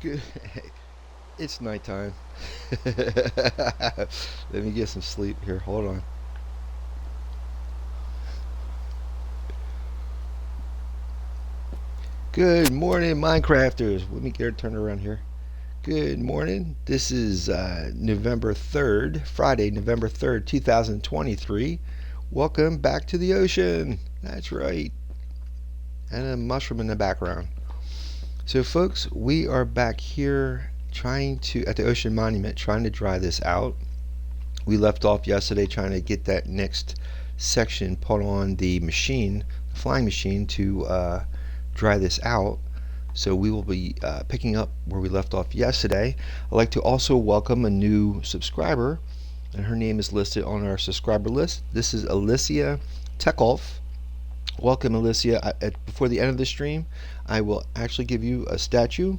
Good. It's nighttime. Let me get some sleep here. Hold on. Good morning, Minecrafters. Let me get her turned around here. Good morning. This is November 3rd, Friday, November 3rd, 2023. Welcome back to the ocean. That's right. And a mushroom in the background. So, folks, we are back here at the Ocean Monument, trying to dry this out. We left off yesterday trying to get that next section put on the machine, the flying machine, to dry this out. So we will be picking up where we left off yesterday. I'd like to also welcome a new subscriber, and her name is listed on our subscriber list. This is Alicia Tekolf. Welcome, Alicia. Before the end of the stream, I will actually give you a statue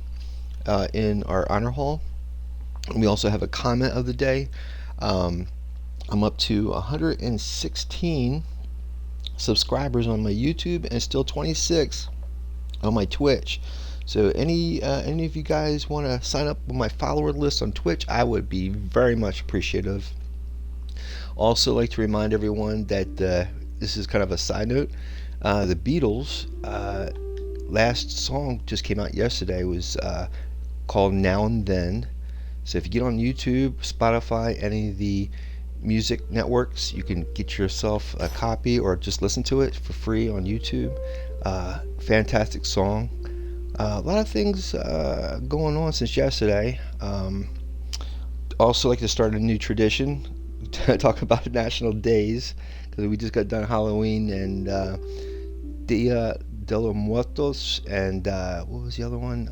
in our honor hall. And we also have a comment of the day. I'm up to 116 subscribers on my YouTube and still 26 on my Twitch. So any of you guys want to sign up with my follower list on Twitch, I would be very much appreciative. Also, like to remind everyone that this is kind of a side note. The Beatles' last song just came out yesterday. Was called Now and Then. So if you get on YouTube, Spotify, any of the music networks, you can get yourself a copy or just listen to it for free on YouTube. Fantastic song. A lot of things going on since yesterday. Also like to start a new tradition, talk about national days, because we just got done Halloween and Dia de los Muertos, and what was the other one?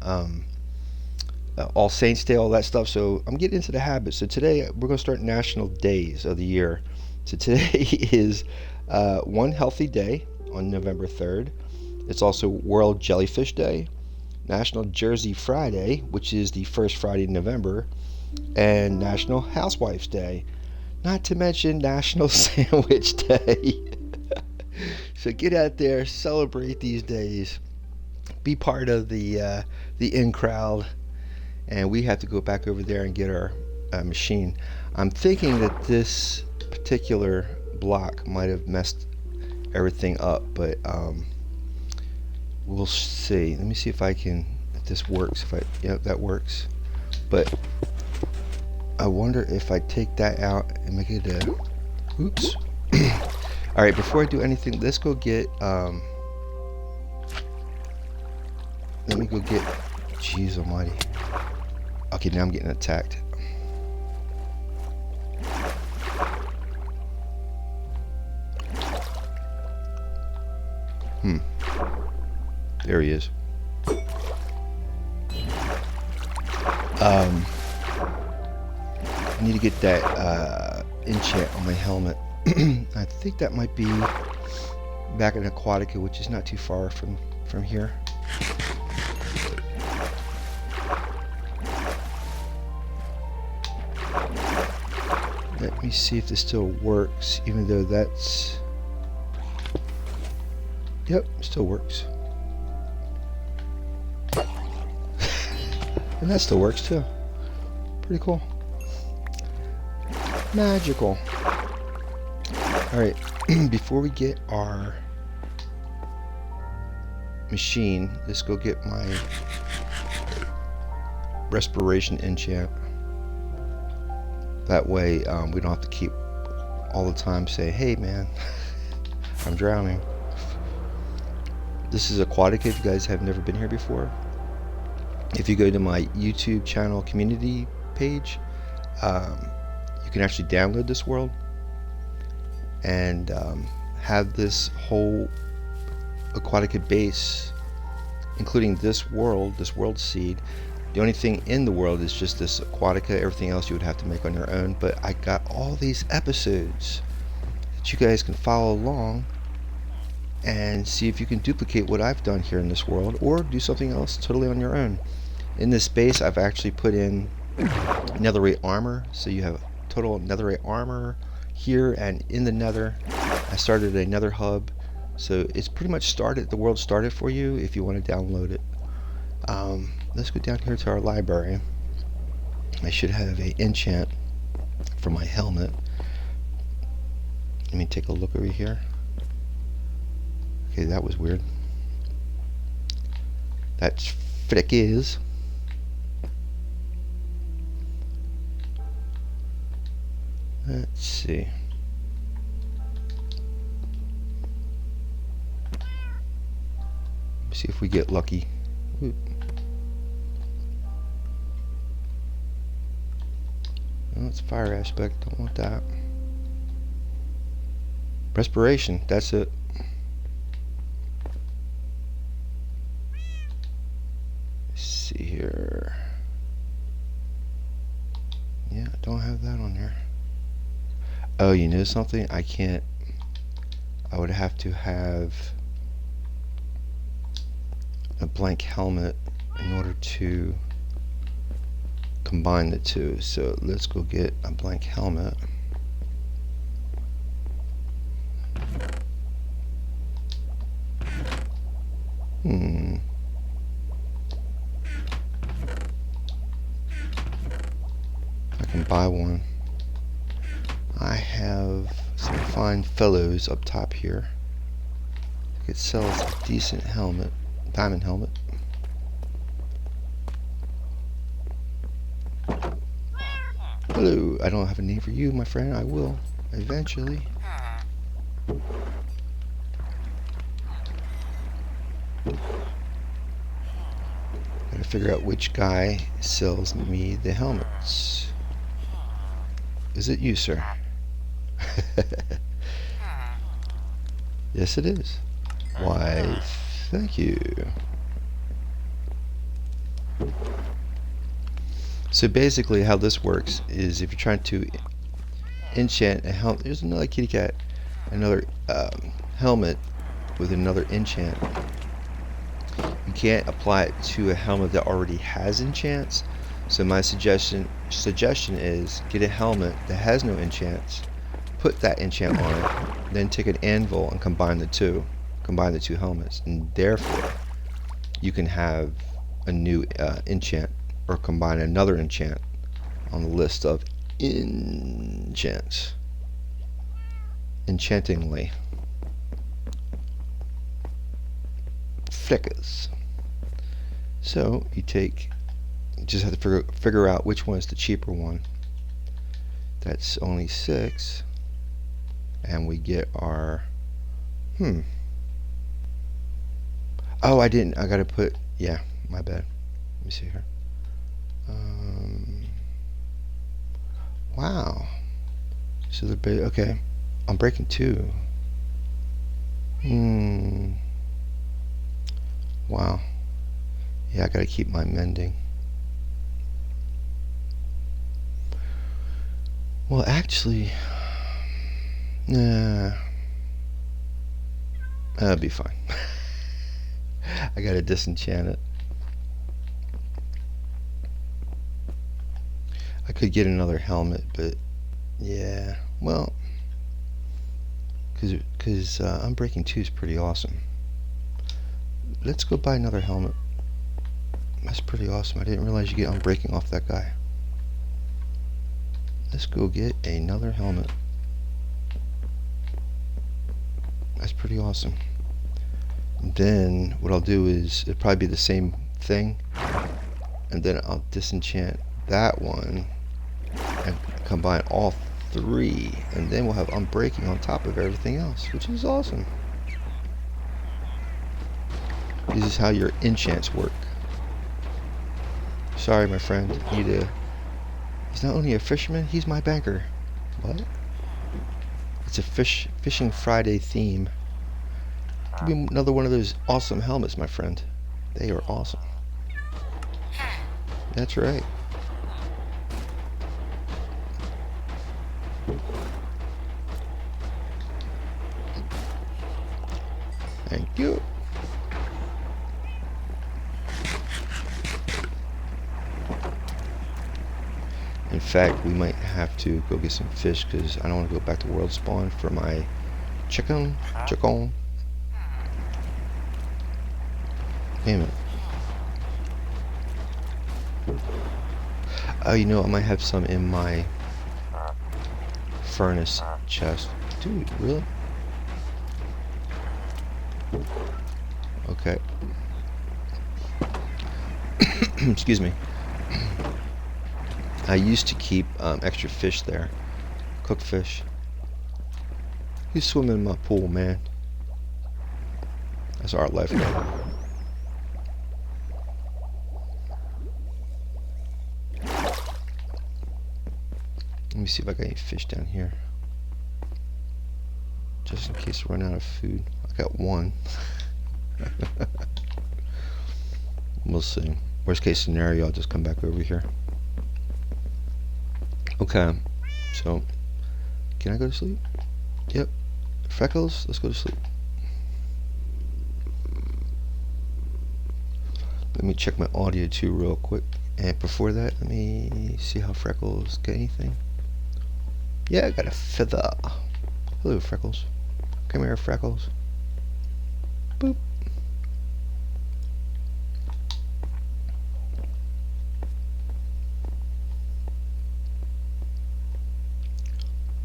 All Saints Day, all that stuff. So I'm getting into the habit. So today we're going to start national days of the year. So today is One Healthy Day on November 3rd. It's also World Jellyfish Day, National Jersey Friday, which is the first Friday in November, and National Housewives Day. Not to mention National Sandwich Day. So get out there, celebrate these days, be part of the in crowd. And we have to go back over there and get our machine. I'm thinking that this particular block might have messed everything up, but we'll see. Let me see if this works. Yep, that works. But I wonder if I take that out and make it a, oops. All right, before I do anything, let's go get, let me go get, jeez almighty. Okay, now I'm getting attacked. There he is. I need to get that enchant on my helmet. I think that might be back in Aquatica, which is not too far from here. Let me see if this still works, even though that's... Yep, still works. And that still works too. Pretty cool. Magical. Alright, before we get our machine, let's go get my respiration enchant. That way we don't have to keep all the time saying, hey man, I'm drowning. This is Aquatica if you guys have never been here before. If you go to my YouTube channel community page, you can actually download this world and have this whole Aquatica base, including this world seed. The only thing in the world is just this Aquatica. Everything else you would have to make on your own. But I got all these episodes that you guys can follow along and see if you can duplicate what I've done here in this world, or do something else totally on your own. In this base, I've actually put in netherite armor, so you have total netherite armor here and in the nether. I started a nether hub, so it's pretty much started. The world started for you if you want to download it. let's go down here to our library. I should have a enchant for my helmet. Let me take a look over here. Okay, that was weird. That's frick is. Let's see. See if we get lucky. Ooh. Oh, it's fire aspect. Don't want that. Respiration. That's it. Let's see here. Yeah, I don't have that on there. Oh, you know something? I can't. I would have to have a blank helmet in order to combine the two. So let's go get a blank helmet. I can buy one. I have some fine fellows up top here. It sells a decent helmet, diamond helmet. Hello, I don't have a name for you, my friend. I will eventually. Gotta figure out which guy sells me the helmets. Is it you, sir? Yes, it is. Why, thank you. So basically how this works is if you're trying to enchant a helmet, there's another kitty cat, another helmet with another enchant. You can't apply it to a helmet that already has enchants. So my suggestion is get a helmet that has no enchants, put that enchant on it, then take an anvil and combine the two helmets, and therefore you can have a new enchant, or combine another enchant on the list of enchants. Enchantingly. Flickers. So you just have to figure out which one is the cheaper one. That's only 6, and we get our oh, I didn't. I gotta put. Yeah, my bad. Let me see here. Wow. So the okay. I'm breaking 2. Wow. Yeah, I gotta keep my mending. Well, actually, nah. That'll be fine. I gotta disenchant it. I could get another helmet, but yeah, well, because Unbreaking 2 is pretty awesome. Let's go buy another helmet. That's pretty awesome. I didn't realize you get Unbreaking off that guy. Let's go get another helmet. That's pretty awesome. And then what I'll do is it'll probably be the same thing, and then I'll disenchant that one and combine all 3, and then we'll have Unbreaking on top of everything else, which is awesome. This is how your enchants work. Sorry, my friend. He's not only a fisherman, he's my banker. What? It's a Fishing Friday theme. Could be another one of those awesome helmets, my friend. They are awesome. That's right. Thank you. In fact, we might have to go get some fish because I don't want to go back to World Spawn for my chicken. Damn it. Oh, you know, I might have some in my furnace chest. Dude, really? Okay. Excuse me. I used to keep extra fish there. Cooked fish. He's swimming in my pool, man. That's our lifeguard. Let me see if I got any fish down here. Just in case I run out of food. I got one. We'll see. Worst case scenario, I'll just come back over here. Okay. So, can I go to sleep? Yep. Freckles, let's go to sleep. Let me check my audio too real quick. And before that, let me see how Freckles get anything. Yeah, I got a feather. Hello, Freckles. Come here, Freckles. Boop.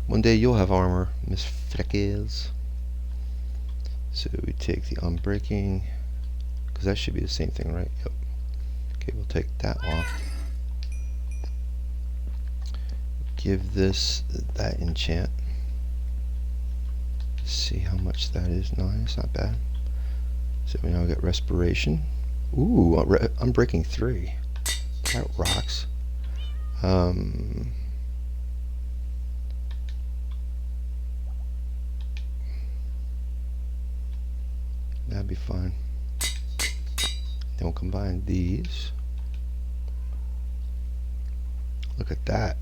One day you'll have armor, Miss Freckles. So we take the unbreaking, because that should be the same thing, right? Yep. Okay, we'll take that off. Give this that enchant. See how much that is. Nice, not bad. So we now get respiration. Ooh, I'm breaking 3. That rocks. That'd be fine. Then we'll combine these. Look at that.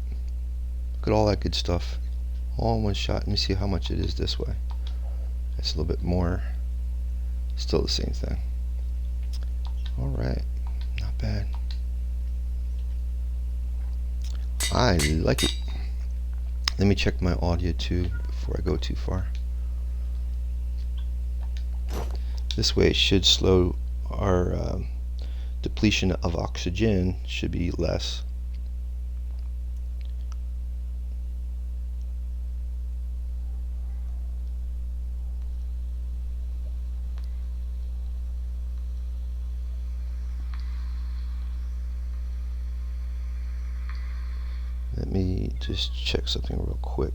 Look at all that good stuff. All in one shot. Let me see how much it is this way. That's a little bit more. Still the same thing. Alright. Not bad. I like it. Let me check my audio too before I go too far. This way it should slow our depletion of oxygen, should be less. Let me just check something real quick.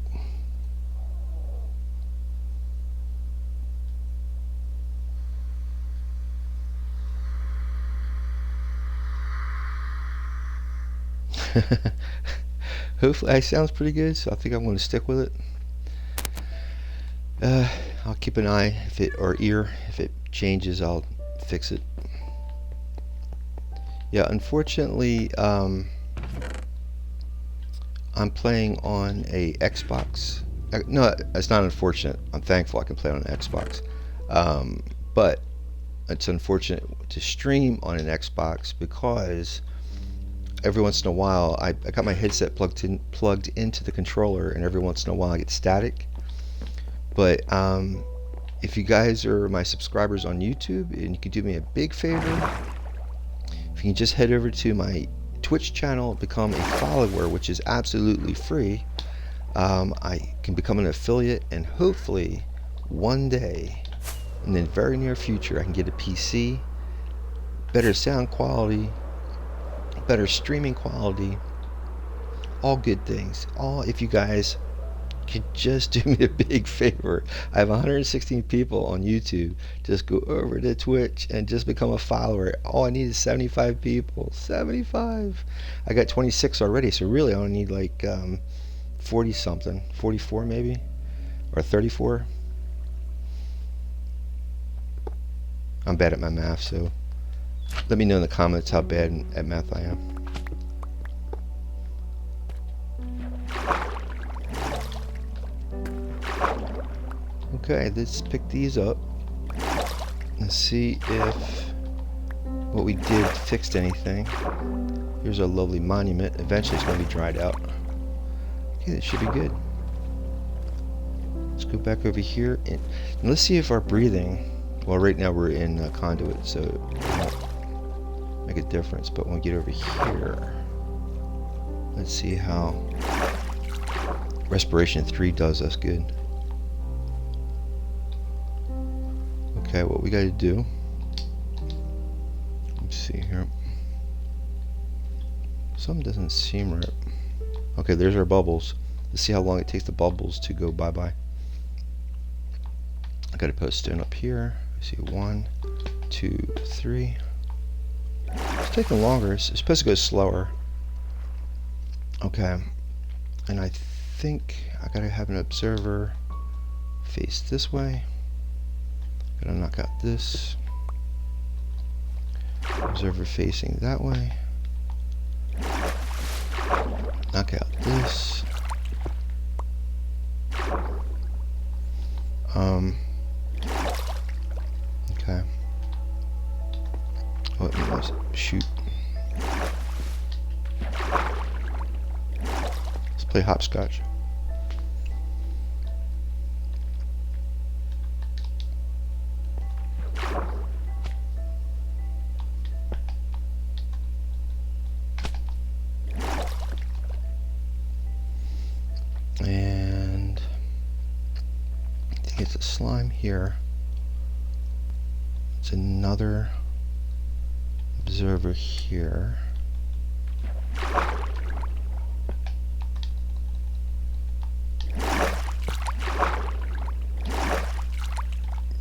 Hopefully, it sounds pretty good, so I think I'm going to stick with it. I'll keep an eye if it, or ear, if it changes, I'll fix it. Yeah, unfortunately, I'm playing on a Xbox. No, it's not unfortunate. I'm thankful I can play on an Xbox. But it's unfortunate to stream on an Xbox because every once in a while I got my headset plugged into the controller, and every once in a while I get static. But if you guys are my subscribers on YouTube, and you could do me a big favor, if you can just head over to my Twitch channel, become a follower, which is absolutely free. I can become an affiliate, and hopefully one day in the very near future I can get a PC, better sound quality, better streaming quality, all good things. All if you guys could just do me a big favor. I have 116 people on YouTube. Just go over to Twitch and just become a follower. All I need is 75 people. 75. I got 26 already, so really I only need like 40 something, 44 maybe, or 34. I'm bad at my math, so let me know in the comments how bad at math I am. Okay, let's pick these up and see if what we did fixed anything. Here's a lovely monument. Eventually it's going to be dried out. Okay, that should be good. Let's go back over here and let's see if our breathing, well right now we're in conduit, so make a difference. But when we get over here, let's see how respiration 3 does us good. Okay, what we got to do, let's see here. Something doesn't seem right. Okay, there's our bubbles. Let's see how long it takes the bubbles to go bye-bye. I got to put a stone up here. Let's see, 1, 2, 3. It's taking longer. It's supposed to go slower. Okay, and I think I got to have an observer face this way. Got to knock out this. Observer facing that way. Knock out this. Okay. Let me shoot. Let's play hopscotch. And I think it's a slime here. It's another observer here.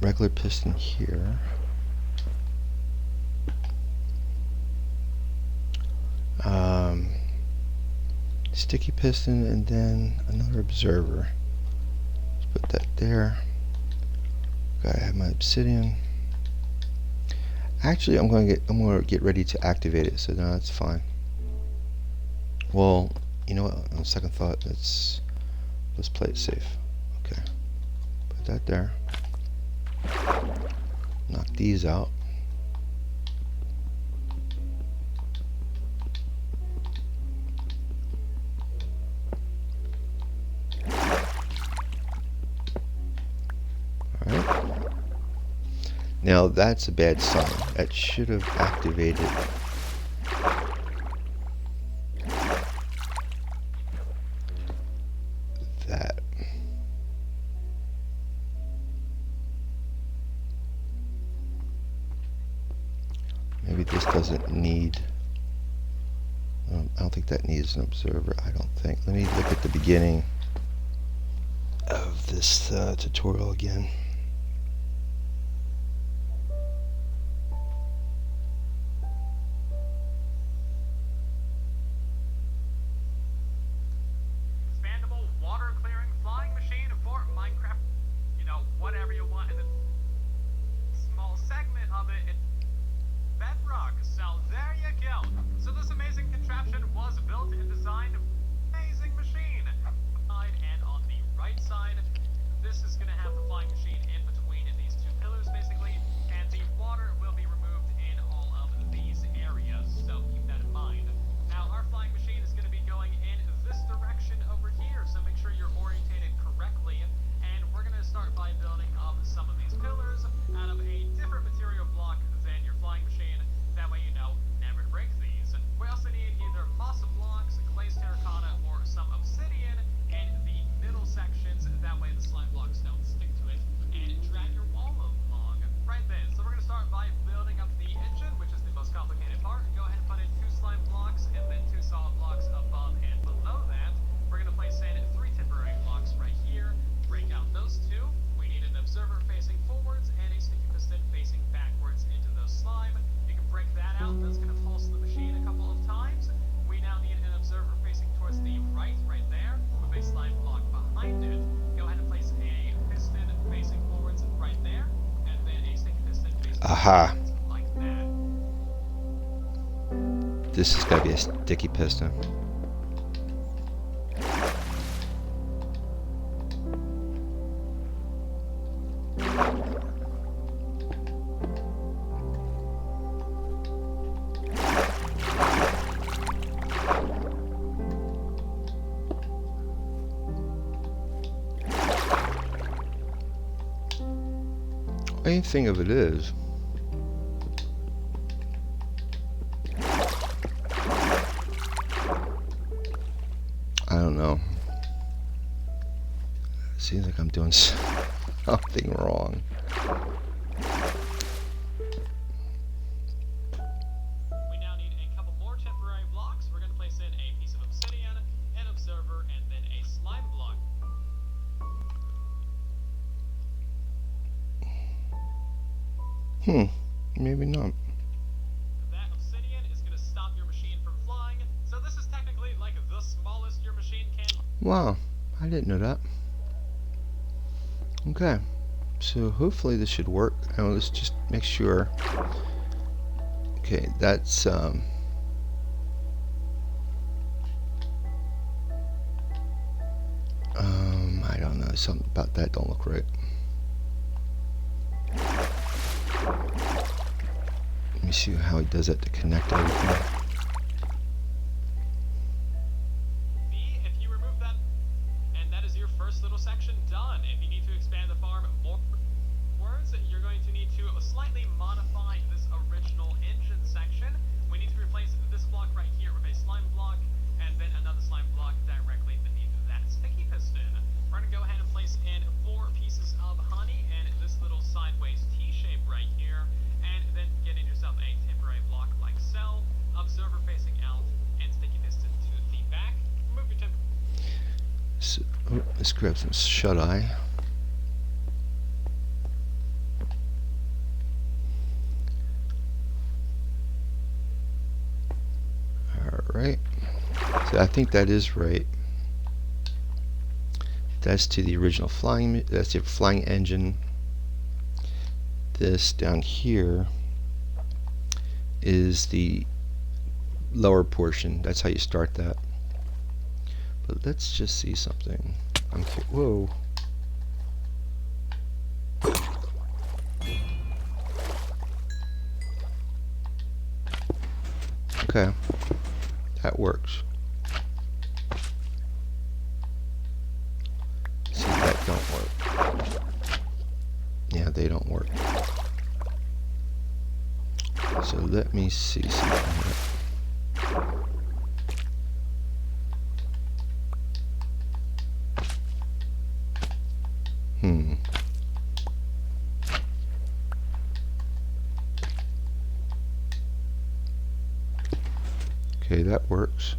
Regular piston here. Sticky piston, and then another observer. Let's put that there. Gotta have my obsidian. Actually, I'm going to get ready to activate it, so no, that's fine. Well, you know what? On second thought, let's play it safe. Okay, put that there. Knock these out. Now that's a bad sign. That should have activated that. Maybe this doesn't need, I don't think that needs an observer. I don't think. Let me look at the beginning of this tutorial again. Aha. This has got to be a sticky piston. Main thing of it is, doing something wrong. We now need a couple more temporary blocks. We're going to place in a piece of obsidian, an observer, and then a slime block. Maybe not. That obsidian is going to stop your machine from flying, so this is technically like the smallest your machine can. Wow, I didn't know that. Okay, so hopefully this should work. Now let's just make sure. Okay, that's I don't know, something about that don't look right. Let me see how he does that to connect everything. B, if you remove that, and that is your first little section done. If you need to expand the farm more words, you're going to need to slightly modify this original engine section. We need to replace this block right here with a slime block, and then another slime block directly beneath that sticky piston. We're going to go ahead and place in 4 pieces of honey and this little sideways T-shape right here, and then getting yourself a temporary block like so, observer facing out, and sticky piston to the back. Remove your So, let's grab some shut-eye. Alright. So I think that is right. That's to the original flying, that's the flying engine. This down here is the lower portion. That's how you start that. But let's just see something. Whoa. Okay. That works. See, that don't work. Yeah, they don't work. So let me see something here. Okay, that works.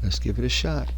Let's give it a shot.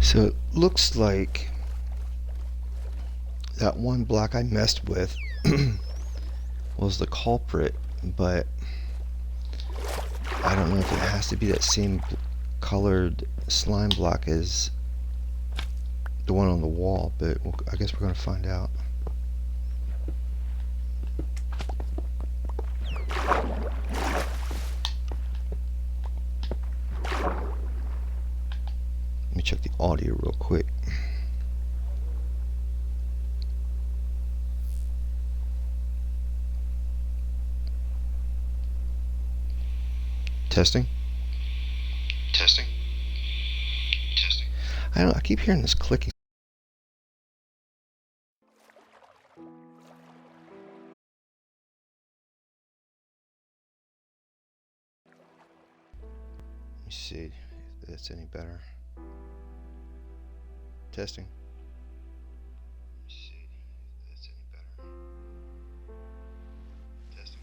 So it looks like that one block I messed with was the culprit, but I don't know if it has to be that same colored slime block as the one on the wall, but I guess we're going to find out. Let me check the audio real quick. Testing. Testing. I keep hearing this clicking. Let me see if that's any better. Testing. Let me see if that's any better. Testing.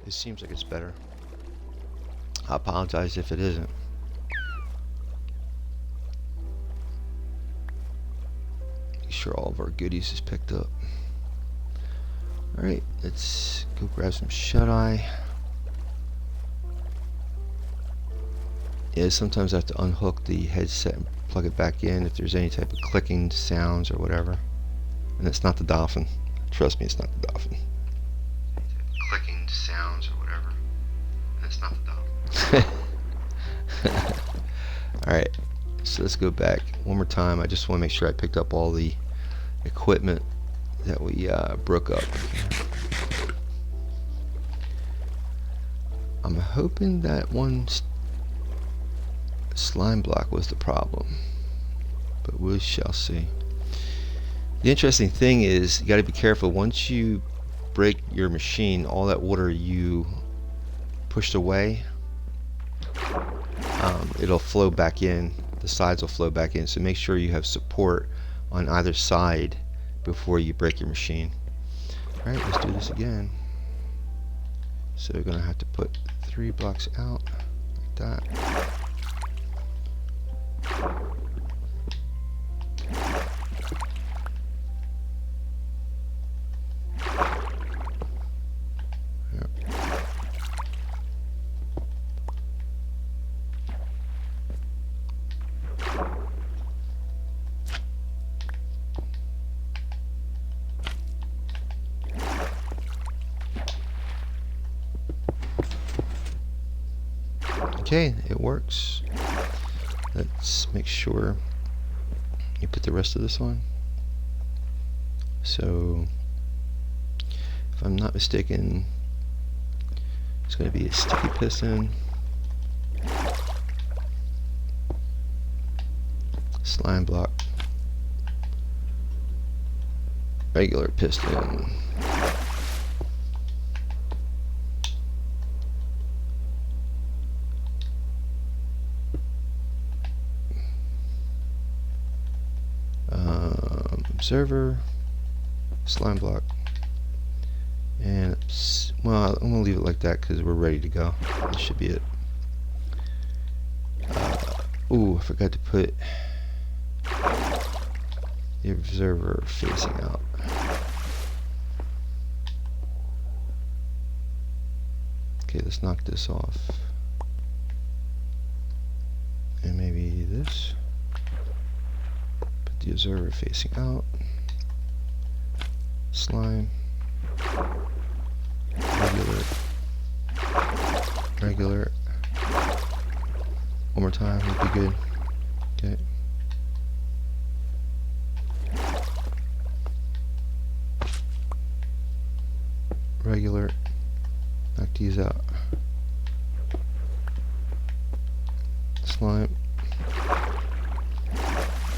It seems like it's better. I apologize if it isn't. Make sure all of our goodies is picked up. Alright, let's go grab some shut-eye. Yeah, sometimes I have to unhook the headset and plug it back in if there's any type of clicking sounds or whatever. And it's not the Dolphin. Trust me, it's not the Dolphin. Clicking sounds or whatever. And it's not the Dolphin. Alright, so let's go back one more time. I just want to make sure I picked up all the equipment that we broke up. I'm hoping that one slime block was the problem, but we shall see. The interesting thing is you got to be careful. Once you break your machine, all that water you pushed away, it'll flow back in. The sides will flow back in, so make sure you have support on either side before you break your machine. Alright, let's do this again. So we're going to have to put 3 blocks out like that. Yep. Okay, it works. Let's make sure you put the rest of this on. So, if I'm not mistaken, it's going to be a sticky piston, slime block, regular piston, observer, slime block, and well, I'm gonna leave it like that because we're ready to go. This should be it. Ooh, I forgot to put the observer facing out. Okay, let's knock this off, and maybe this. The observer facing out, slime, regular, one more time would be good. Okay. Regular, knock these out. Slime.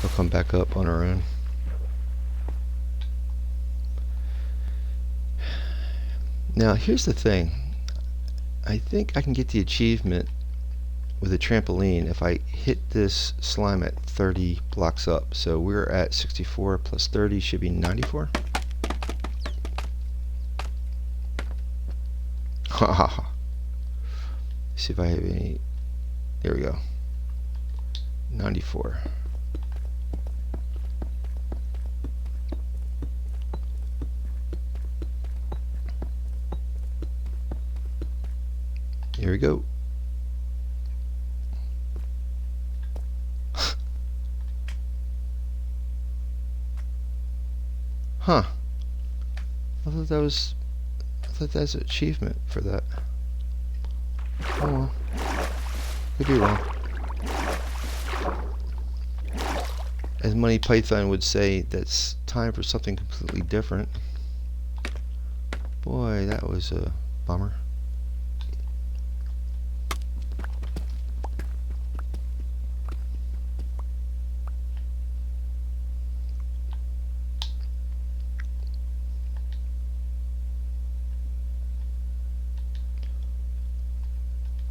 They'll come back up on our own. Now here's the thing. I think I can get the achievement with a trampoline if I hit this slime at 30 blocks up. So we're at 64 plus 30 should be 94. See if I have any. There we go. 94. Here we go. Huh. I thought that's an achievement for that. Oh well. Could be wrong. As Monty Python would say, that's time for something completely different. Boy, that was a bummer.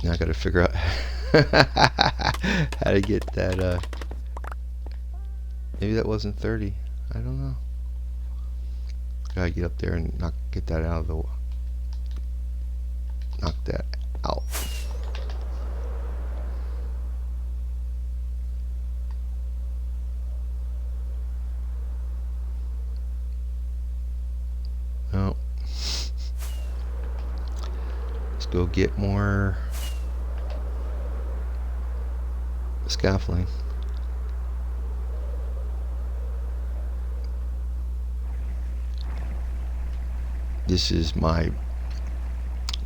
Now I gotta figure out how to get that, maybe that wasn't 30. I don't know. Gotta get up there and get that out of the, knock that out. No. Let's go get more scaffolding. This is my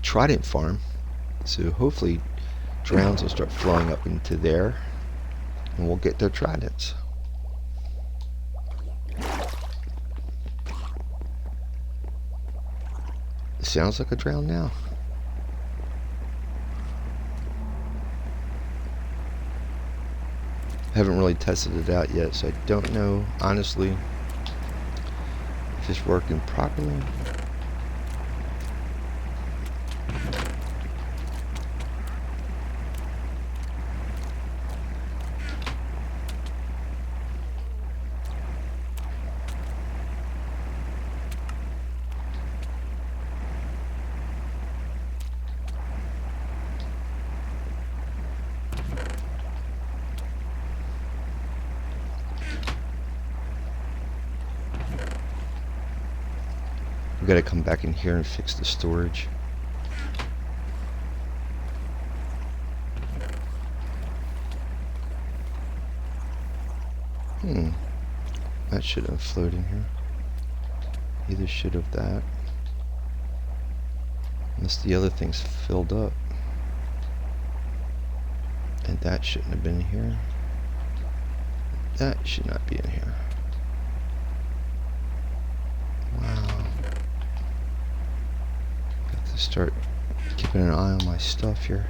trident farm, so hopefully drowns will start flowing up into there and we'll get their tridents. It sounds like a drown now. Haven't really tested it out yet, so I don't know honestly if it's working properly. We gotta come back in here and fix the storage. That should have flowed in here. Either should have that. Unless the other thing's filled up. And that shouldn't have been here. That should not be in here. Wow. Got to start keeping an eye on my stuff here.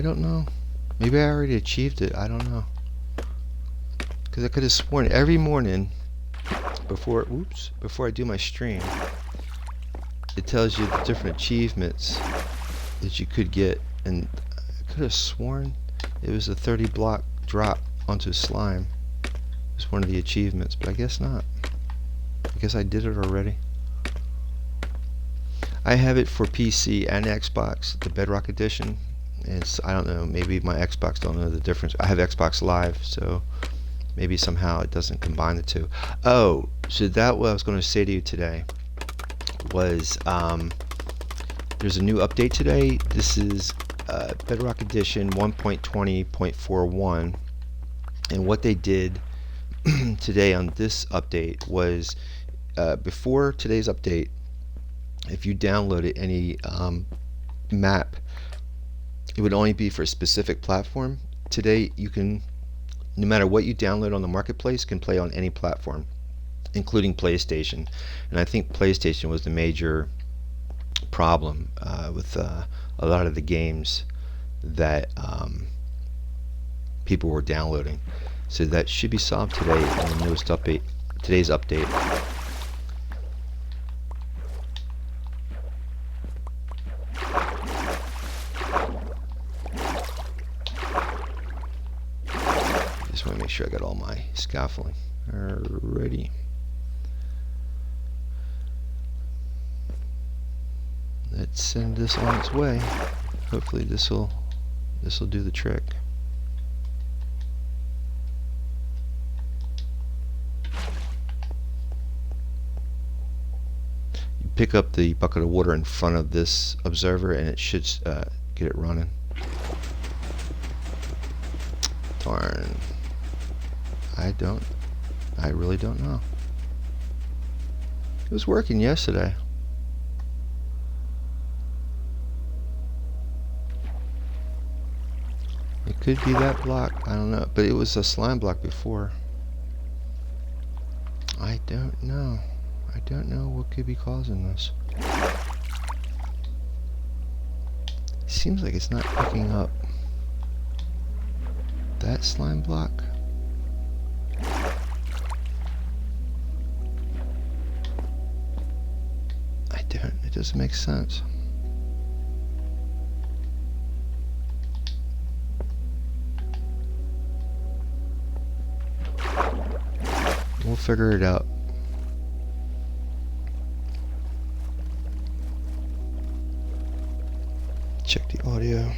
don't know. Maybe I already achieved it. I don't know. Because I could have sworn every morning before I do my stream, it tells you the different achievements that you could get, and I could have sworn it was a 30 block drop onto slime. It's one of the achievements, but I guess not. I guess I did it already. I have it for PC and Xbox, the Bedrock Edition. It's, I don't know, maybe my Xbox don't know the difference. I have Xbox Live, so maybe somehow it doesn't combine the two. Oh, so that what I was going to say to you today was there's a new update today. This is Bedrock Edition 1.20.41, and what they did today on this update was before today's update, if you downloaded any map, it would only be for a specific platform. Today you can, no matter what you download on the marketplace, can play on any platform, including PlayStation. And I think PlayStation was the major problem with a lot of the games that people were downloading. So that should be solved today in the newest update, today's update. Just want to make sure I got all my scaffolding ready. Let's send this on its way. Hopefully this will do the trick. You pick up the bucket of water in front of this observer and it should get it running. Darn. I really don't know. It was working yesterday. It could be that block, I don't know, but it was a slime block before. I don't know. I don't know what could be causing this. Seems like it's not picking up that slime block. It doesn't make sense. We'll figure it out. Check the audio.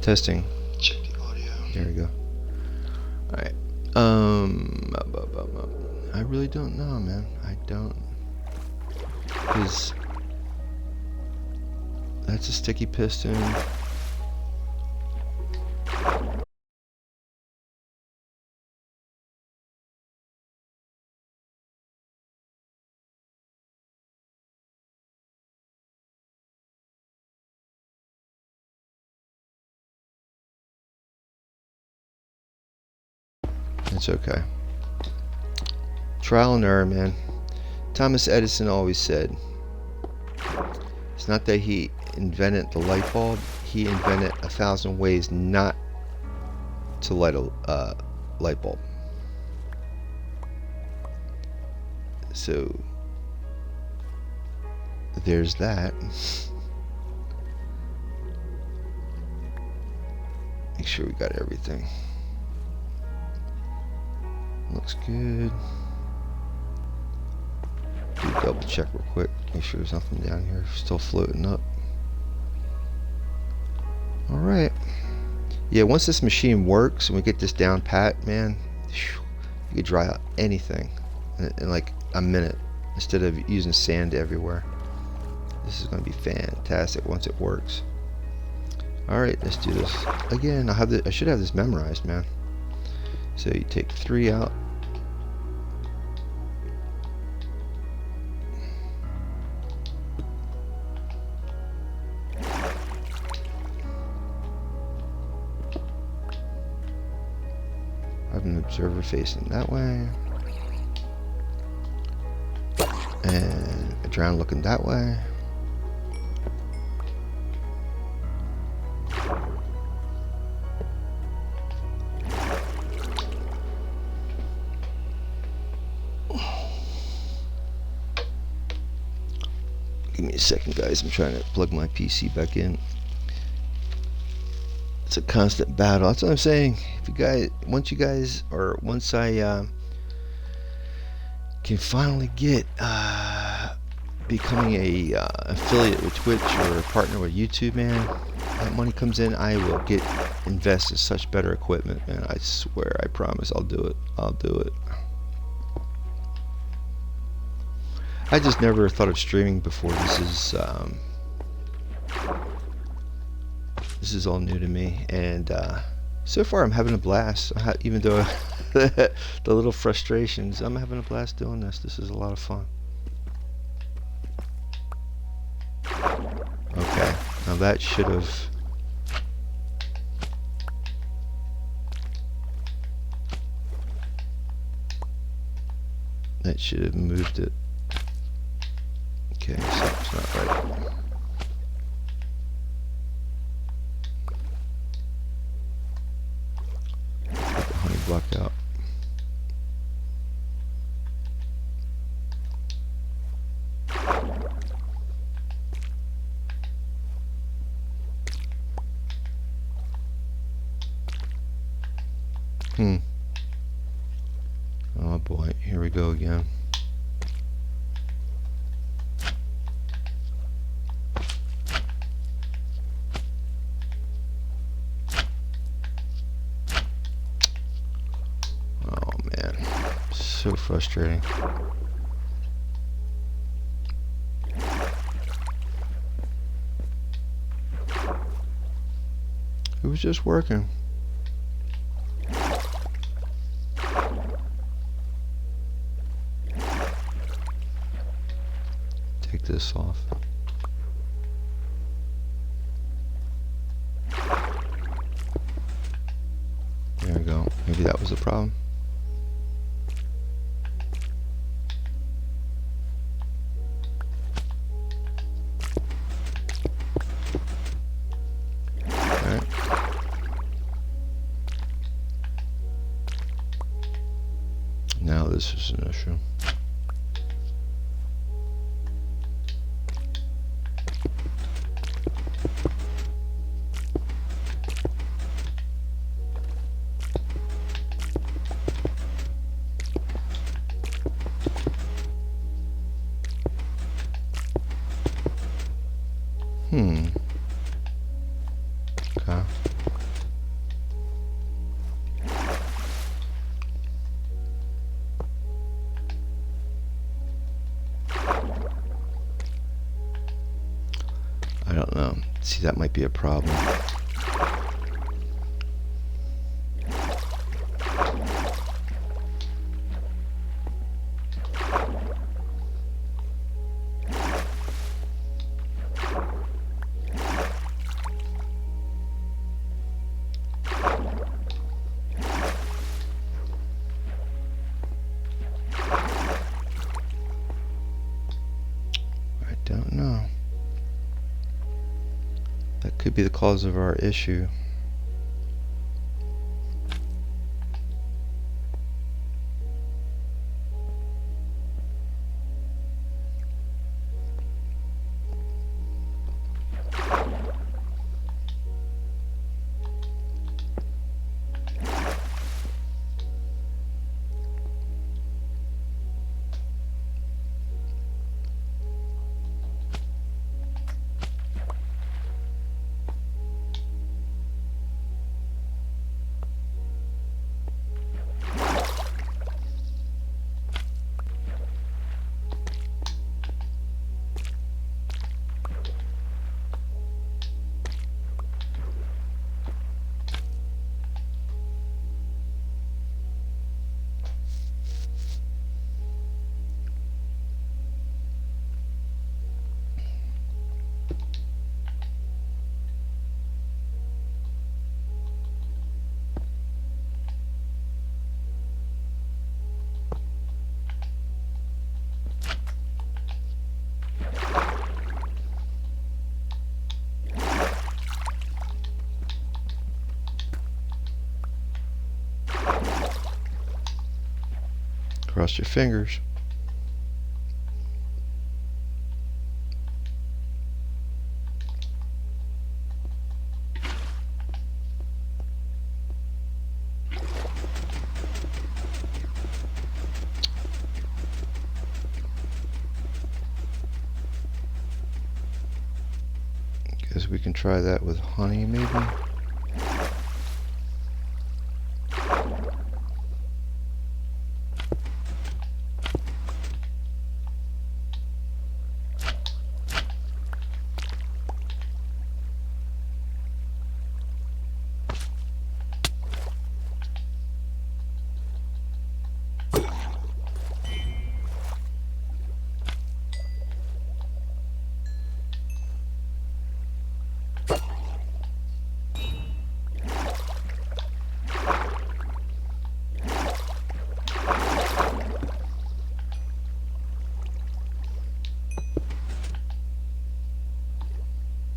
Testing. Check the audio. There we go. Alright. I really don't know, man. I don't. Because that's a sticky piston. It's okay. Trial and error, man. Thomas Edison always said, it's not that he invented the light bulb, he invented 1,000 ways not to light a light bulb. So there's that. Make sure we got everything. Looks good. Do double check real quick. Make sure there's nothing down here still floating up. Alright. Yeah, once this machine works and we get this down pat, man, you could dry out anything in like a minute instead of using sand everywhere. This is going to be fantastic once it works. Alright, let's do this. Again, I should have this memorized, man. So you take 3 out. I have an observer facing that way. And a drown looking that way. Give me a second, guys. I'm trying to plug my PC back in. It's a constant battle. That's what I'm saying. If you guys, once I can finally get becoming a affiliate with Twitch or a partner with YouTube, man, that money comes in, I will invest in such better equipment, man. I swear, I promise, I'll do it. I'll do it. I just never thought of streaming before. This is all new to me, and so far I'm having a blast. Even though the little frustrations, I'm having a blast doing this. This is a lot of fun. Okay, now that should have. That should have moved it. Okay, something's not right. Get the honey block out. Oh boy, here we go again. Oh man, so frustrating. It was just working. Take this off. There we go. Maybe that was the problem. Alright. Now this is an issue. Okay. I don't know. See, that might be a problem. I don't know. That could be the cause of our issue. Cross your fingers. because we can try that with honey maybe.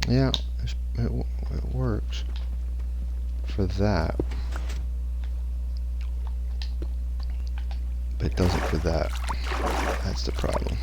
Yeah, it works for that, but it doesn't for that. That's the problem.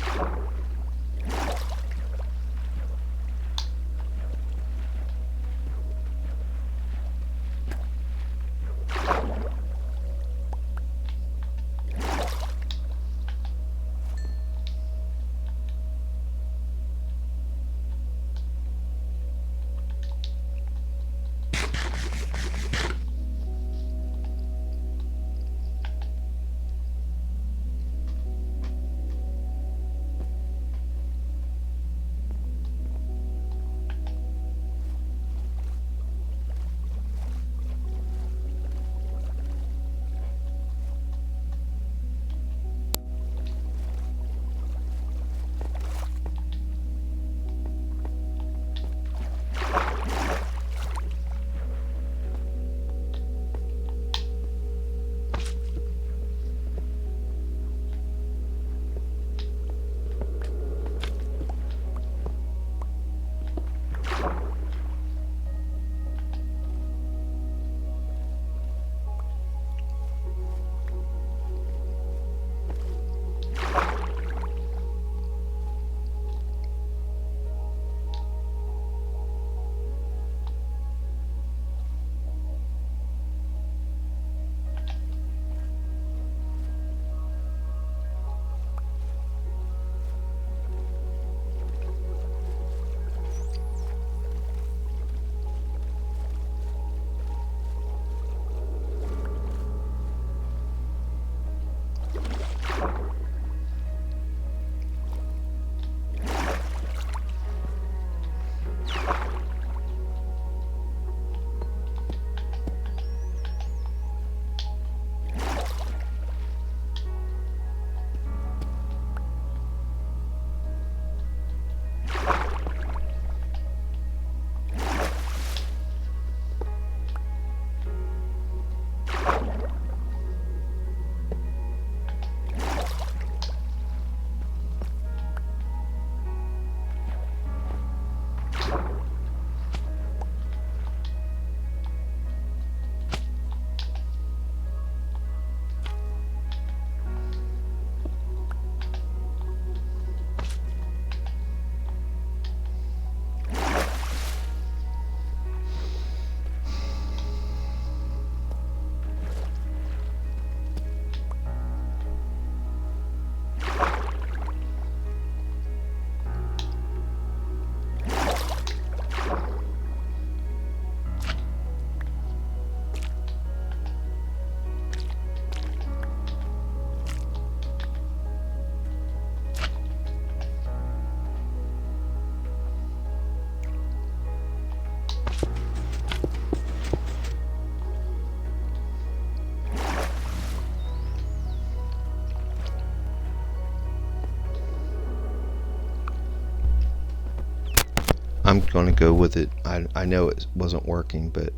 I'm going to go with it. I know it wasn't working, but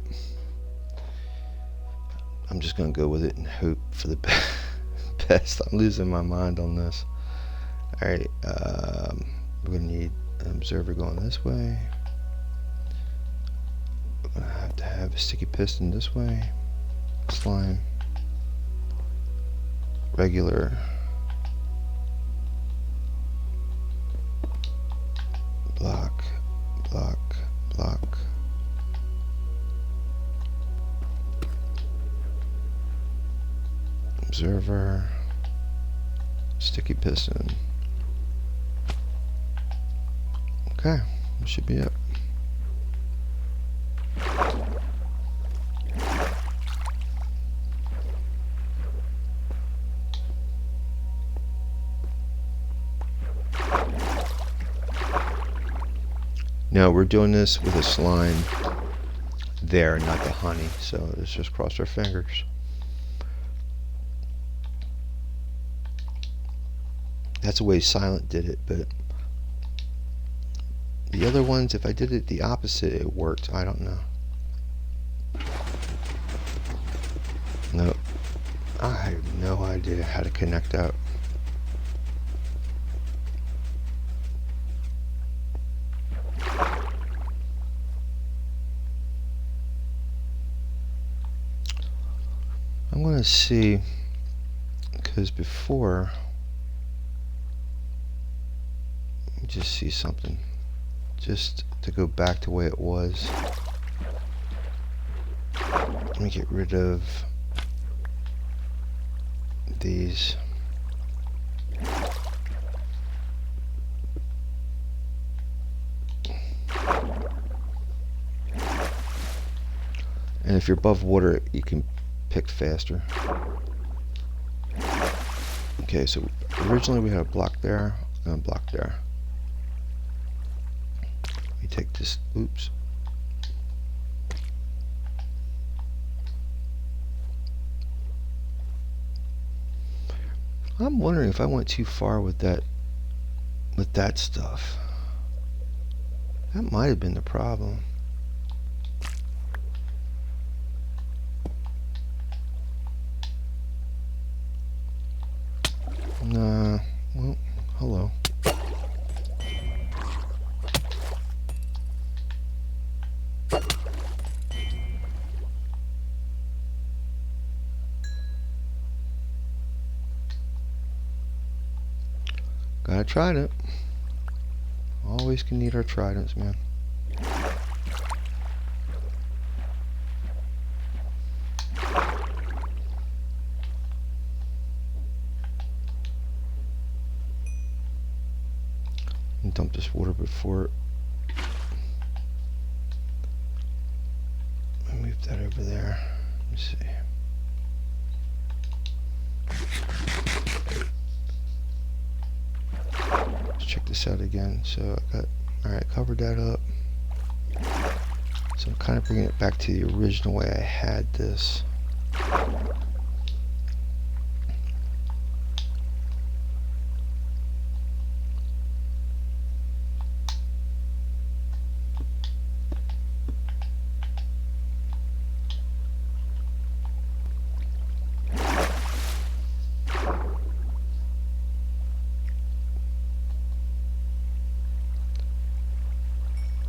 I'm just going to go with it and hope for the best. I'm losing my mind on this. Alright, we're going to need an observer going this way. We're going to have a sticky piston this way. Slime. Regular. Block. Block. Block. Observer. Sticky piston. Okay, that should be it. No, we're doing this with a slime there, not the honey. So let's just cross our fingers. That's the way Silent did it, but the other ones, if I did it the opposite, it worked. I don't know. Nope. I have no idea how to connect out. I'm going to see, because before, let me just see something, just to go back to the way it was. Let me get rid of these. And if you're above water, you can pick faster. Okay, so originally we had a block there and a block there. We take this, oops. I'm wondering if I went too far with that stuff. That might have been the problem. Nah, well, hello. Got a trident. Always can need our tridents, man. And dump this water before I move that over there. Let me see. Let's check this out again. So I got, alright, covered that up. So I'm kind of bringing it back to the original way I had this.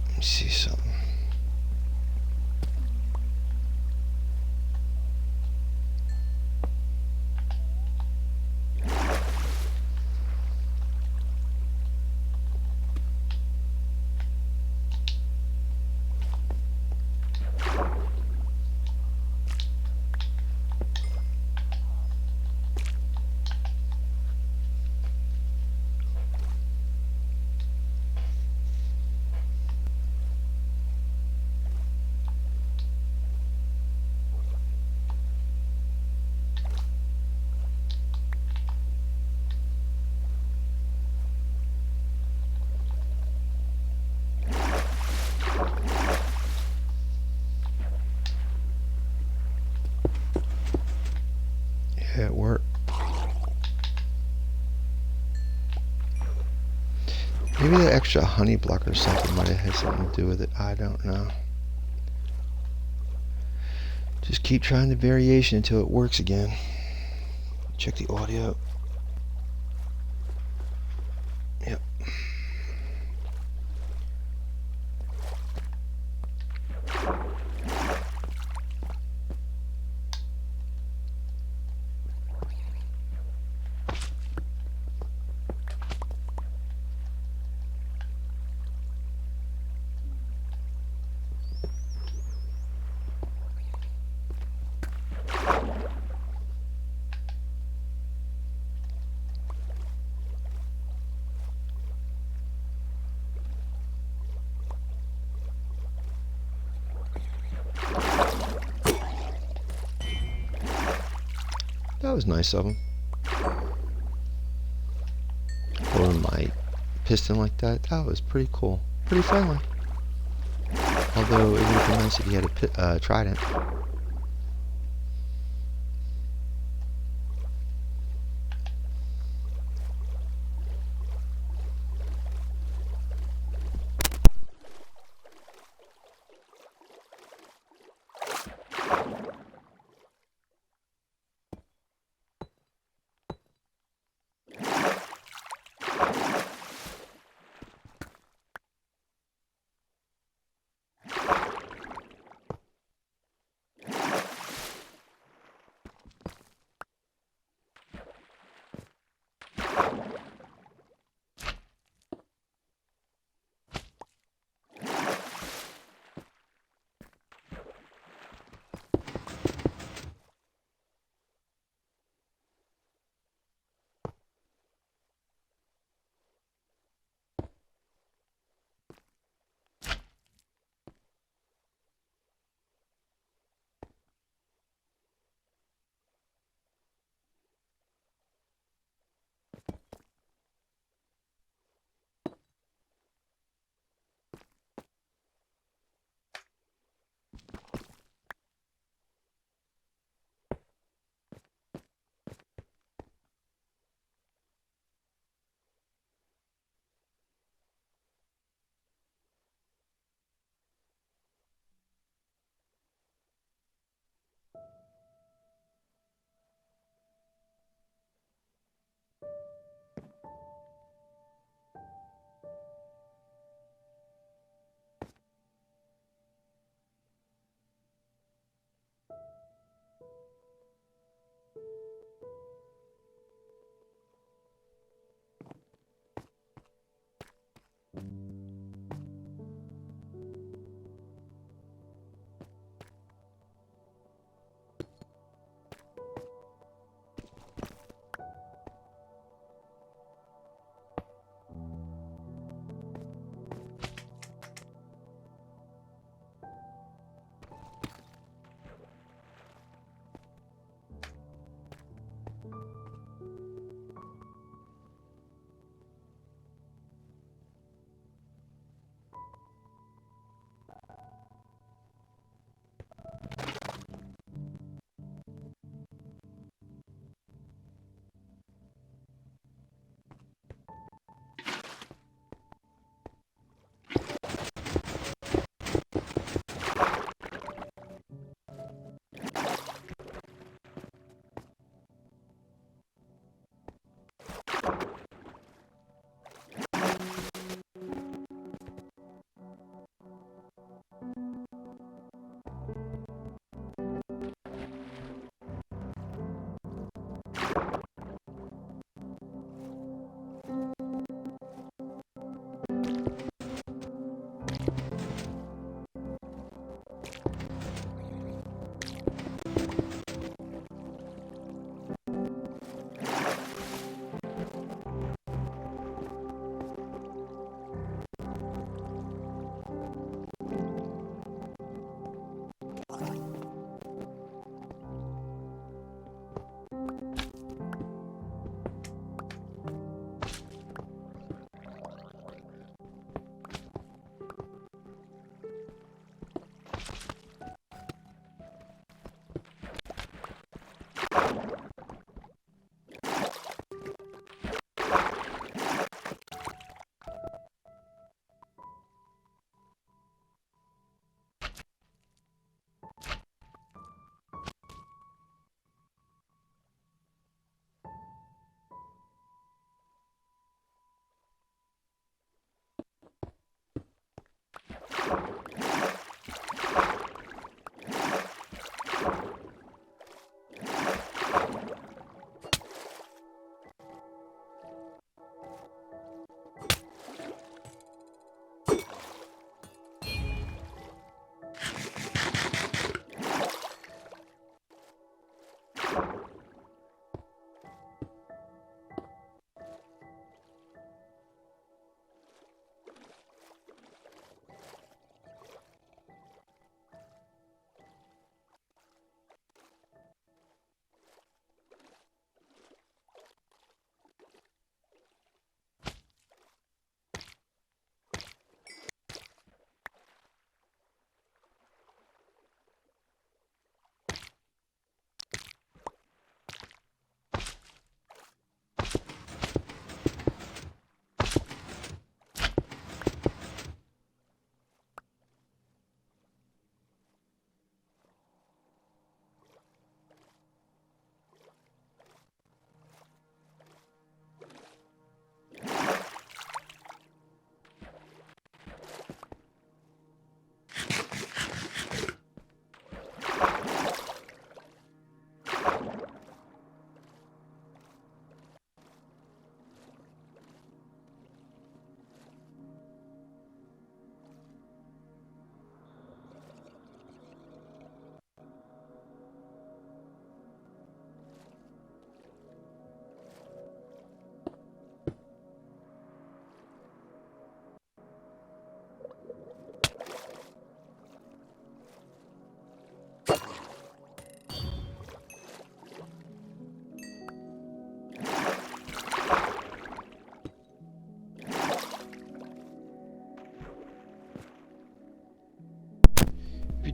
Let me see something. Yeah, it worked. Maybe the extra honey block or something might have had something to do with it. I don't know. Just keep trying the variation until it works again. Check the audio. Yep. That was nice of him. Blowing my piston like that. That was pretty cool. Pretty friendly. Although it would have been nice if he had a trident.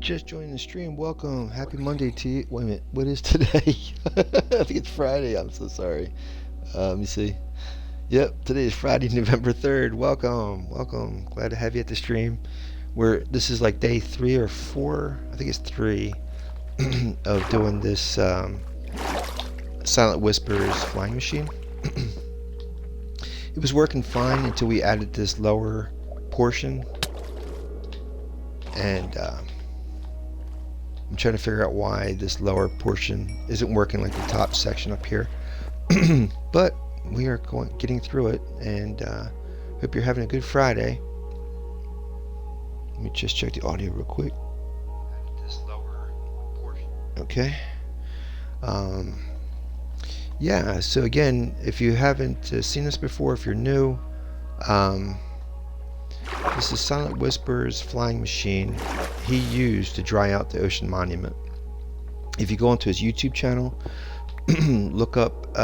just joining the stream, welcome. Happy Monday to you. Wait a minute, what is today? I think it's Friday. I'm so sorry. Let me see. Yep, today is Friday, November 3rd. Welcome, welcome. Glad to have you at the stream. This is like day 3 or 4. I think it's 3 of doing this Silent Whispers flying machine. It was working fine until we added this lower portion, and I'm trying to figure out why this lower portion isn't working like the top section up here. But we are getting through it, and hope you're having a good Friday. Let me just check the audio real quick. This lower portion. Okay. Yeah, so again, if you haven't seen this before, if you're new, this is Silent Whispers flying machine he used to dry out the Ocean Monument. If you go onto his YouTube channel, look up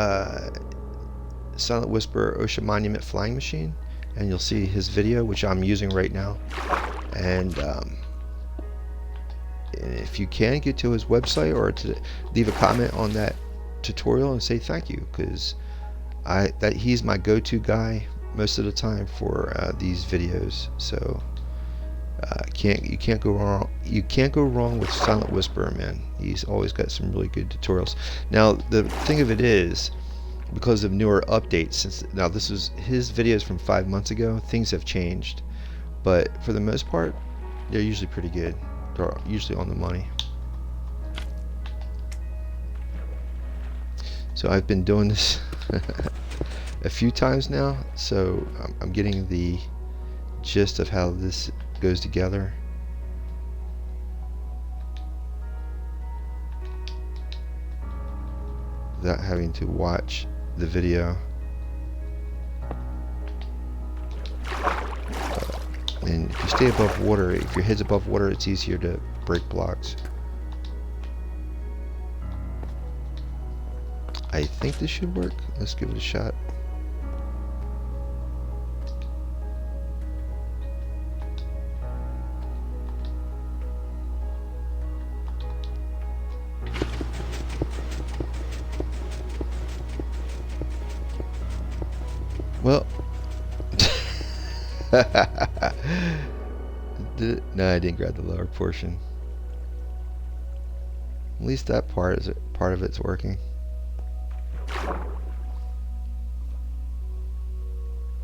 Silent Whisper Ocean Monument flying machine, and you'll see his video, which I'm using right now. And if you can, get to his website or to leave a comment on that tutorial and say thank you, because he's my go-to guy most of the time for these videos. So you can't go wrong. You can't go wrong with Silent Whisperer, man. He's always got some really good tutorials. Now the thing of it is, because of newer updates, now this is his videos from 5 months ago, things have changed, but for the most part they're usually pretty good. They're usually on the money. So I've been doing this a few times now, so I'm getting the gist of how this goes together. Without having to watch the video. And if you stay above water, if your head's above water, it's easier to break blocks. I think this should work. Let's give it a shot. Well, no, I didn't grab the lower portion. At least that part of it's working.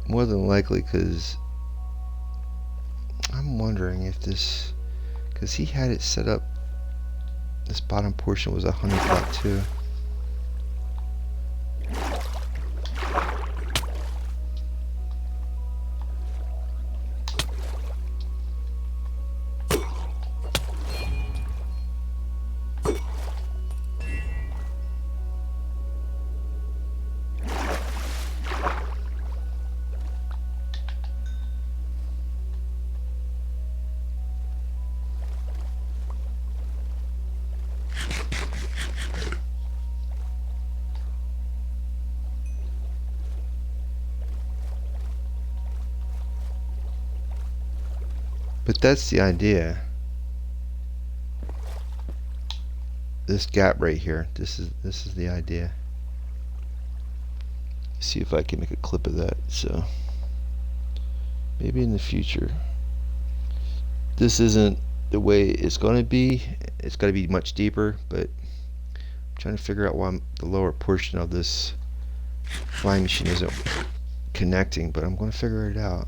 More than likely, because I'm wondering if this, because he had it set up, this bottom portion was a honey pot too. But that's the idea. This gap right here, this is the idea. See if I can make a clip of that. So maybe in the future. This isn't the way it's going to be. It's got to be much deeper, but I'm trying to figure out why the lower portion of this flying machine isn't connecting, but I'm going to figure it out.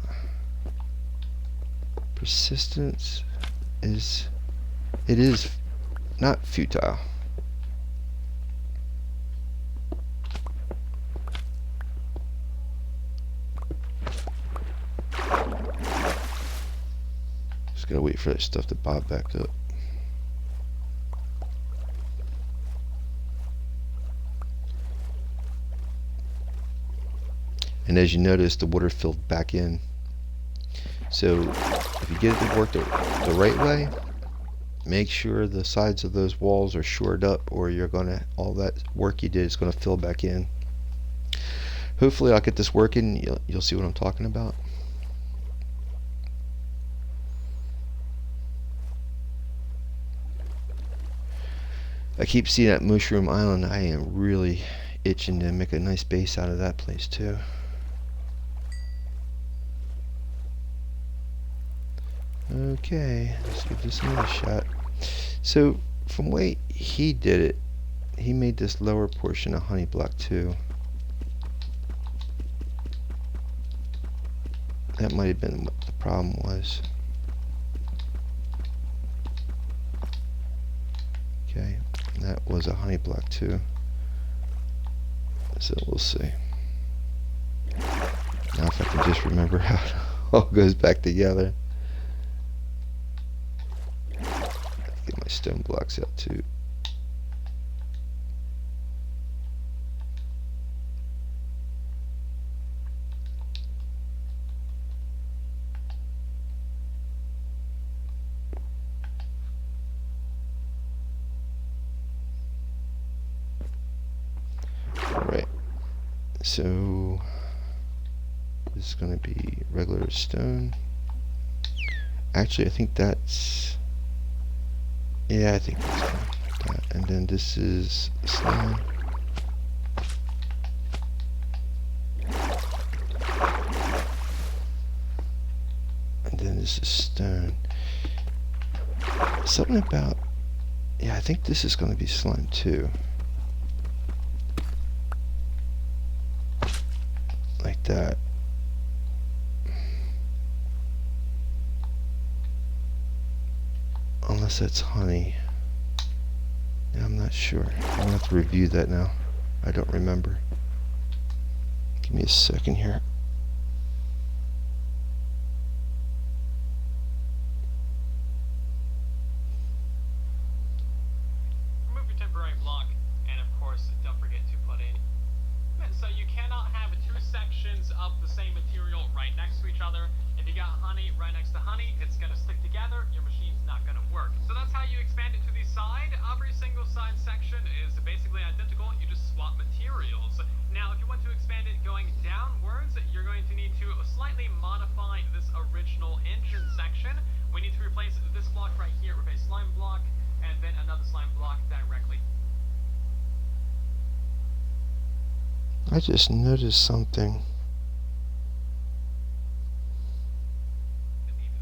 Persistence is not futile. Just gotta wait for that stuff to bob back up. And as you notice, the water filled back in. So if you get it to work the right way, make sure the sides of those walls are shored up, or you're gonna, all that work you did is gonna fill back in. Hopefully I'll get this working. You'll see what I'm talking about. I keep seeing that Mushroom Island. I am really itching to make a nice base out of that place too. Okay, let's give this another shot. So, from the way he did it, he made this lower portion a honey block too. That might have been what the problem was. Okay, that was a honey block too. So we'll see. Now if I can just remember how it all goes back together. Get my stone blocks out too. Alright, so this is going to be regular stone. Actually, I think that's, yeah, I think that's going to be that. And then this is slime. And then this is stone. Something about, yeah, I think this is going to be slime too. Like that. Unless that's honey. Yeah, I'm not sure. I'm gonna have to review that now. I don't remember. Give me a second here. Remove your temporary block, and of course, don't forget to put in. So you cannot have two sections of the same material right next to each other. If you got honey right next to honey, it's gonna stick together. Your machine's not gonna work. So that's how you expand it to the side. Every single side section is basically identical. You just swap materials. Now, if you want to expand it going downwards, you're going to need to slightly modify this original engine section. We need to replace this block right here with a slime block, and then another slime block directly. I just noticed something.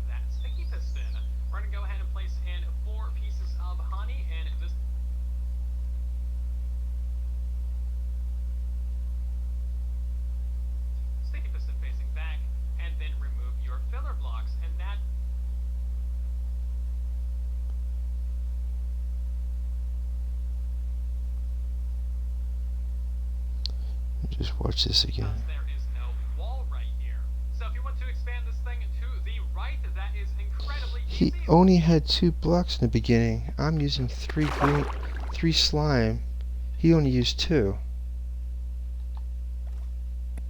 That sticky piston. We're going to go ahead and place in 4 pieces of honey, and this sticky piston facing back, and then remove your filler blocks, and that Just watch this again. there is no wall right here. So if you want to expand this thing to the right, that is incredibly He easy. only had 2 blocks in the beginning. I'm using 3 slime. He only used 2.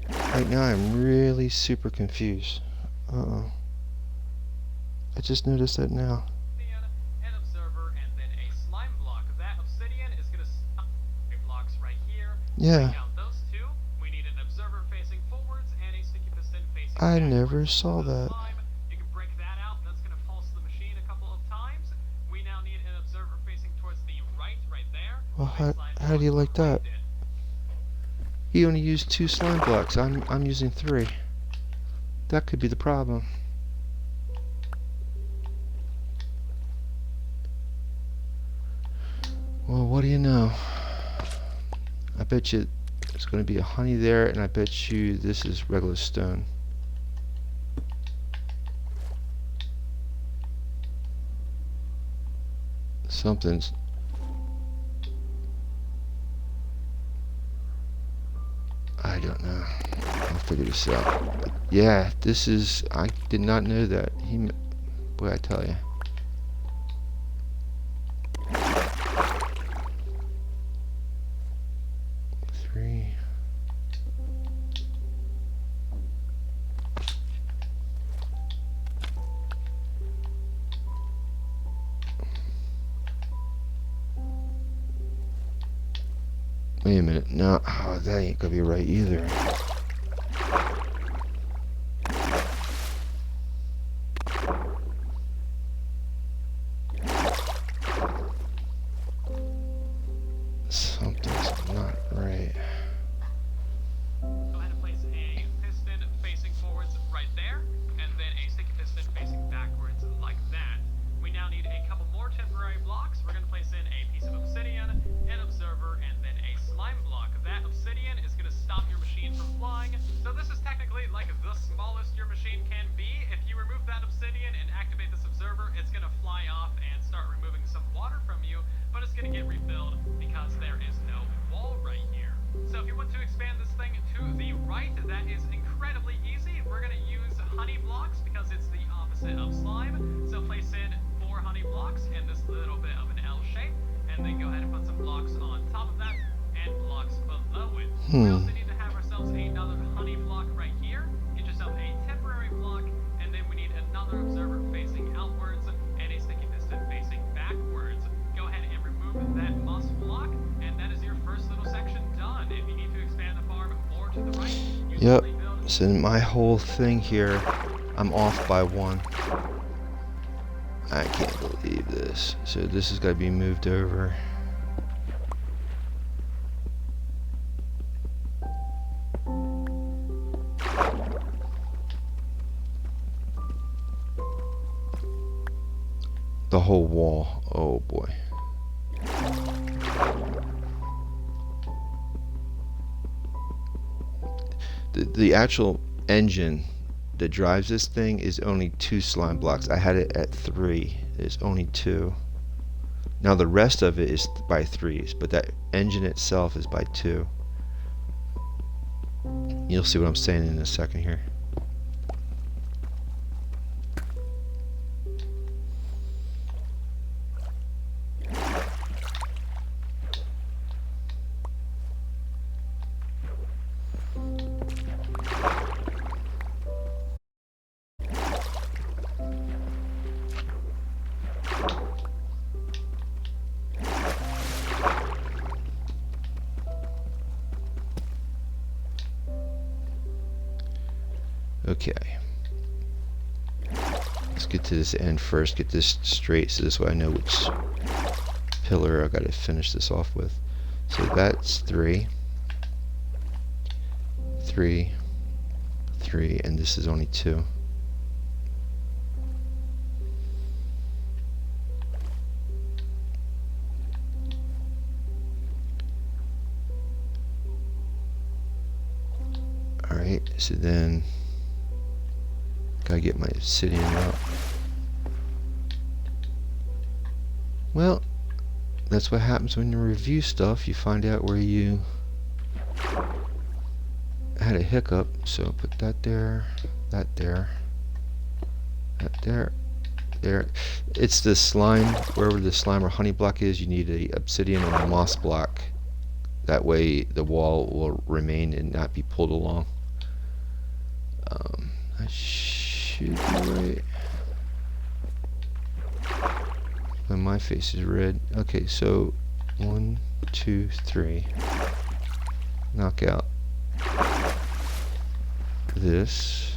Right now I'm really super confused. Uh-oh. I just noticed that now. An observer, and then a slime block. That obsidian is going to stop blocks right here. Yeah. Break out those 2. We need an observer facing forwards and a sticky piston facing I backwards. never saw For the that. slime, you can break that out, and that's going to pulse the machine a couple of times. We now need an observer facing towards the right there. Well, with a slime how do you block like that? behind it. He only used 2 slime blocks. I'm using 3. That could be the problem. Well, what do you know? I bet you there's going to be a honey there, and I bet you this is regular stone. Something's... I don't know. I'll figure this out. But yeah, this is... I did not know that. Boy, I tell you. Wait a minute. No, oh, that ain't gonna be right either. obsidian and activate this observer, it's gonna fly off and start removing some water from you, but it's gonna get refilled because there is no wall right here. So if you want to expand this thing to the right, that is incredibly easy. We're gonna use honey blocks because it's the opposite of slime. So place in 4 honey blocks and this little bit of an L shape, and then go ahead and put some blocks on top of that and blocks below it. We also need to have ourselves another honey block right here. Get yourself a temporary block, and then we need another observer facing outwards and a sticky piston facing backwards. Go ahead and remove that moss block, and that is your first little section done. If you need to expand the farm more to the right, you Yep. simply build. So my whole thing here, I'm off by 1. I can't believe this. So this has got to be moved over. The whole wall. Oh boy. The actual engine that drives this thing is only 2 slime blocks. I had it at 3. There's only 2. Now the rest of it is by 3s, but that engine itself is by 2. You'll see what I'm saying in a second here. Okay. Let's get to this end first, get this straight so this way I know which pillar I gotta finish this off with. So that's 3, 3, 3, and this is only 2. Alright, so then gotta get my obsidian out. Well, that's what happens when you review stuff. You find out where you had a hiccup. So put that there, that there, that there, there. It's the slime, wherever the slime or honey block is, you need a obsidian or a moss block. That way the wall will remain and not be pulled along. That should be right. But my face is red. Okay, so 1, 2, 3. Knock out this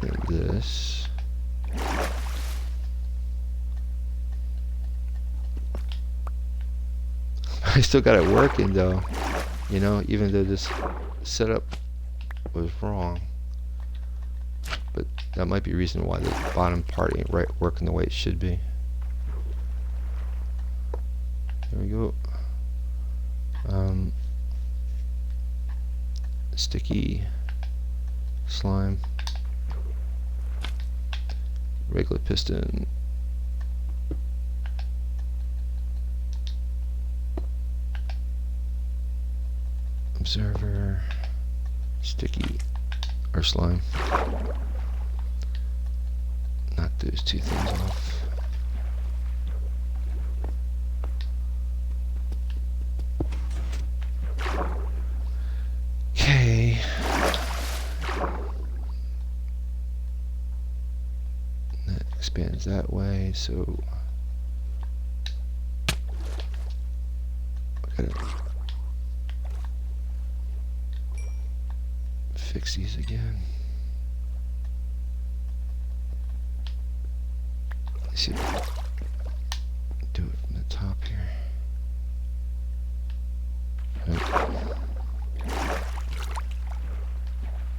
and this. I still got it working though, you know, even though this setup was wrong. But that might be a reason why the bottom part ain't right working the way it should be. There we go. Sticky slime, regular piston, observer, sticky or slime. Knock those 2 things off. Okay. That expands that way, so I gotta fix these again. Let's see if I can do it from the top here. Nope.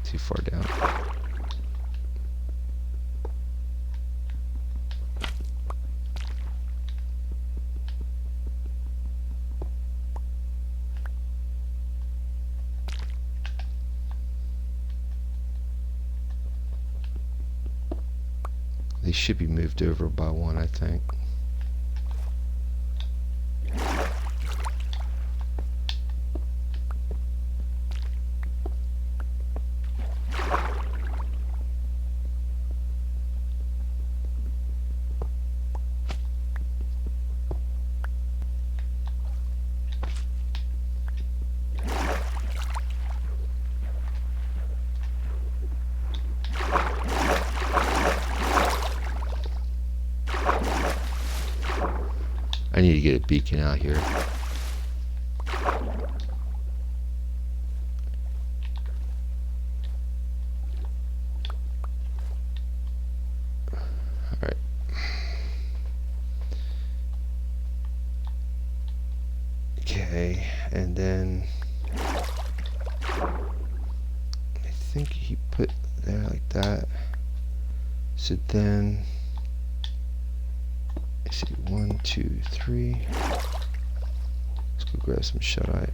Too far down. These should be moved over by one, I think. I need to get a beacon out here. Alright. Okay, and then I think he put there like that. So then let's see, 1, 2, 3. Let's go grab some shut-eye.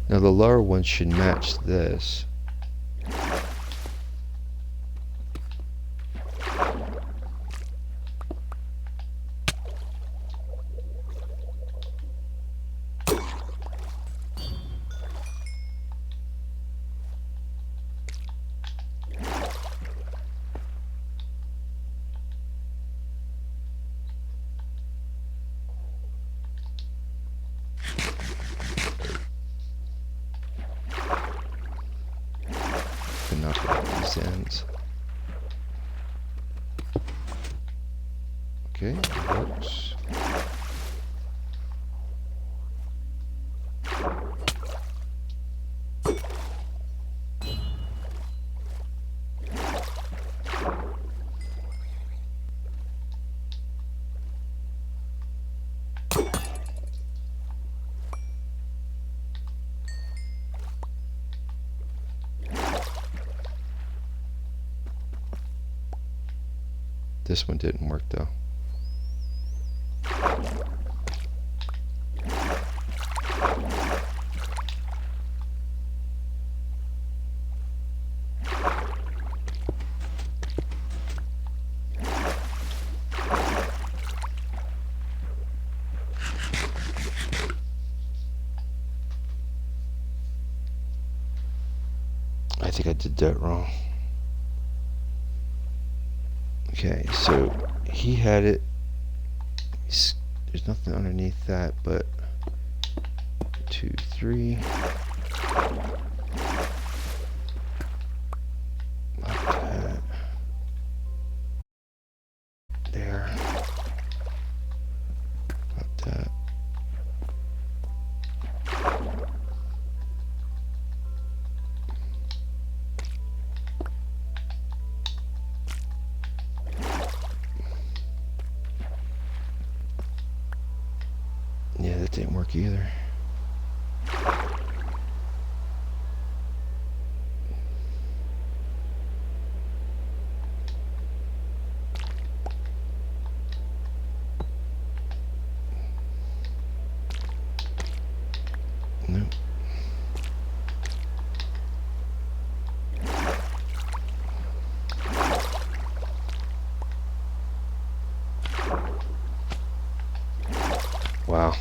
Now the lower one should match this. Knock out these ends. Okay, that works. This one didn't work though. I think I did that wrong. Okay, so he had it. There's nothing underneath that, but 2, 3. Like that. There. Like that. Yeah, that didn't work either. Nope. Wow.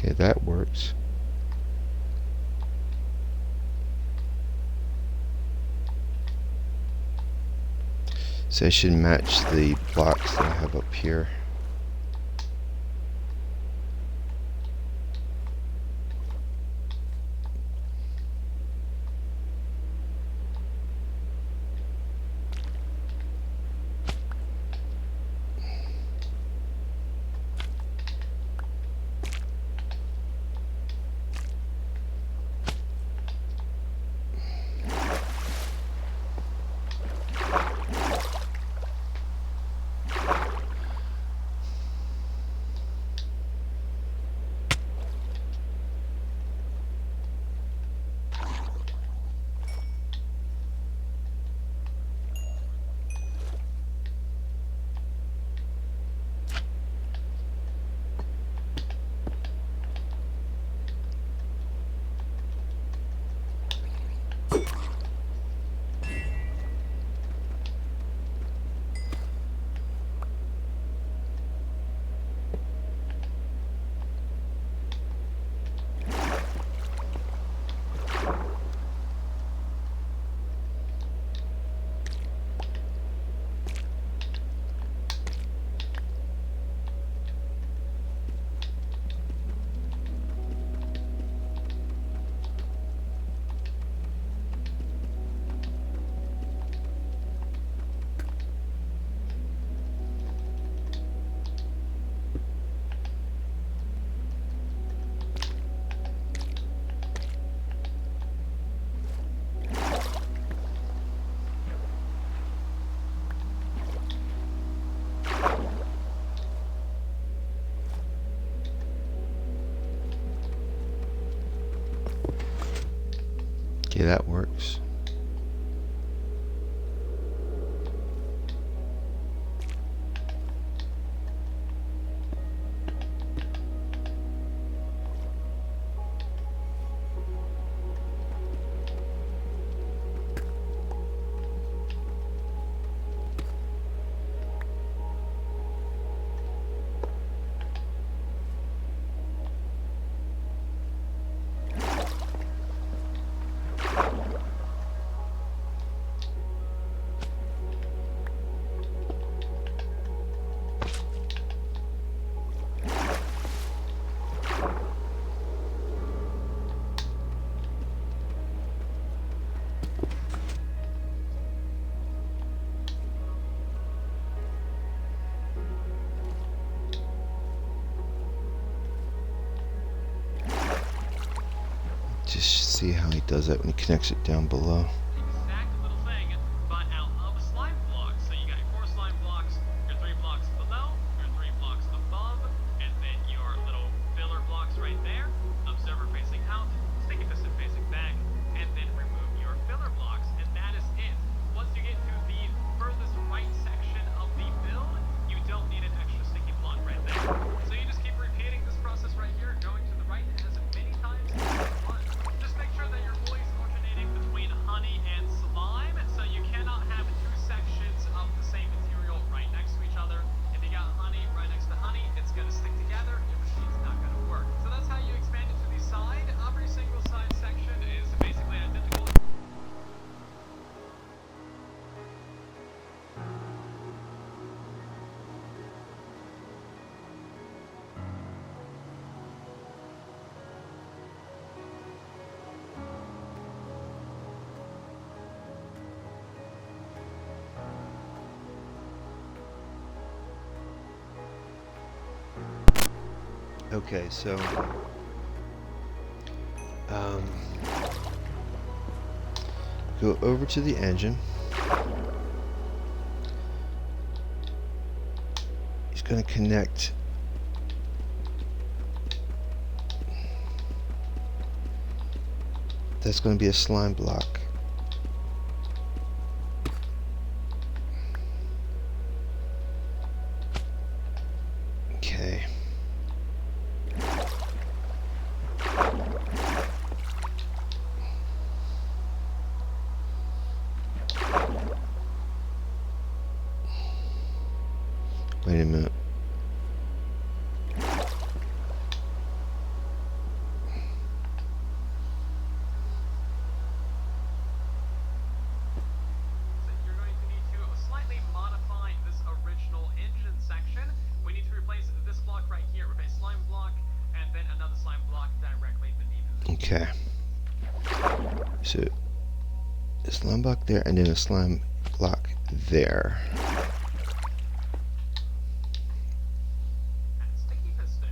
Okay, that works. So I should match the blocks that I have up here. Okay, that works. Just see how he does that when he connects it down below. Exact little thing, but out of slime blocks. So you got your 4 slime blocks, your 3 blocks below, your 3 blocks above, and then your little filler blocks right there. Observer facing out, sticky piston facing back, and then remove your filler blocks, and that is it. Once you get to the furthest right section of the build, you don't need an extra sticky block right there. So you just keep repeating this process right here, going to the right as many times as you want. Just make sure that you're always alternating between honey and slime, so you cannot have 2 sections of the same material right next to each other. If you got honey right next to honey, it's going to stick together, your machine's not going to work. So that's how you expand it to the side. Every single side section is basically identical. Okay, so go over to the engine. He's going to connect that's going to be a slime block. Okay. Wait a minute. Okay. So a slime block there, and then a slime block there. And sticky piston.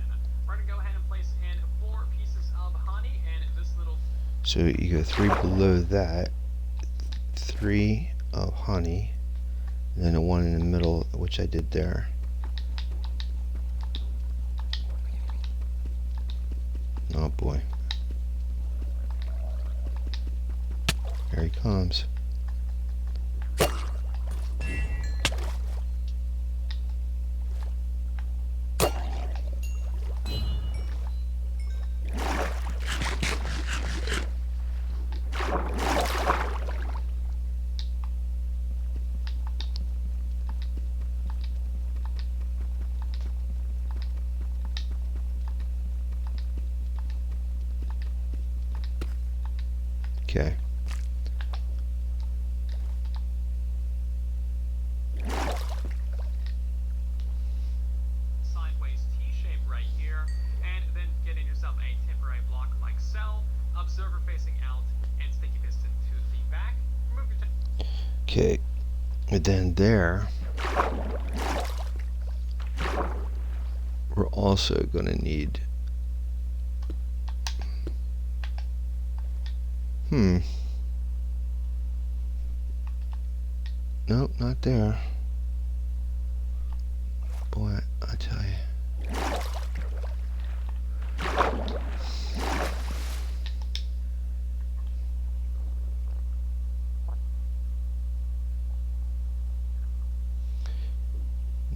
We're gonna go ahead and place in 4 pieces of honey and this little. So you go 3 below that, 3 of honey, and then a 1 in the middle, which I did there. Oh boy. Here he comes. Okay. Sideways T-shape right here, and then getting yourself a temporary block like so. Observer facing out, and sticky piston to the back. Remove your. Okay. And then there, we're also going to need. Nope, not there. Boy, I tell you.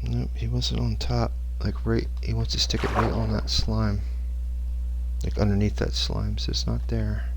Nope, he wasn't on top. Like right, he wants to stick it right on that slime. Like underneath that slime, so it's not there.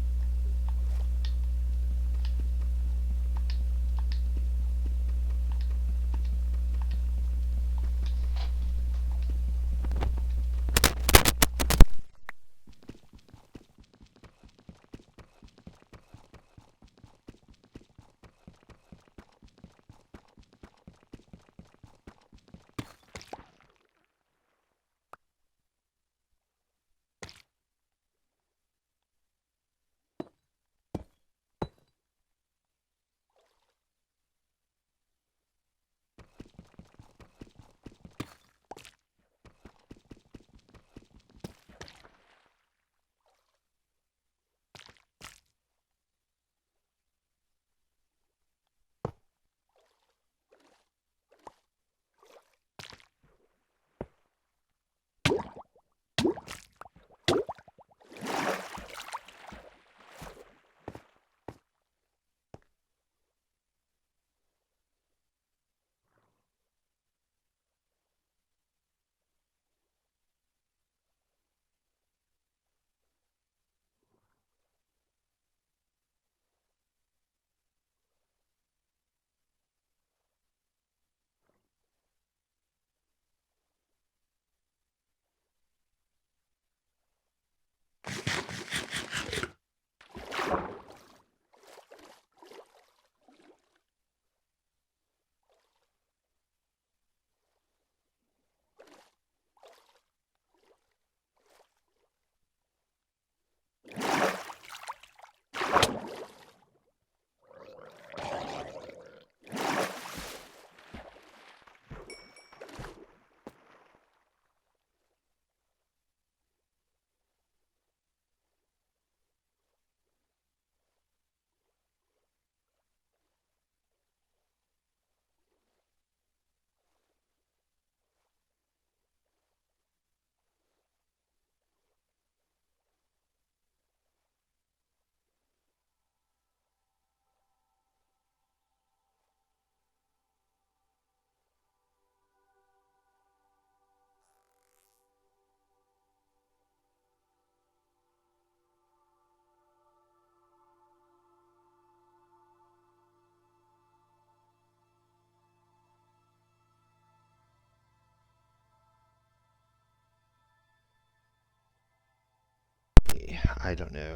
I don't know.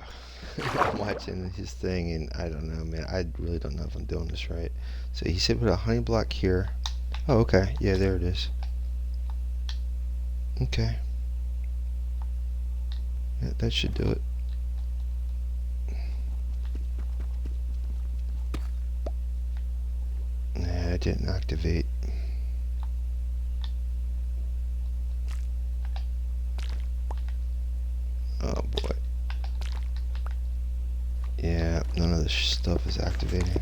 I'm watching his thing and I don't know, man. I really don't know if I'm doing this right. So he said put a honey block here. Oh, okay. Yeah, there it is. Okay. Yeah, that should do it. it didn't activate. Oh boy. Yeah, none of this stuff is activating.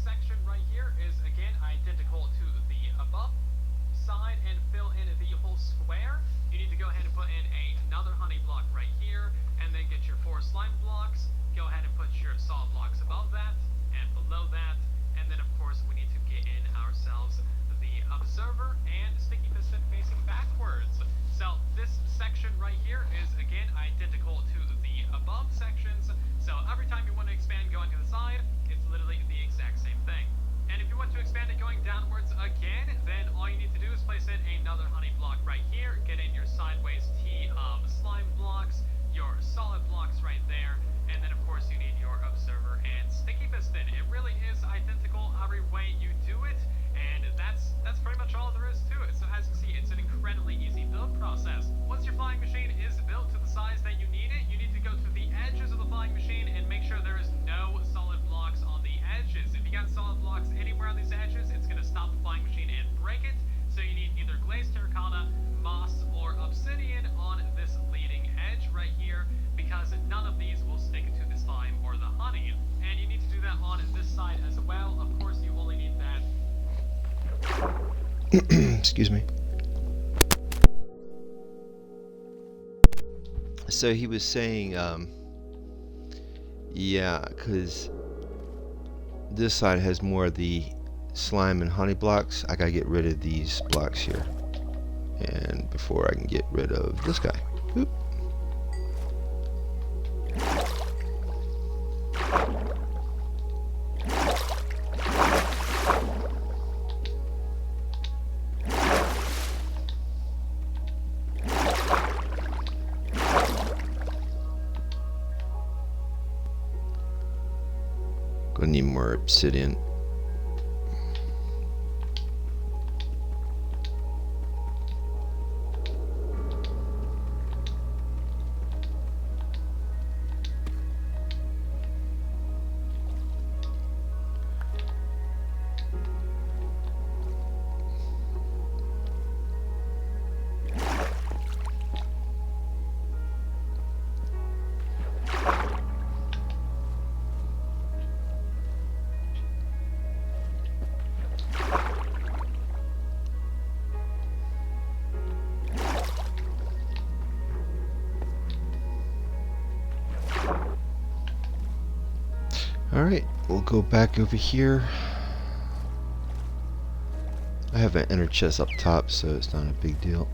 Section right here is again identical to the above side, and fill in the whole square. You need to go ahead and put in another honey block right here, and then get your 4 slime blocks. Go ahead and put your solid blocks above that and below that, and then of course we need to get in ourselves the observer and sticky piston facing backwards. So this section right here is again identical to the above sections. So every time you want to expand going to the side, it's literally the exact same thing. And if you want to expand it going downwards again, then all you need to do is place in another honey block right here, get in your sideways T of slime blocks, your solid blocks right there, and then of course you need your observer and sticky piston. It really is identical every way you do it, and that's pretty much all there is to it. So as you see, it's an incredibly easy build process. Once your flying machine is built to the size that you need it, you need to go to the edges of the flying machine and make sure there is no solid blocks on the edges. If you got solid blocks anywhere on these edges, it's going to stop the flying machine and break it. So you need either glazed terracotta, moss, or obsidian on this leading edge right here, because none of these will stick to the slime or the honey. And you need to do that on this side as well. Of course, you only need that. Excuse me. So he was saying, yeah, because this side has more of the slime and honey blocks. I gotta get rid of these blocks here, and before I can get rid of this guy. Oop. Gonna need more obsidian. Alright, we'll go back over here. I have an inner chest up top, so it's not a big deal.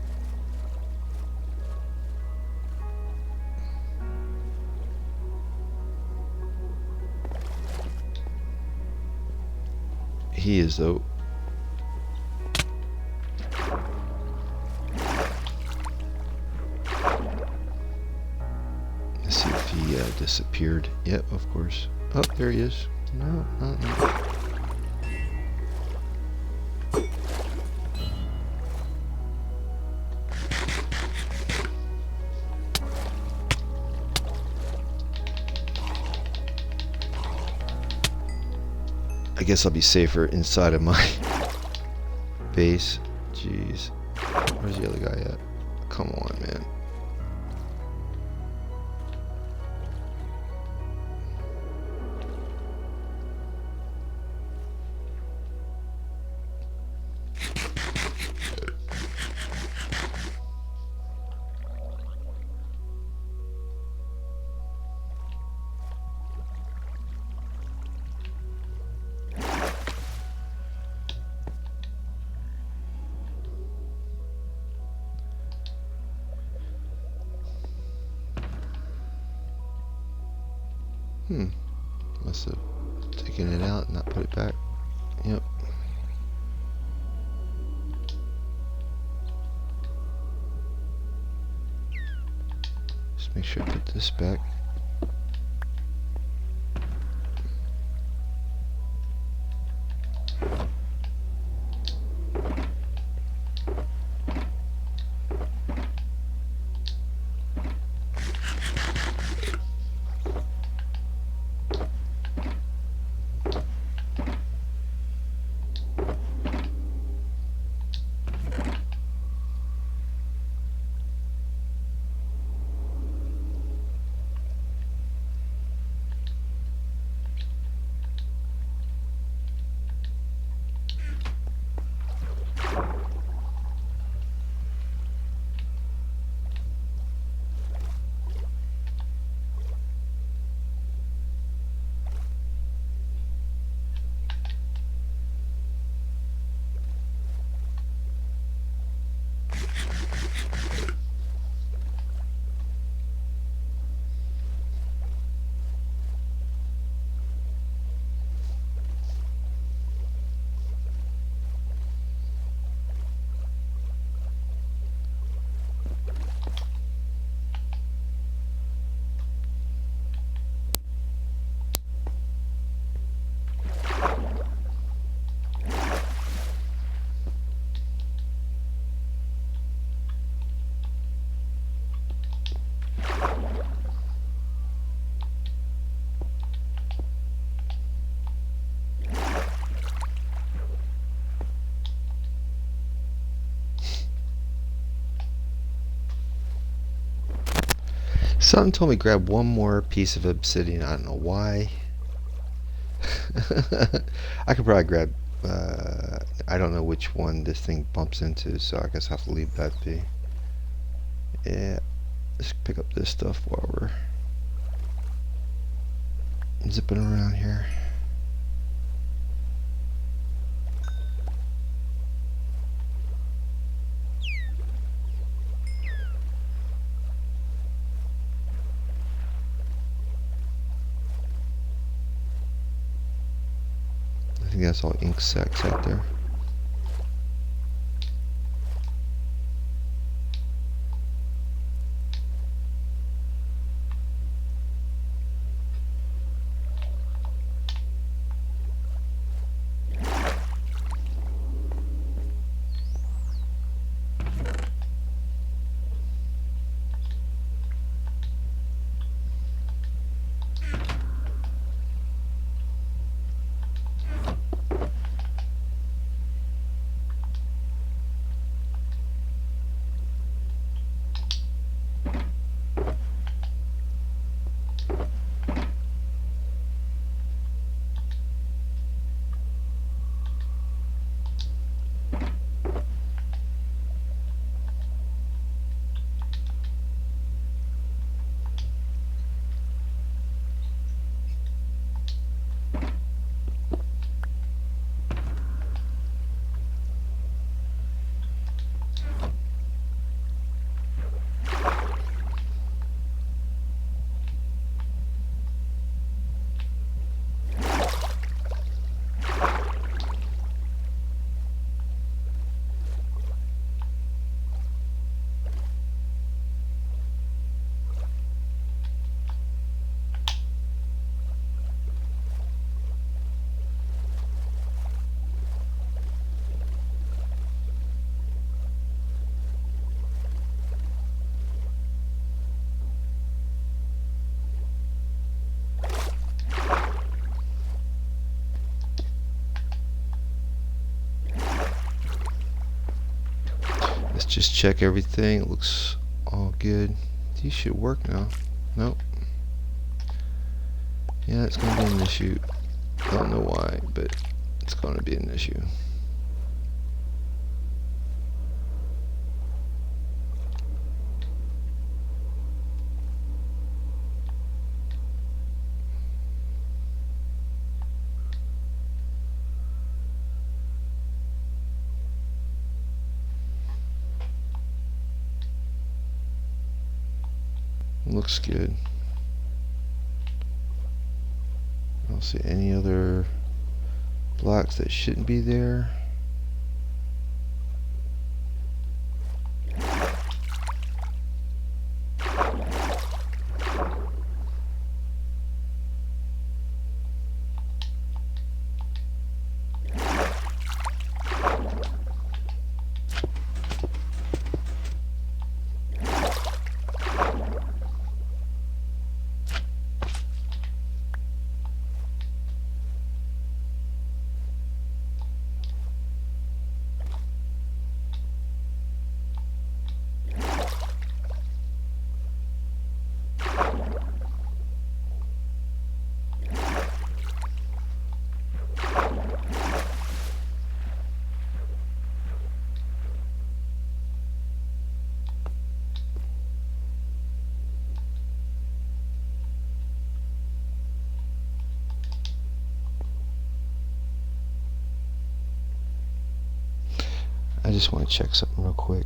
He is though. Let's see if he disappeared. Yep, of course. Oh, there he is. No. I guess I'll be safer inside of my base. Jeez. Where's the other guy at? Come on, man. Must have taken it out and not put it back. Yep. Just make sure I put this back. Something told me grab one more piece of obsidian. I don't know why. I could probably grab. I don't know which one this thing bumps into, so I guess I have to leave that be. Yeah, let's pick up this stuff while we're zipping around here. I think that's all ink sacs out there. Let's just check everything. It looks all good. These should work now. Nope. Yeah, it's going to be an issue. I don't know why, but it's going to be an issue. Looks good. I don't see any other blocks that shouldn't be there. I just want to check something real quick.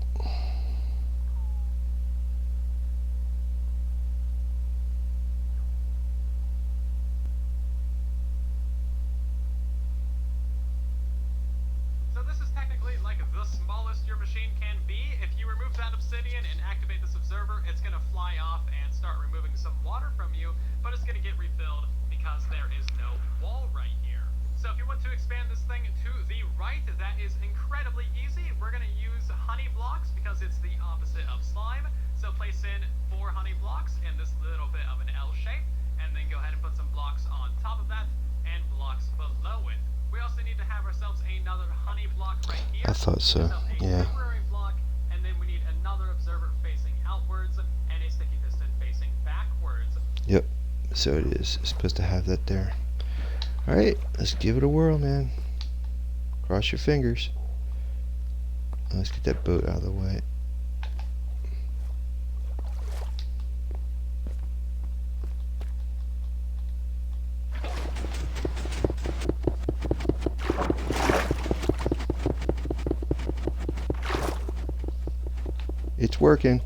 So this is technically like the smallest your machine can be. If you remove that obsidian and activate this observer, it's going to fly off and start removing some water from you, but it's going to get refilled because there is no wall right here. So if you want to expand this thing to the right, that is incredibly easy. We're going to use honey blocks because it's the opposite of slime. So place in 4 honey blocks in this little bit of an L shape, and then go ahead and put some blocks on top of that and blocks below it. We also need to have ourselves another honey block right here. I thought so, yeah. Temporary block, and then we need another observer facing outwards and a sticky piston facing back. So it is. It's supposed to have that there. Alright, let's give it a whirl, man. Cross your fingers. Let's get that boat out of the way. It's working.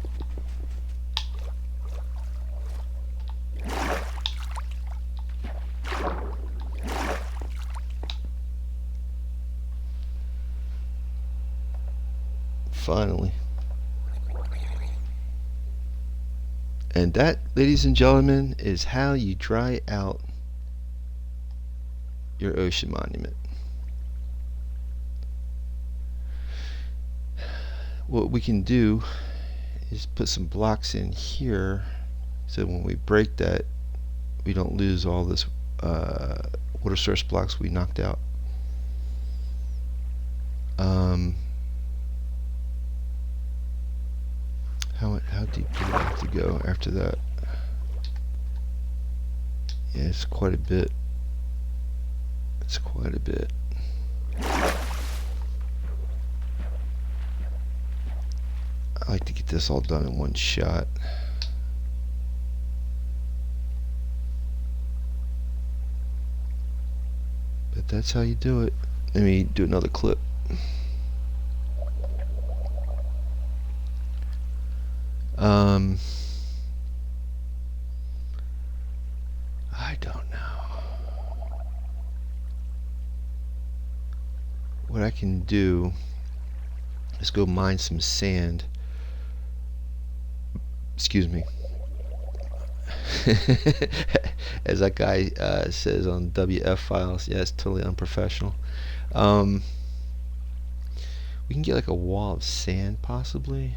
Finally. And that, ladies and gentlemen, is how you dry out your ocean monument. What we can do is put some blocks in here so when we break that, we don't lose all this water source blocks we knocked out. How deep do we have to go after that? Yeah, it's quite a bit. It's quite a bit. I like to get this all done in one shot. But that's how you do it. Let me do another clip. I don't know. What I can do is go mine some sand. Excuse me. As that guy says on WF Files, yeah, it's totally unprofessional. We can get like a wall of sand, possibly.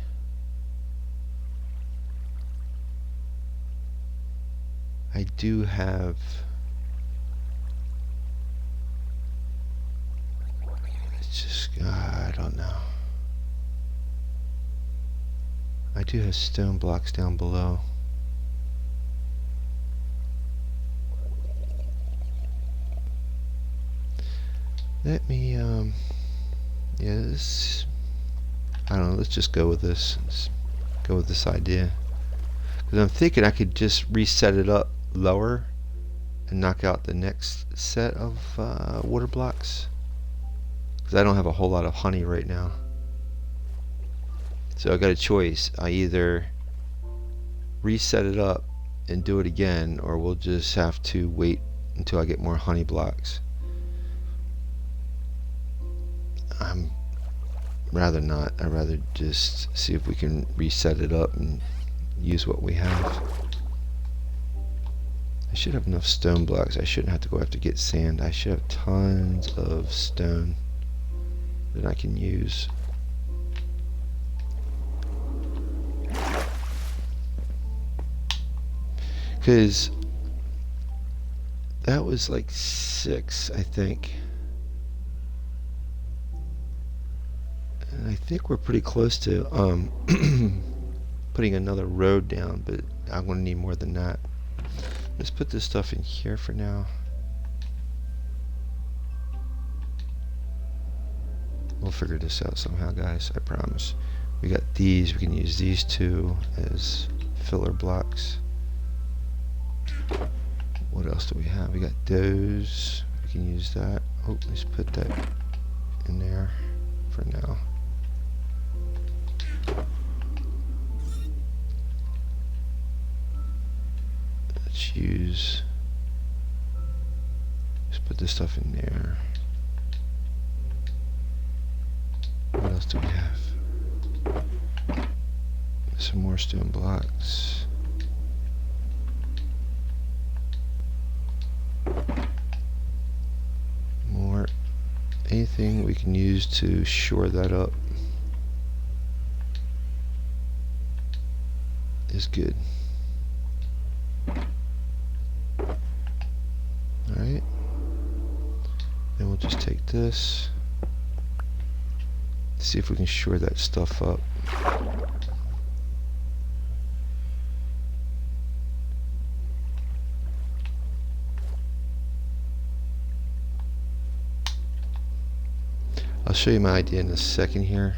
I do have. It's just, I don't know. I do have stone blocks down below. Let me, yeah, this, I don't know, let's just go with this. Let's go with this idea. Because I'm thinking I could just reset it up lower and knock out the next set of water blocks. Because I don't have a whole lot of honey right now. So I got a choice. I either reset it up and do it again, or we'll just have to wait until I get more honey blocks. I'm rather not. I'd rather just see if we can reset it up and use what we have. I should have enough stone blocks. I shouldn't have to go have to get sand. I should have tons of stone that I can use. Because that was like 6, I think. And I think we're pretty close to putting another road down, but I'm going to need more than that. Let's put this stuff in here for now. We'll figure this out somehow, guys, I promise. We got these. We can use these two as filler blocks. What else do we have? We got those. We can use that. Oh, let's put that in there for now. Let's use. Let's put this stuff in there. What else do we have? Some more stone blocks. More. Anything we can use to shore that up is good. Alright. Then we'll just take this. See if we can shore that stuff up. I'll show you my idea in a second here.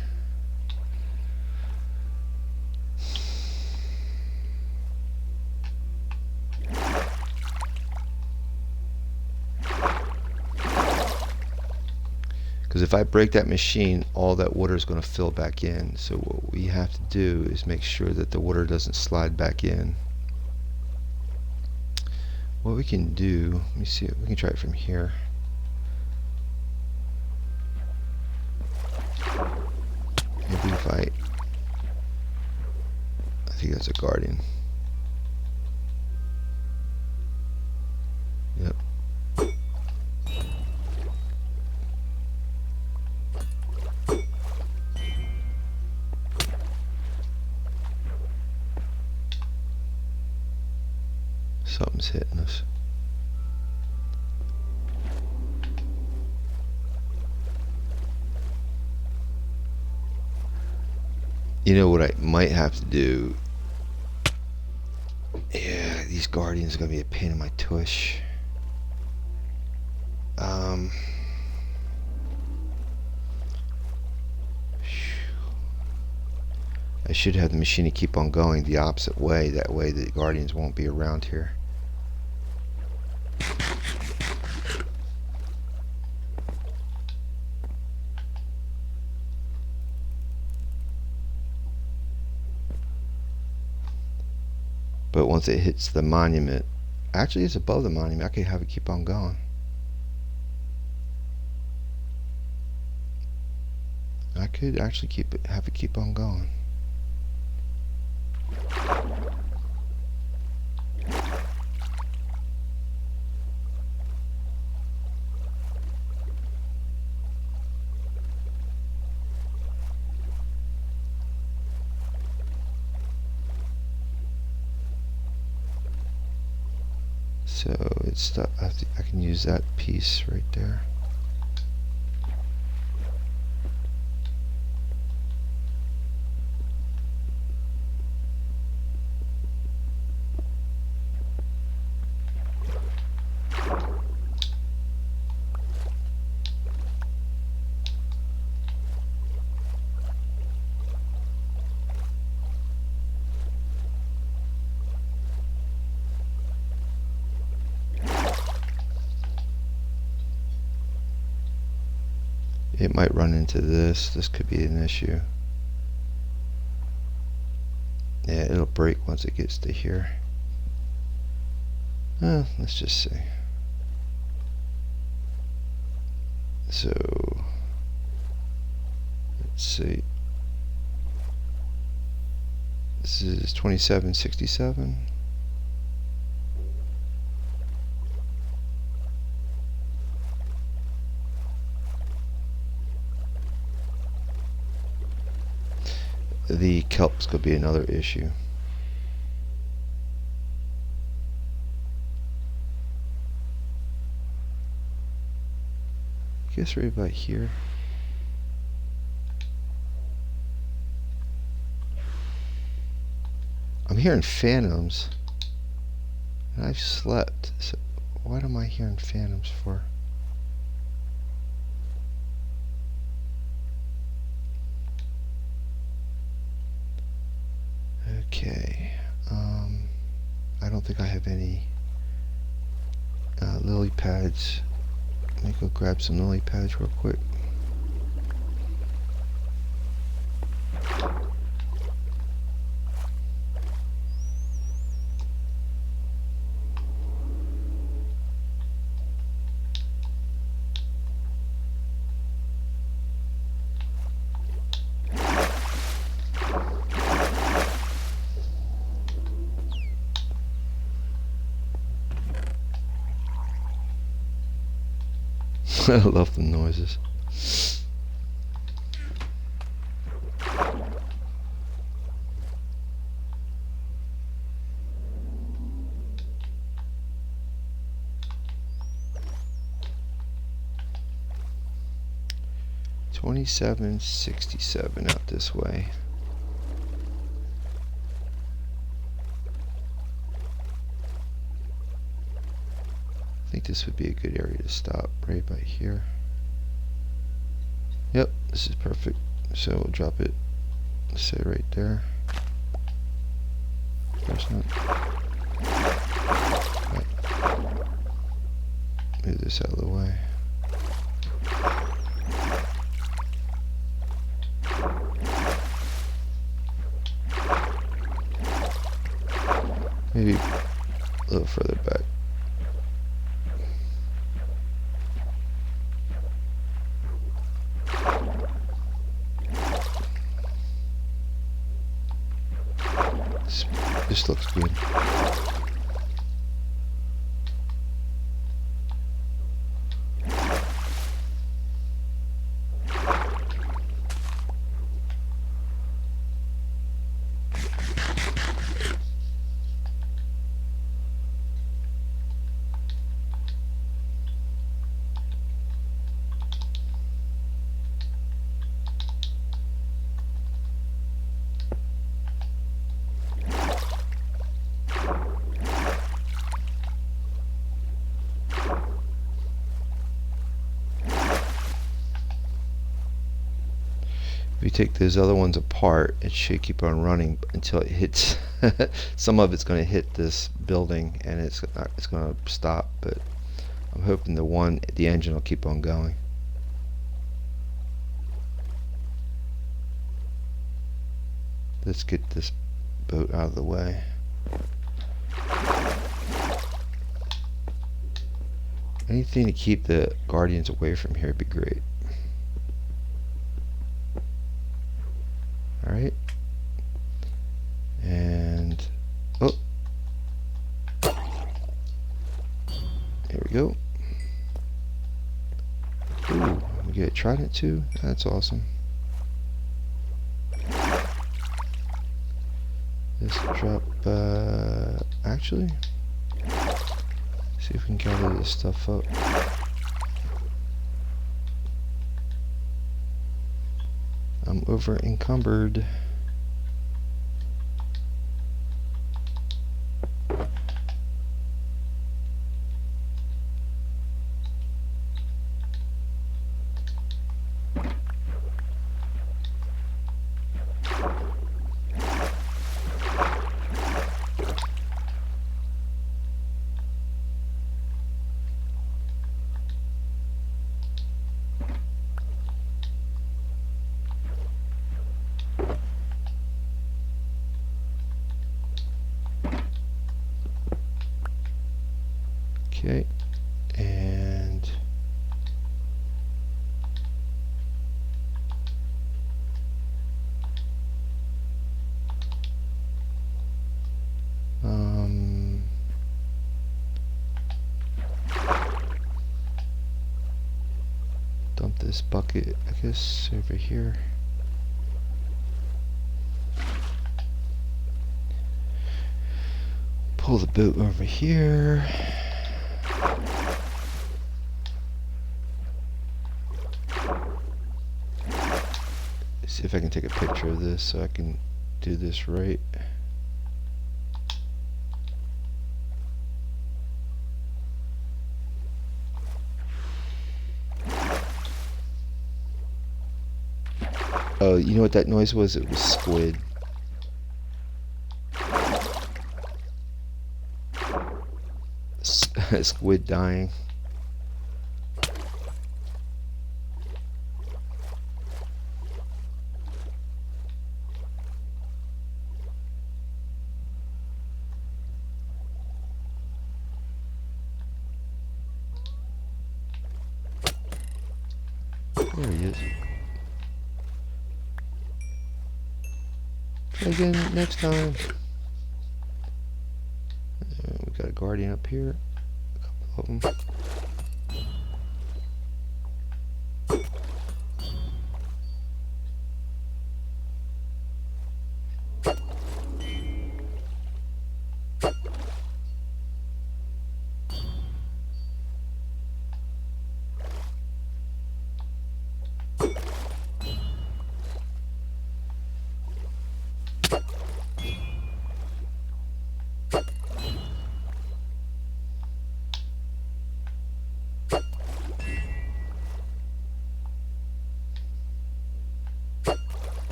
Because if I break that machine, all that water is going to fill back in. So what we have to do is make sure that the water doesn't slide back in. What we can do, let me see, we can try it from here. Maybe if I think that's a Guardian. Yep. Something's hitting us. You know what I might have to do? Yeah, these Guardians are gonna be a pain in my tush. I should have the machine keep on going the opposite way. That way the Guardians won't be around here. But once it hits the monument, actually it's above the monument, I could have it keep on going. I could actually have it keep on going. So it's I can use that piece right there. It might run into this. This could be an issue. Yeah, it'll break once it gets to here. Let's just see. So, let's see. This is 2767. The kelp's could be another issue. I guess right about here. I'm hearing phantoms. And I've slept. So what am I hearing phantoms for? Okay, I don't think I have any lily pads. Let me go grab some lily pads real quick. I love the noises. $27.67 out this way. I think this would be a good area to stop right by here. Yep, this is perfect. So we'll drop it, say right there. There's not. Right. Move this out of the way. Maybe a little further back. This looks good. If you take those other ones apart, it should keep on running until it hits. Some of it's going to hit this building, and it's going to stop. But I'm hoping the engine will keep on going. Let's get this boat out of the way. Anything to keep the Guardians away from here would be great. Alright. And oh, there we go. Ooh, we get a Trident too. That's awesome. Let's drop actually see if we can gather this stuff up. I'm over encumbered. Okay, and dump this bucket, I guess, over here. Pull the boat over here. See if I can take a picture of this so I can do this right. Oh, you know what that noise was? It was squid. Squid dying. There he is. Try again next time. We got a Guardian up here. A couple of them.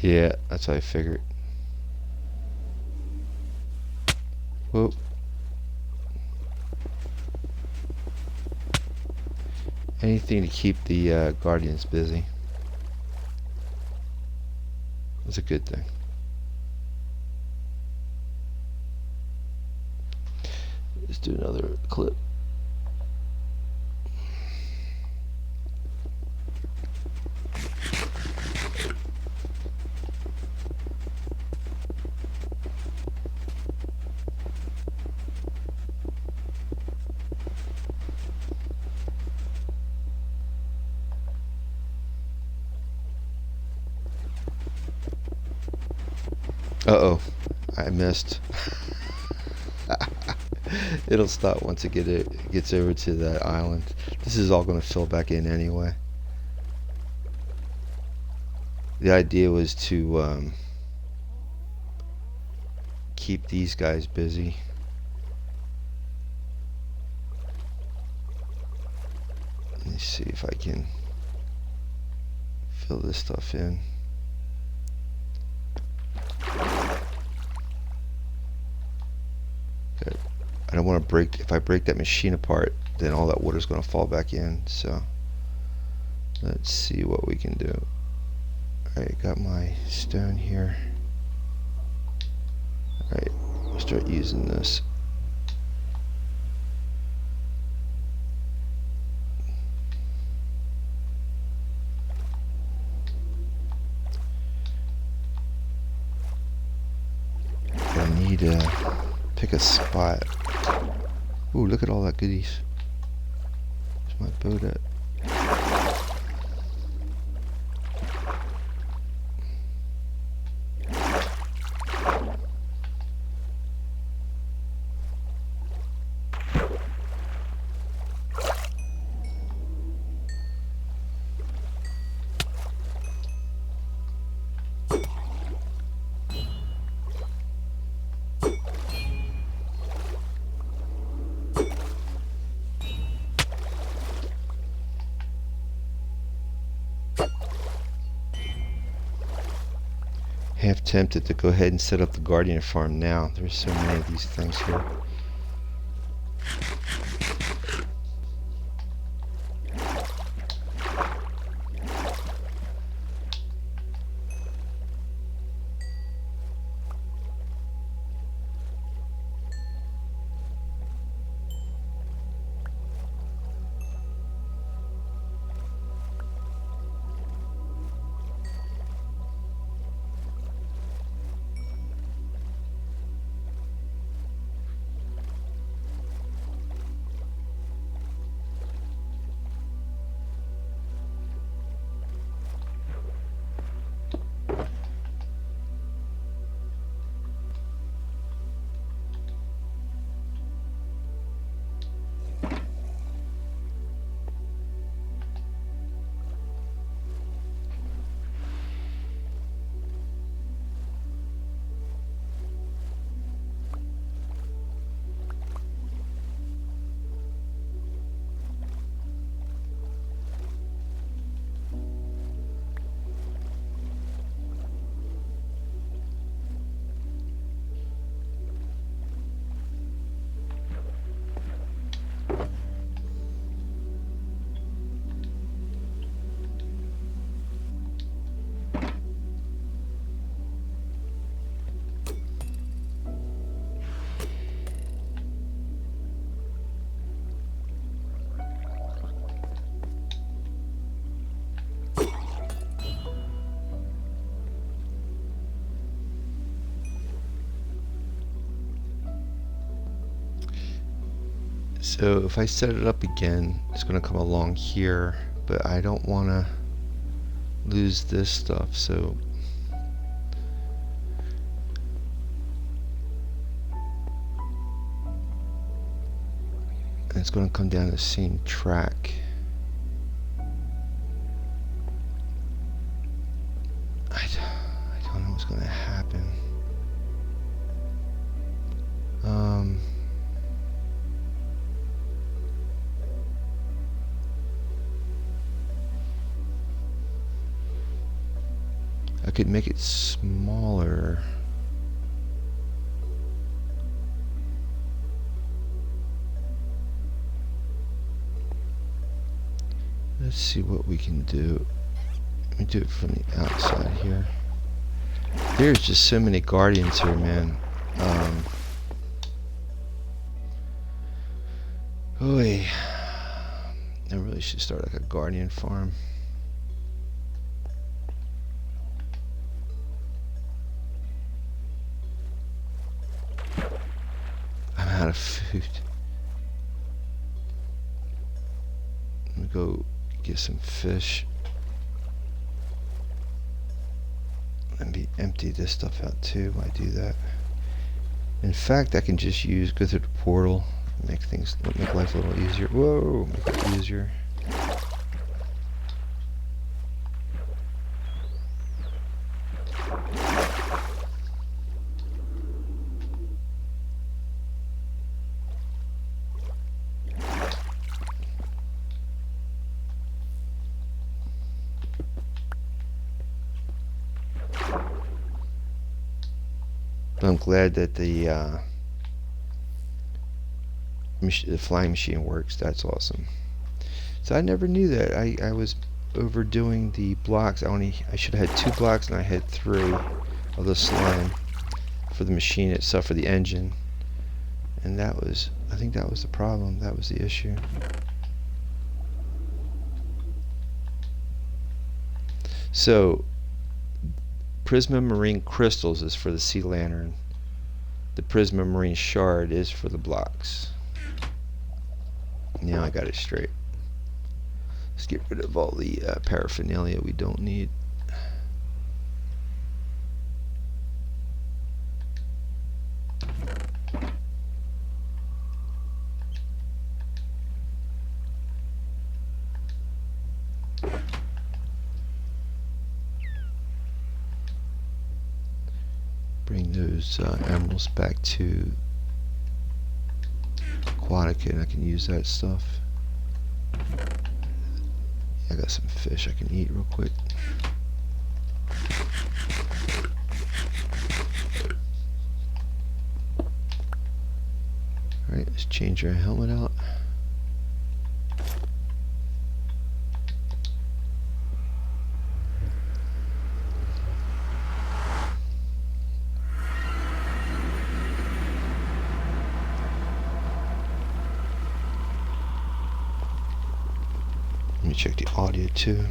Yeah, that's what I figured. Whoop. Anything to keep the Guardians busy. That's a good thing. Let's do another clip. Uh-oh, I missed. It'll stop once it gets over to that island. This is all going to fill back in anyway. The idea was to keep these guys busy. Let me see if I can fill this stuff in. Good. I don't want to break, if I break that machine apart, then all that water is going to fall back in. So let's see what we can do. Alright, got my stone here. Alright, we'll start using this. I need to pick a spot. Ooh, look at all that goodies. Where's my boat at? Half tempted to go ahead and set up the Guardian farm now. There's so many of these things here. So if I set it up again, it's going to come along here, but I don't want to lose this stuff, so and it's going to come down the same track. I don't know what's going to happen. could make it smaller. Let's see what we can do. Let me do it from the outside here. There's just so many guardians here, man. Oy. I really should start like a guardian farm. I'm out of food. Let me go get some fish. Let me empty this stuff out too when I do that. In fact, I can just go through the portal, make life a little easier. Whoa, make it easier. But I'm glad that the flying machine works. That's awesome. So I never knew that. I was overdoing the blocks. I should have had 2 blocks and I had 3 of the slime for the machine itself, for the engine. And I think that was the problem. That was the issue. So Prismamarine crystals is for the sea lantern. The Prismamarine shard is for the blocks. Now I got it straight. Let's get rid of all the paraphernalia we don't need. Bring those emeralds back to Aquatica and I can use that stuff. I got some fish I can eat real quick. Alright, let's change our helmet out. Let me check the audio too.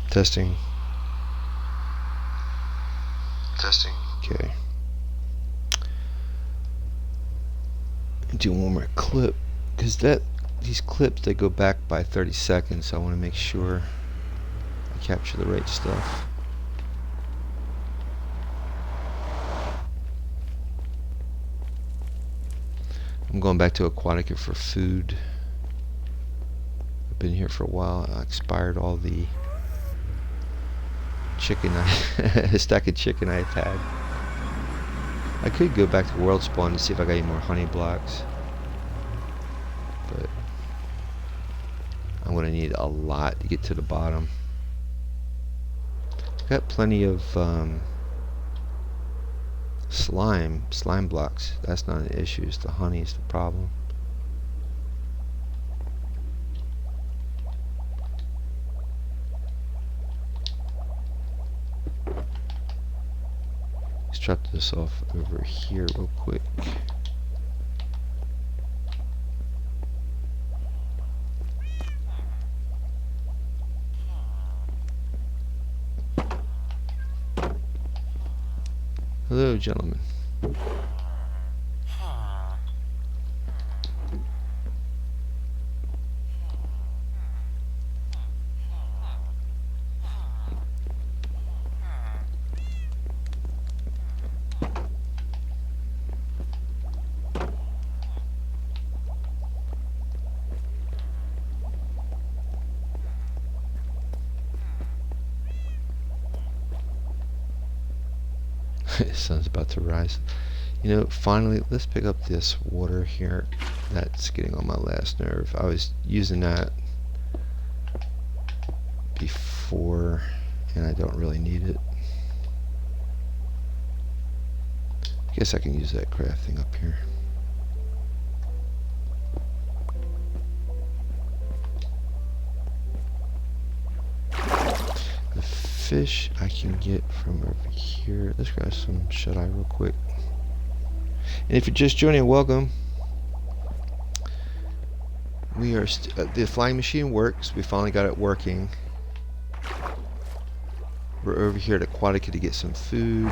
Testing. Testing. Okay. Do one more clip, because these clips, they go back by 30 seconds, so I want to make sure I capture the right stuff. I'm going back to Aquatica for food. I've been here for a while. I expired all the chicken, a stack of chicken I've had. I could go back to World Spawn to see if I got any more honey blocks, but I'm going to need a lot to get to the bottom. Got plenty of slime blocks. That's not an issue. It's the honey is the problem. Let's drop this off over here real quick. Hello, gentlemen. sun's about to rise. You know, finally, let's pick up this water here. That's getting on my last nerve. I was using that before, and I don't really need it. I guess I can use that crafting up here. The fish I can get from over here. Let's grab some shut-eye real quick. And if you're just joining, welcome. We are the flying machine works. We finally got it working. We're over here at Aquatica to get some food.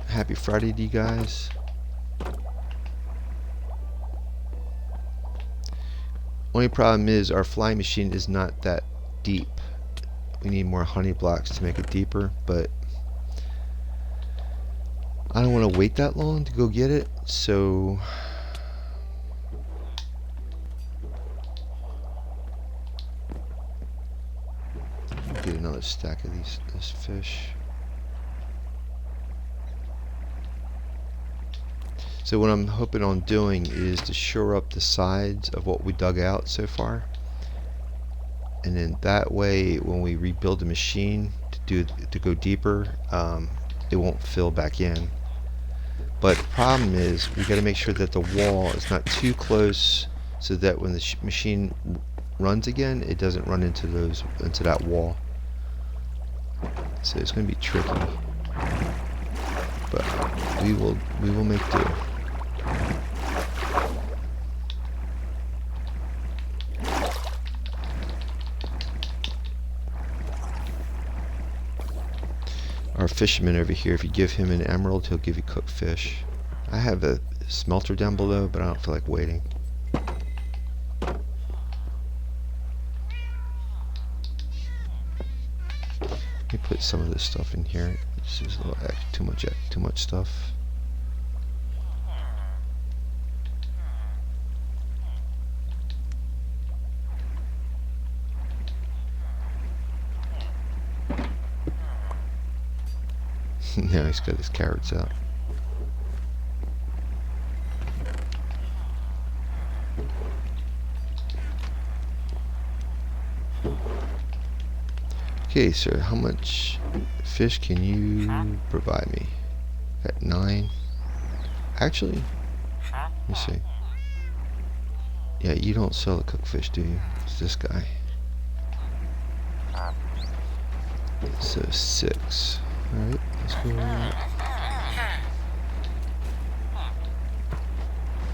Happy Friday to you guys. Only problem is our flying machine is not that deep. We need more honey blocks to make it deeper, but I don't want to wait that long to go get it, so I'll get another stack of this fish. So what I'm hoping on doing is to shore up the sides of what we dug out so far, and then that way when we rebuild the machine to go deeper, it won't fill back in. But the problem is we got to make sure that the wall is not too close, so that when the machine runs again, it doesn't run into that wall. So it's going to be tricky, but we will make do. Our fisherman over here, if you give him an emerald, he'll give you cooked fish. I have a smelter down below, but I don't feel like waiting. Let me put some of this stuff in here. This is a little too much stuff. Now he's got his carrots out. Okay, sir, how much fish can you provide me? Got 9. Actually, let me see. Yeah, you don't sell the cooked fish, do you? It's this guy. So 6. Alright, let's go with that.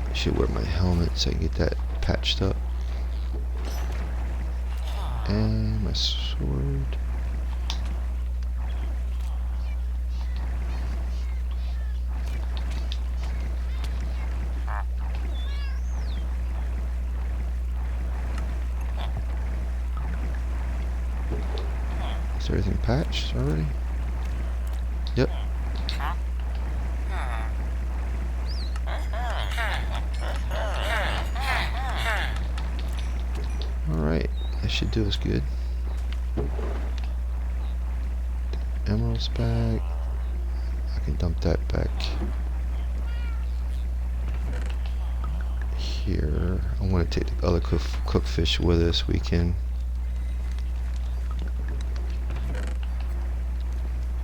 I should wear my helmet so I can get that patched up. And my sword. Is everything patched already? Yep. Alright, that should do us good. Emeralds back. I can dump that back here. I want to take the other cooked fish with us. We can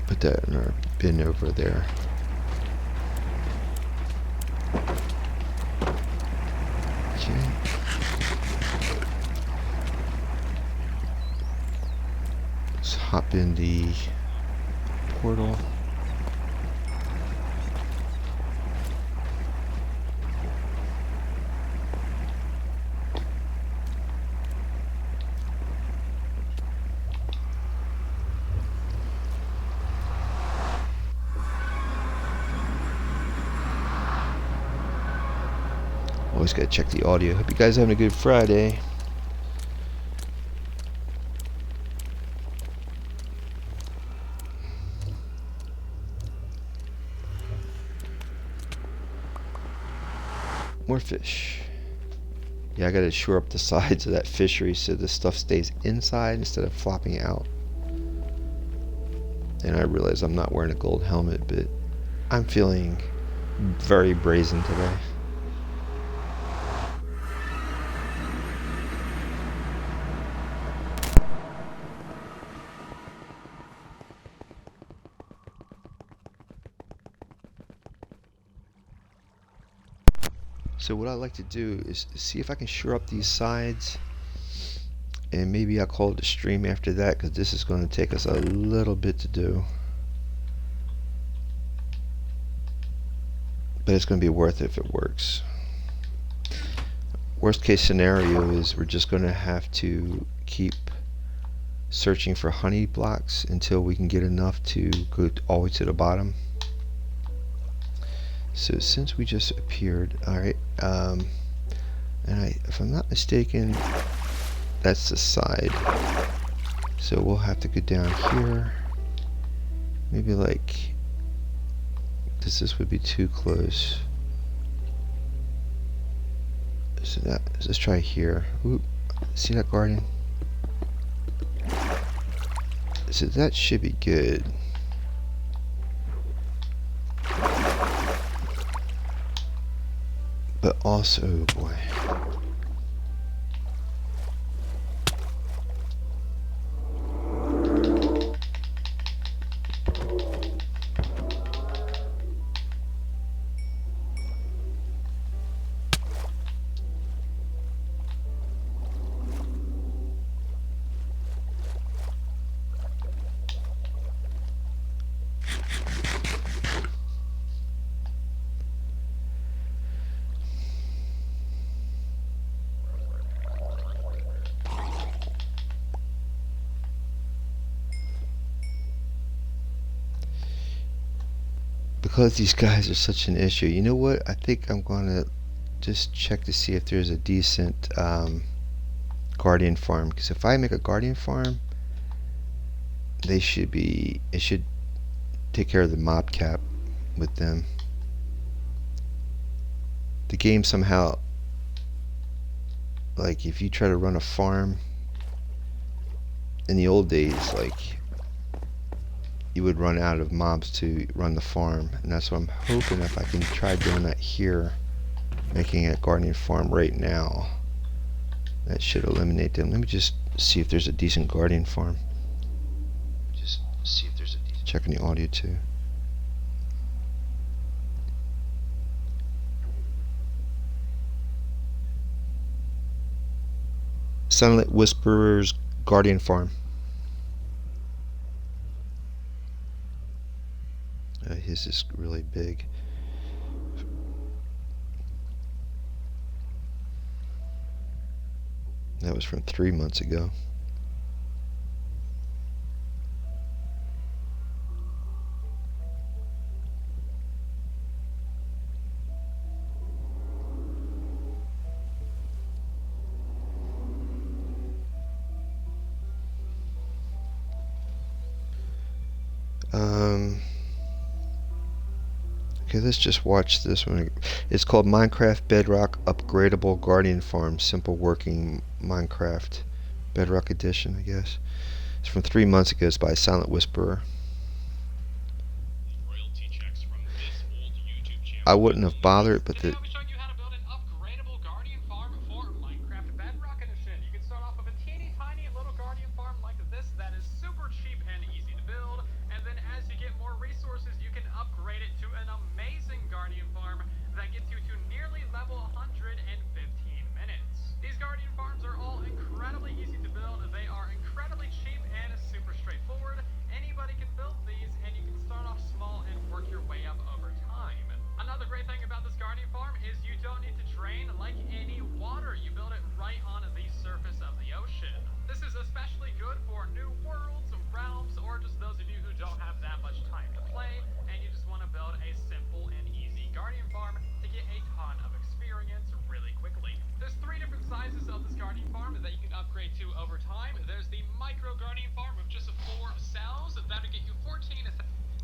put that in our bin over there. Okay. Let's hop in the portal. Always gotta check the audio. Hope you guys are having a good Friday. More fish. Yeah, I gotta shore up the sides of that fishery so this stuff stays inside instead of flopping out. And I realize I'm not wearing a gold helmet, but I'm feeling very brazen today. So what I like to do is see if I can shore up these sides, and maybe I'll call it a stream after that, because this is going to take us a little bit to do. But it's going to be worth it if it works. Worst case scenario is we're just going to have to keep searching for honey blocks until we can get enough to go all the way to the bottom. So since we just appeared, alright, and if I'm not mistaken, that's the side. So we'll have to go down here. Maybe like this would be too close. So let's try here. Oop, see that guardian? So that should be good. But also, oh boy. Because these guys are such an issue, you know what? I think I'm gonna just check to see if there's a decent guardian farm. Because if I make a guardian farm, it should take care of the mob cap with them. The game somehow, like if you try to run a farm in the old days, like you would run out of mobs to run the farm, and that's what I'm hoping if I can try doing that here, making a guardian farm right now. That should eliminate them. Let me just see if there's a decent guardian farm. Checking the audio too. Silent Whisperer's Guardian Farm. His is really big. That was from 3 months ago. Okay, let's just watch this one. It's called Minecraft Bedrock Upgradable Guardian Farm. Simple Working Minecraft Bedrock Edition, I guess. It's from 3 months ago. It's by Silent Whisperer. I wouldn't have bothered, but the...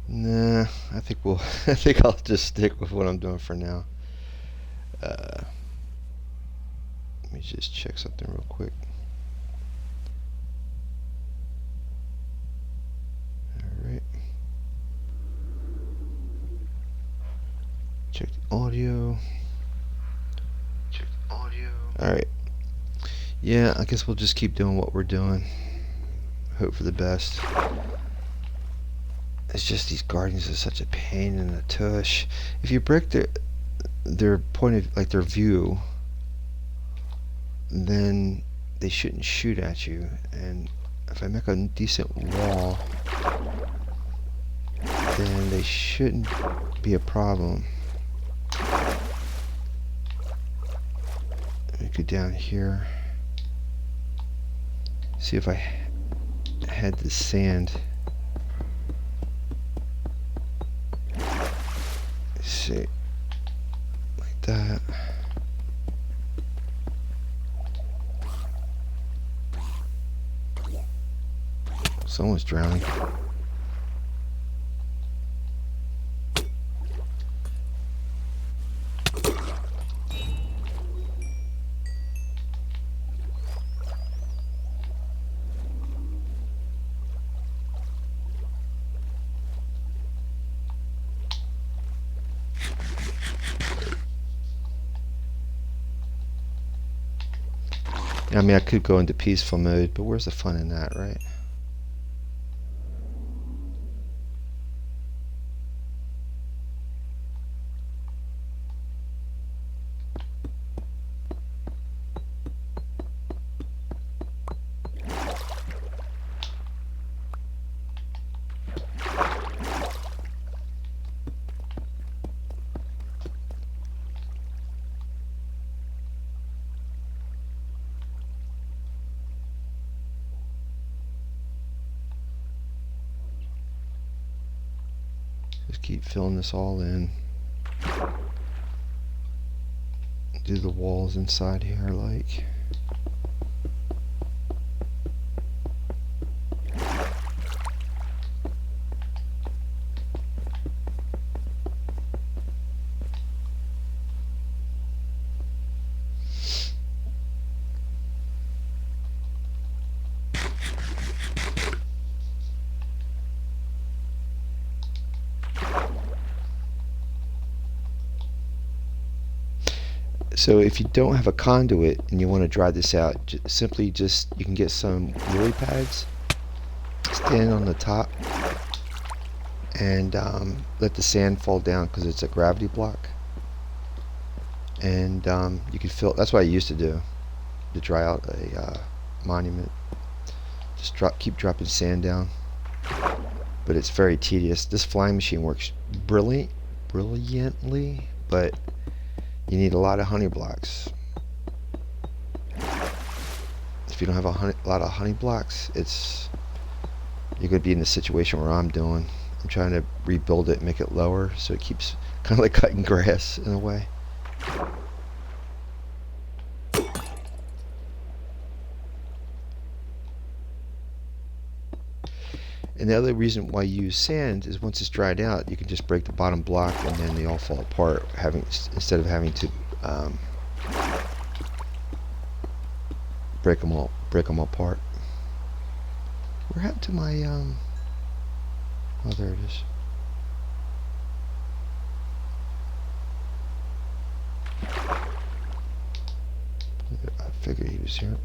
Nah, I think I'll just stick with what I'm doing for now. Let me just check something real quick. Alright. Check the audio. Check the audio. Alright. Yeah, I guess we'll just keep doing what we're doing. Hope for the best. It's just these guardians are such a pain in the tush. If you break their point of, like, their view, then they shouldn't shoot at you. And if I make a decent wall, then they shouldn't be a problem. Let me go down here. See if I had the sand. Let's see. Like that. Someone's drowning. I mean, I could go into peaceful mode, but where's the fun in that, right? Just keep filling this all in. Do the walls inside here like. So if you don't have a conduit and you want to dry this out, simply just, you can get some lily pads, stand on the top, and let the sand fall down because it's a gravity block. And you can fill, that's what I used to do to dry out a monument. Just keep dropping sand down. But it's very tedious. This flying machine works brilliantly, but you need a lot of honey blocks. If you don't have a lot of honey blocks, you're going to be in the situation where I'm doing. I'm trying to rebuild it, make it lower, so it keeps kind of like cutting grass in a way. And the other reason why you use sand is once it's dried out, you can just break the bottom block and then they all fall apart, instead of having to break them all apart. What happened to my oh, there it is. I figured he was here.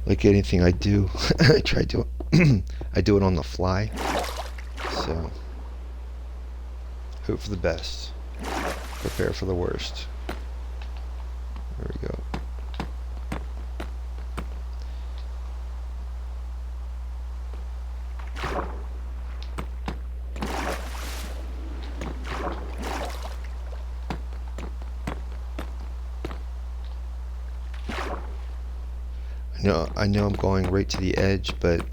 Like anything I do, I try to I do it on the fly. So hope for the best, prepare for the worst. There we go. I know I'm going right to the edge, but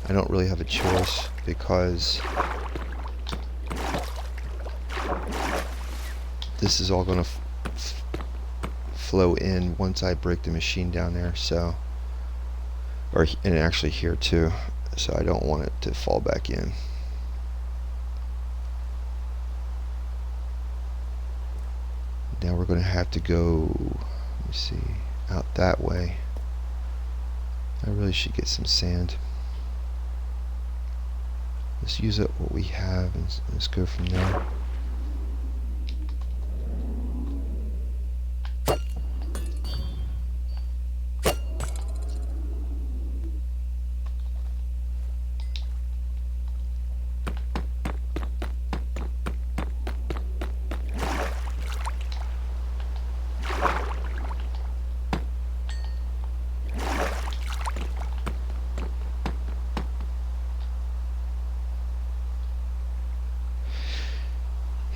I don't really have a choice because this is all going to flow in once I break the machine down there. So, and actually here too. So I don't want it to fall back in. Now we're going to have to go, let me see, out that way. I really should get some sand. Let's use up what we have and let's go from there.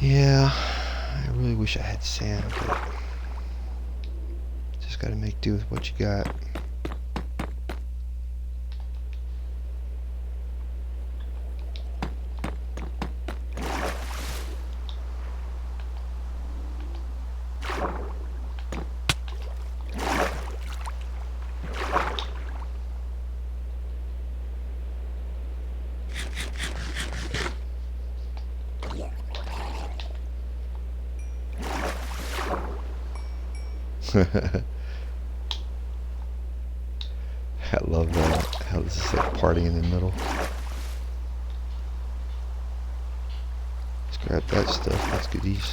Yeah, I really wish I had sand, but just gotta make do with what you got. I love that, how this is like parting in the middle. Let's grab that stuff, that's goodies.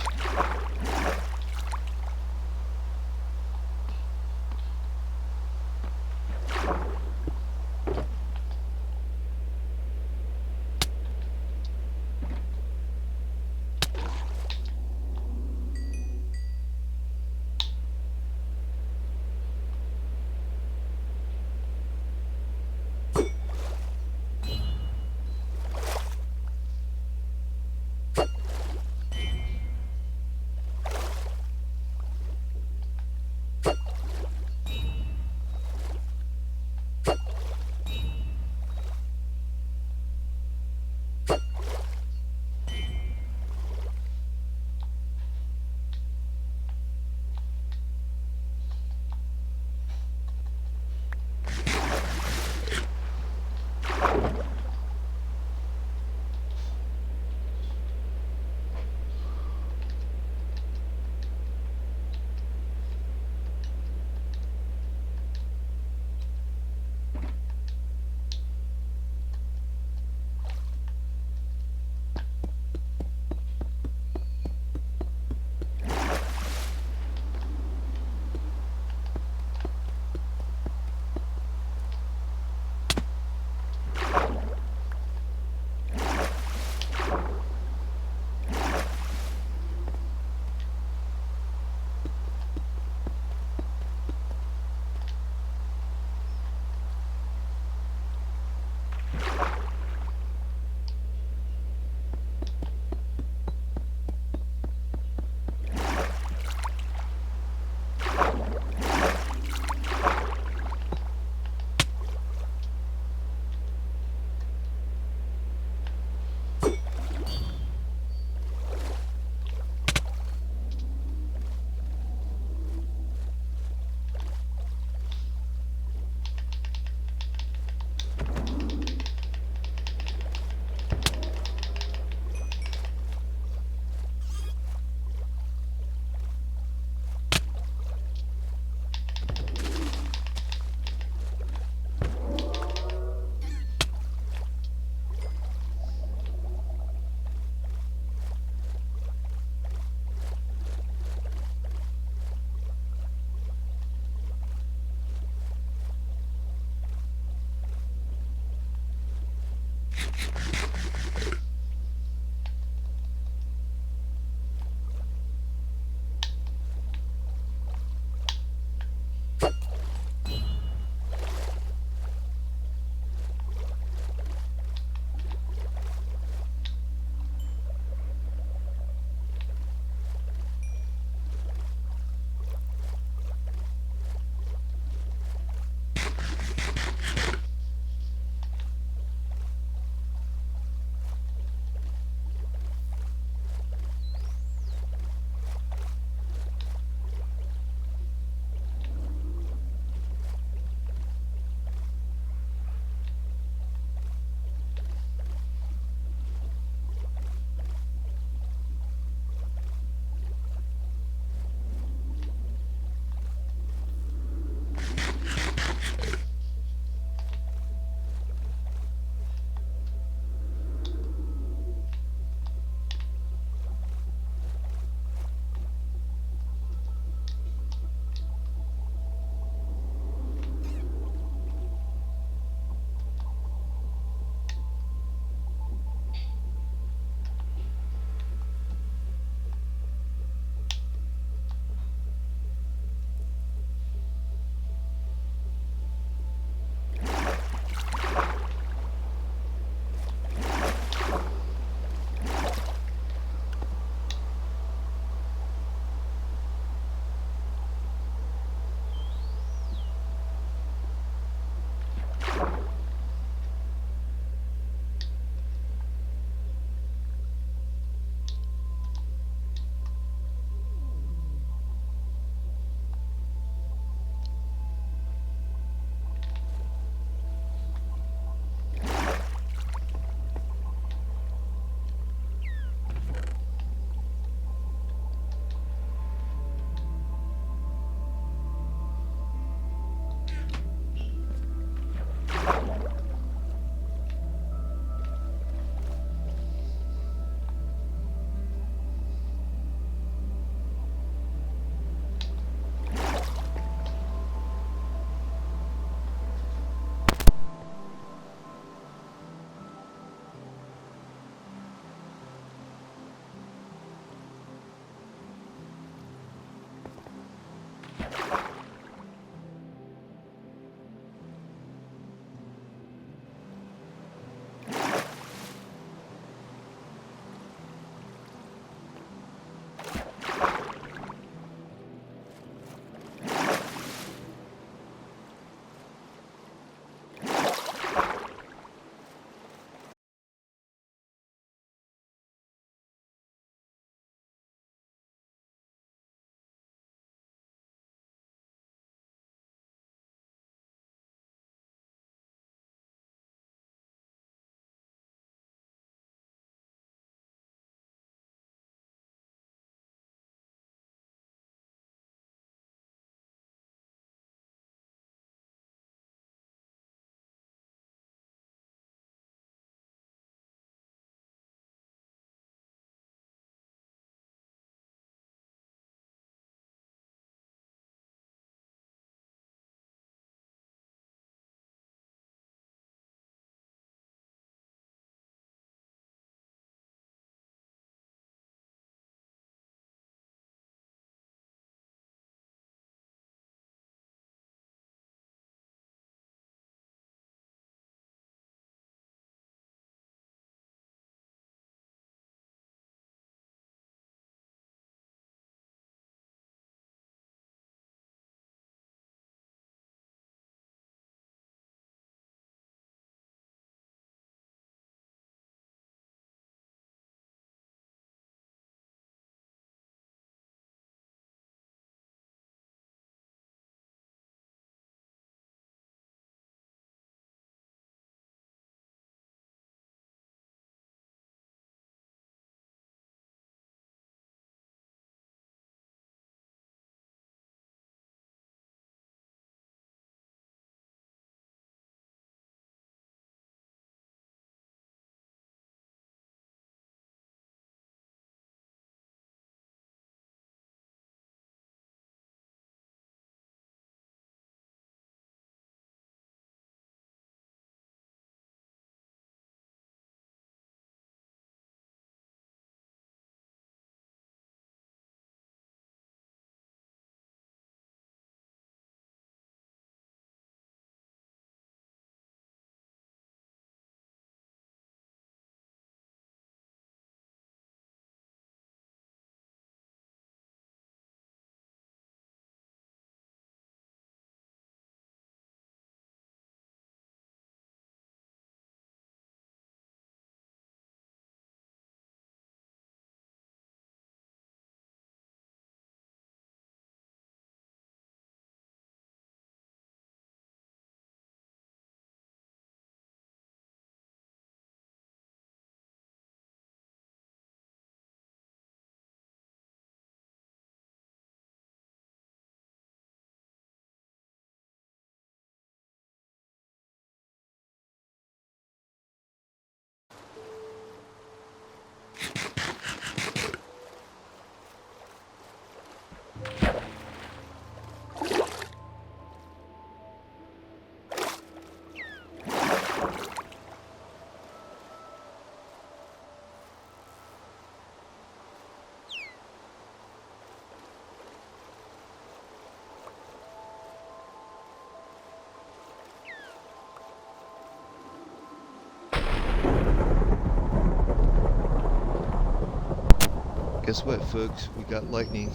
Guess what, folks? We got lightning.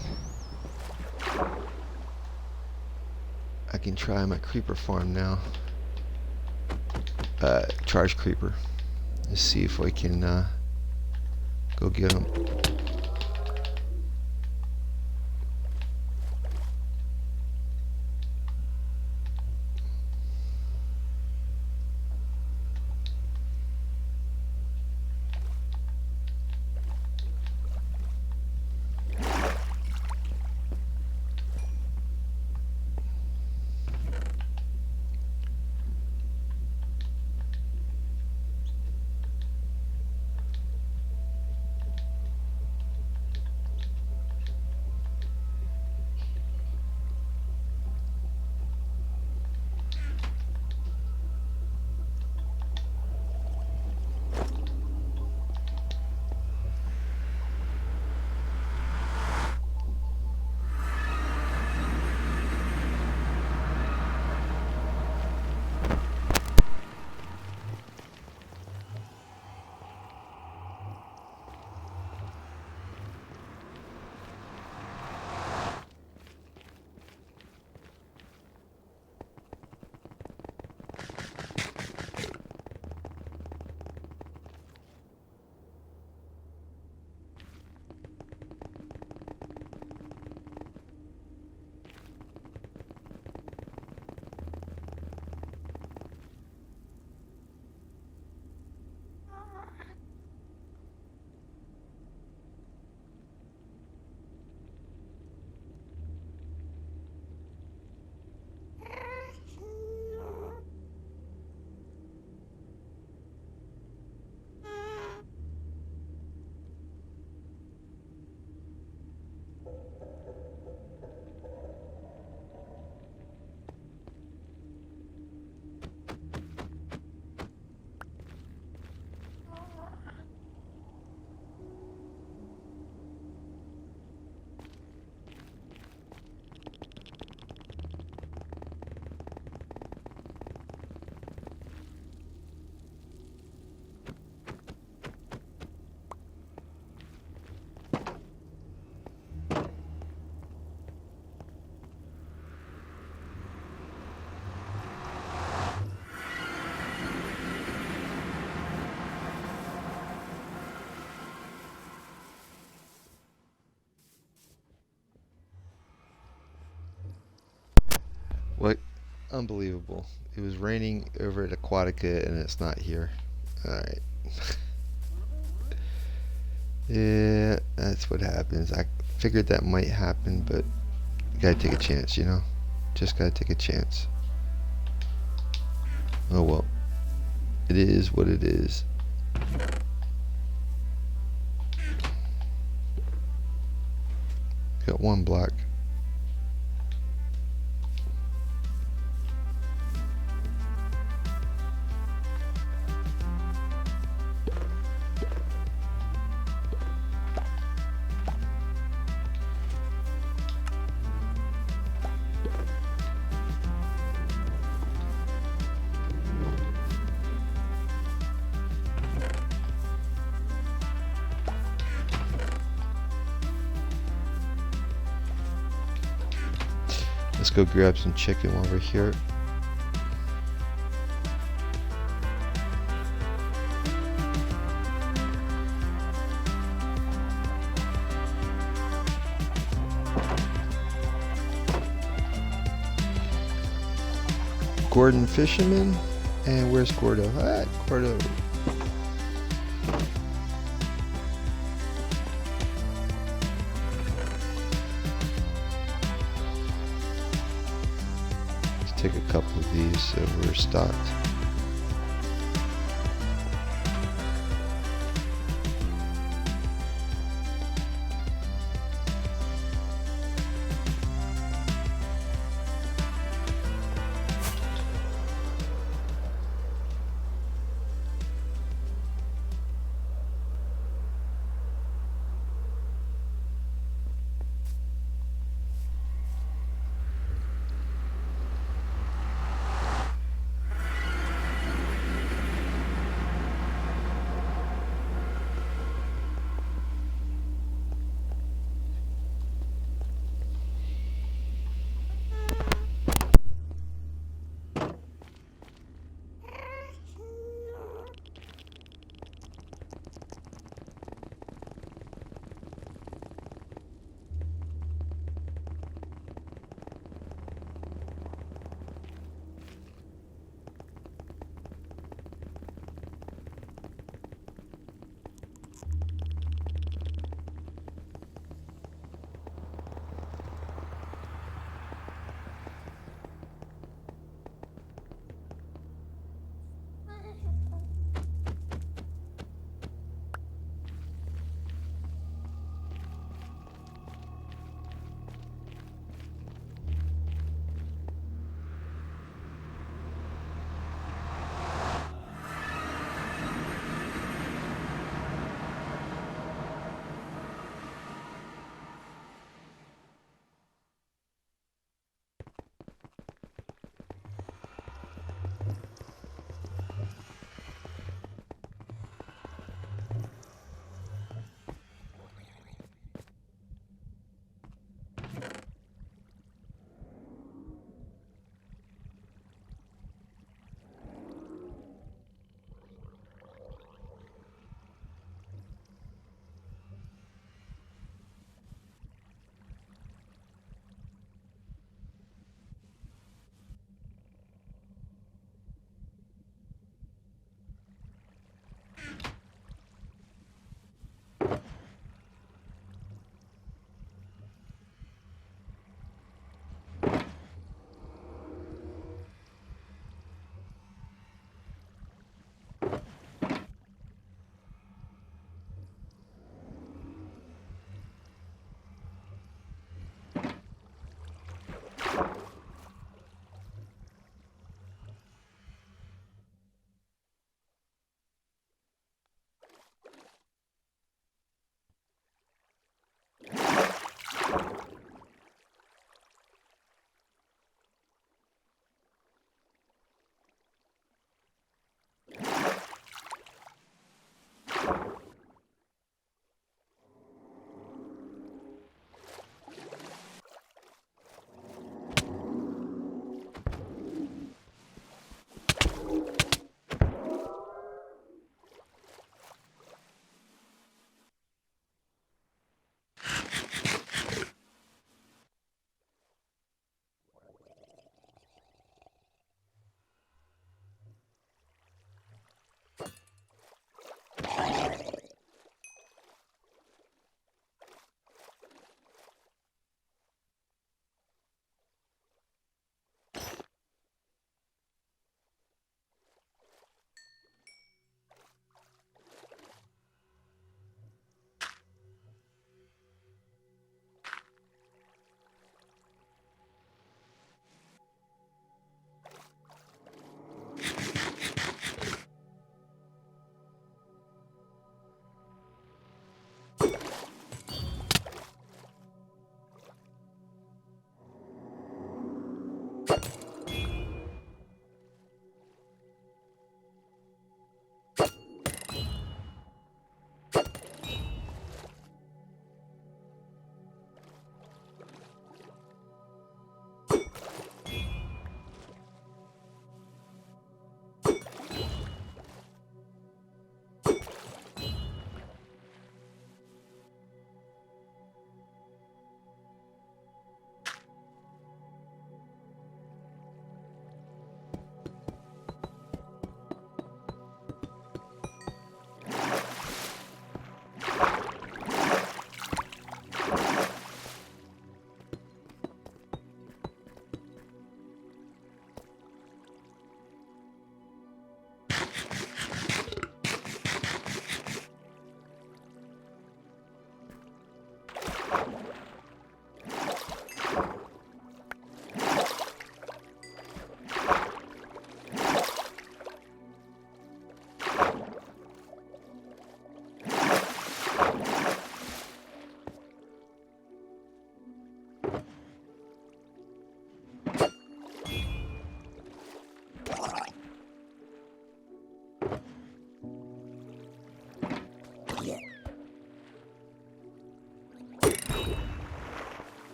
I can try my creeper farm now. charge creeper. Let's see if we can go get him. What? Unbelievable. It was raining over at Aquatica and it's not here. Alright. Yeah, that's what happens. I figured that might happen, but you gotta take a chance, you know? Just gotta take a chance. Oh well. It is what it is. Got one block. Let's go grab some chicken while we're here. Gordon Fisherman, and where's Gordo? Ah, Gordo. Take a couple of these so we're stocked.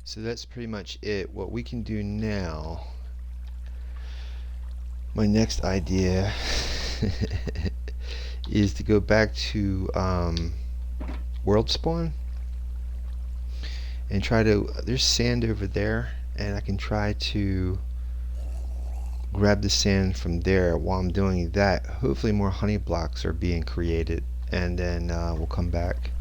So that's pretty much it. What we can do now, my next idea is to go back to world spawn and try to, there's sand over there, and I can try to grab the sand from there. While I'm doing that, hopefully more honey blocks are being created, and then we'll come back.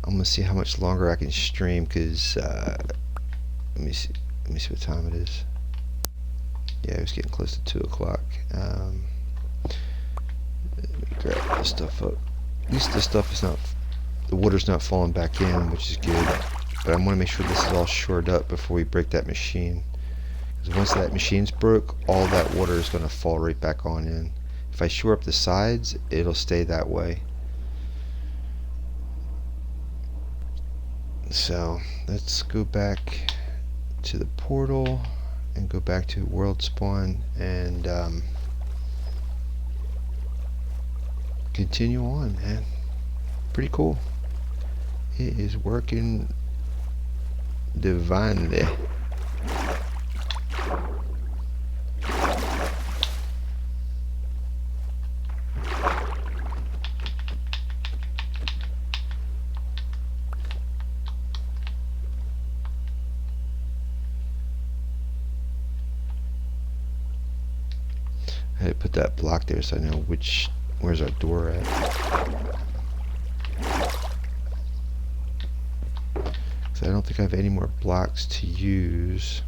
I'm gonna see how much longer I can stream, because let me see what time it is. Yeah, it's getting close to 2 o'clock. Let me grab this stuff up. At least this stuff is not, the water's not falling back in, which is good. But I want to make sure this is all shored up before we break that machine. Because once that machine's broke, all that water is going to fall right back on in. If I shore up the sides, it'll stay that way. So let's go back to the portal and go back to world spawn and continue on, man. Pretty cool. It is working divinely. I had to put that block there so I know where's our door at. So I don't think I have any more blocks to use.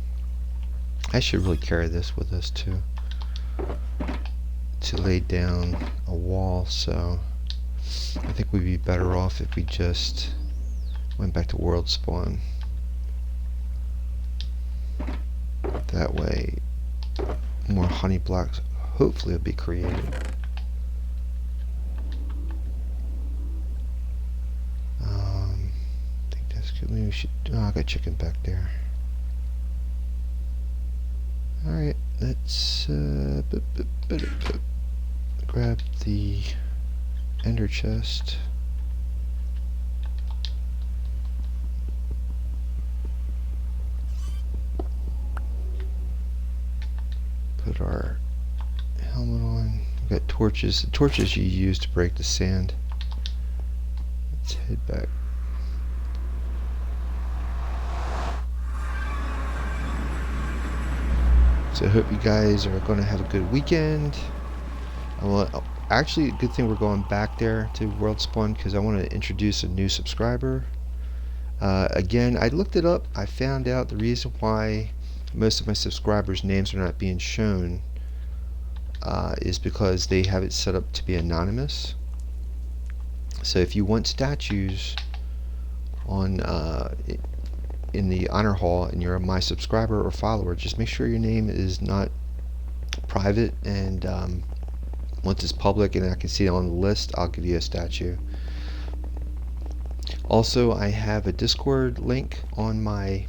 I should really carry this with us too, to lay down a wall. So I think we'd be better off if we just went back to world spawn. That way more honey blocks hopefully will be created. I think that's good. Maybe we should, oh, I got chicken back there. Alright, let's grab the ender chest. Put our helmet on. We've got torches. The torches you use to break the sand. Let's head back. So I hope you guys are going to have a good weekend. Actually, a good thing we're going back there to World Spawn because I want to introduce a new subscriber. Again, I looked it up. I found out the reason why most of my subscribers' names are not being shown is because they have it set up to be anonymous. So if you want statues on in the honor hall and you're my subscriber or follower, just make sure your name is not private, and once it's public and I can see it on the list, I'll give you a statue. Also, I have a Discord link on my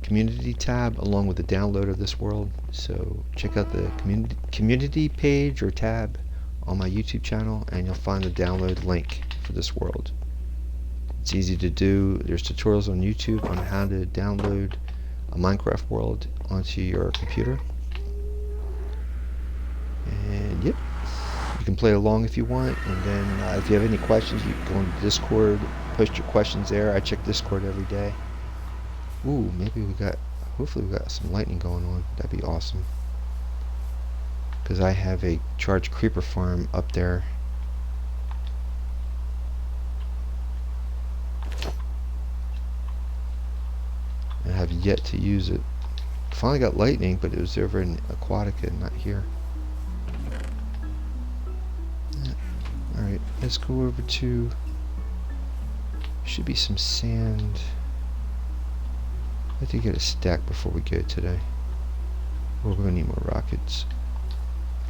community tab along with the download of this world, so check out the community page or tab on my YouTube channel and you'll find the download link for this world. It's easy to do. There's tutorials on YouTube on how to download a Minecraft world onto your computer, and yep, you can play along if you want. And then if you have any questions, you can go into Discord, post your questions there. I check Discord every day. Ooh, maybe hopefully we got some lightning going on. That'd be awesome. Because I have a charged creeper farm up there. I have yet to use it. Finally got lightning, but it was over in Aquatica, not here. Yeah. Alright, let's go over to... should be some sand. I have to get a stack before we go today. We're going to need more rockets.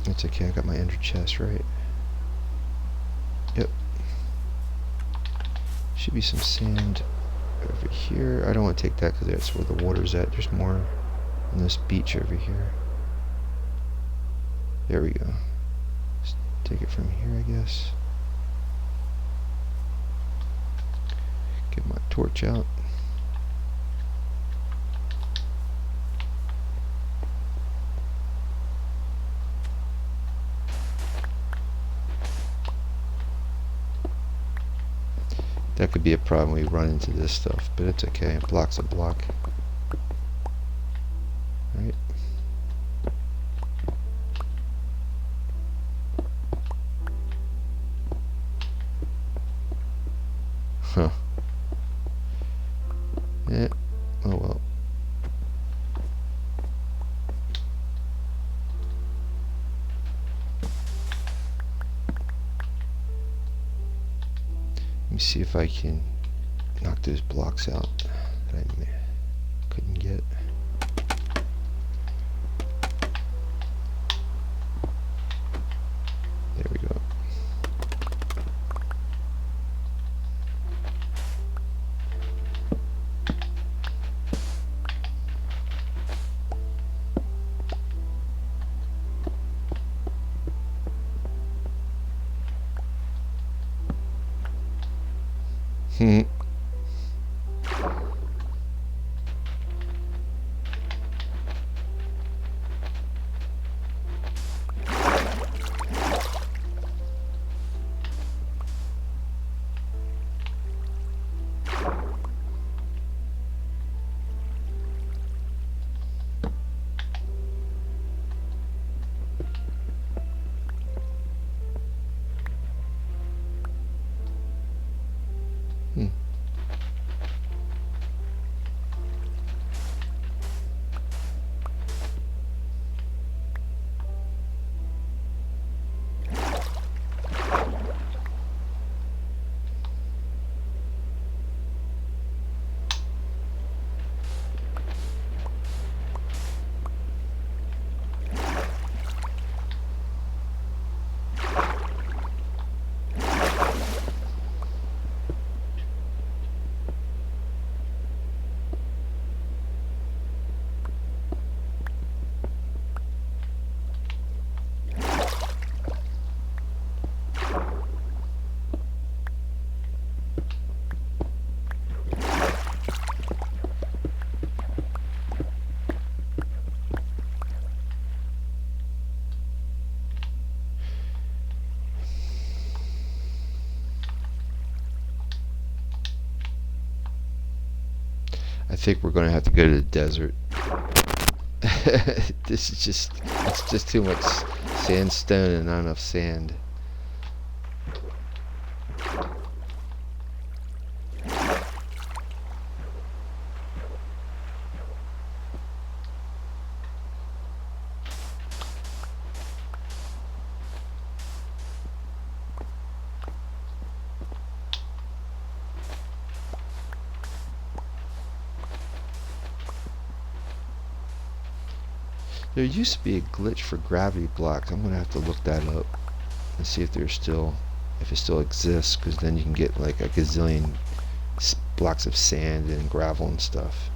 That's okay, I got my ender chest, right? Yep. Should be some sand over here. I don't want to take that because that's where the water's at. There's more on this beach over here. There we go. Let's take it from here, I guess. Get my torch out. That could be a problem when we run into this stuff, but it's okay. It blocks a block. Right. Huh. Yeah. Oh well. Let me see if I can knock those blocks out that I couldn't get. There we go. Hmm. think we're going to have to go to the desert. This is it's just too much sandstone and not enough sand. There used to be a glitch for gravity blocks. I'm gonna have to look that up and see if there's still, if it still exists, because then you can get like a gazillion blocks of sand and gravel and stuff.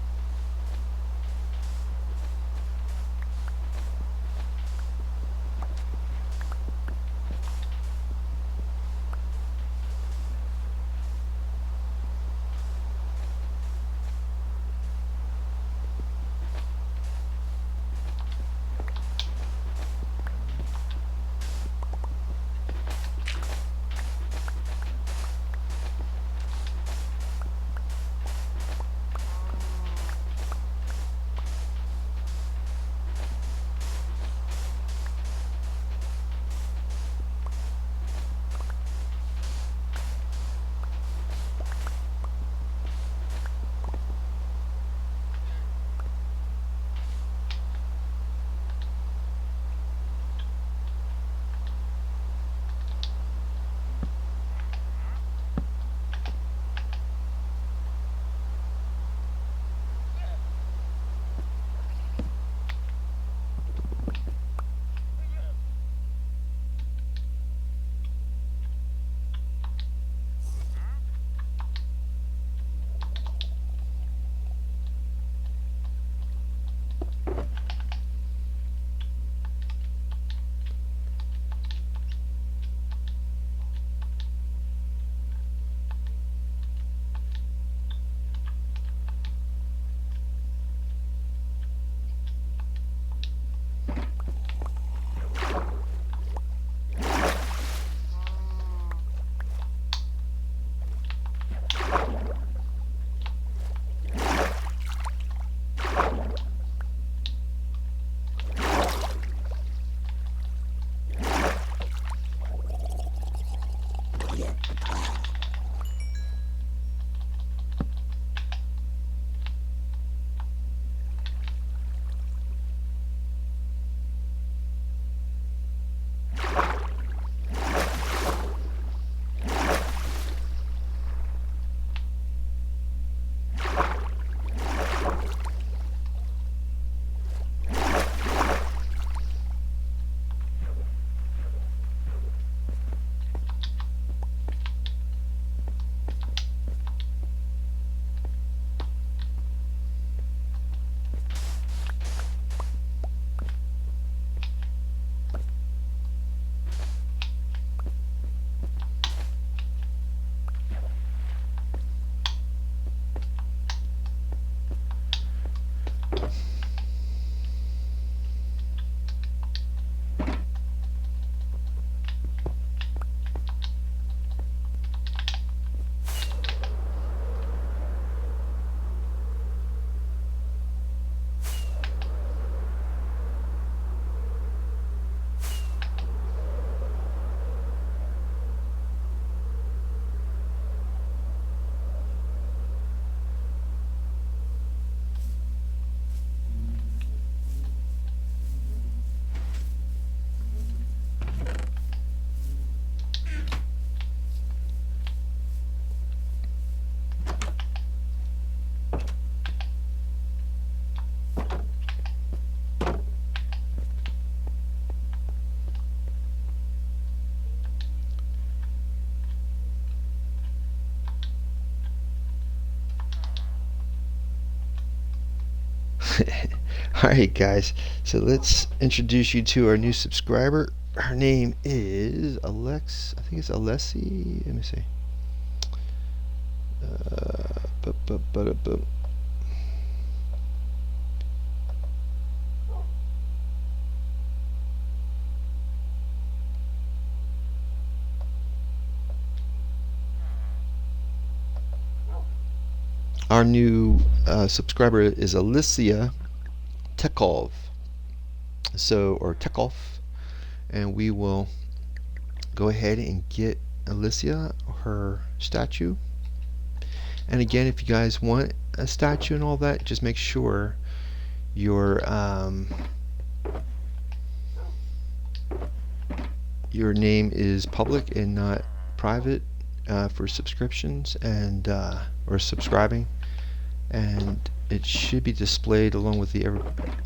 Alright guys, so let's introduce you to our new subscriber. Her name is I think it's Alessi, let me see. Our new subscriber is Alicia Tekov. Or Tekov, and we will go ahead and get Alicia her statue. And again, if you guys want a statue and all that, just make sure your name is public and not private for subscriptions and or subscribing, and it should be displayed along with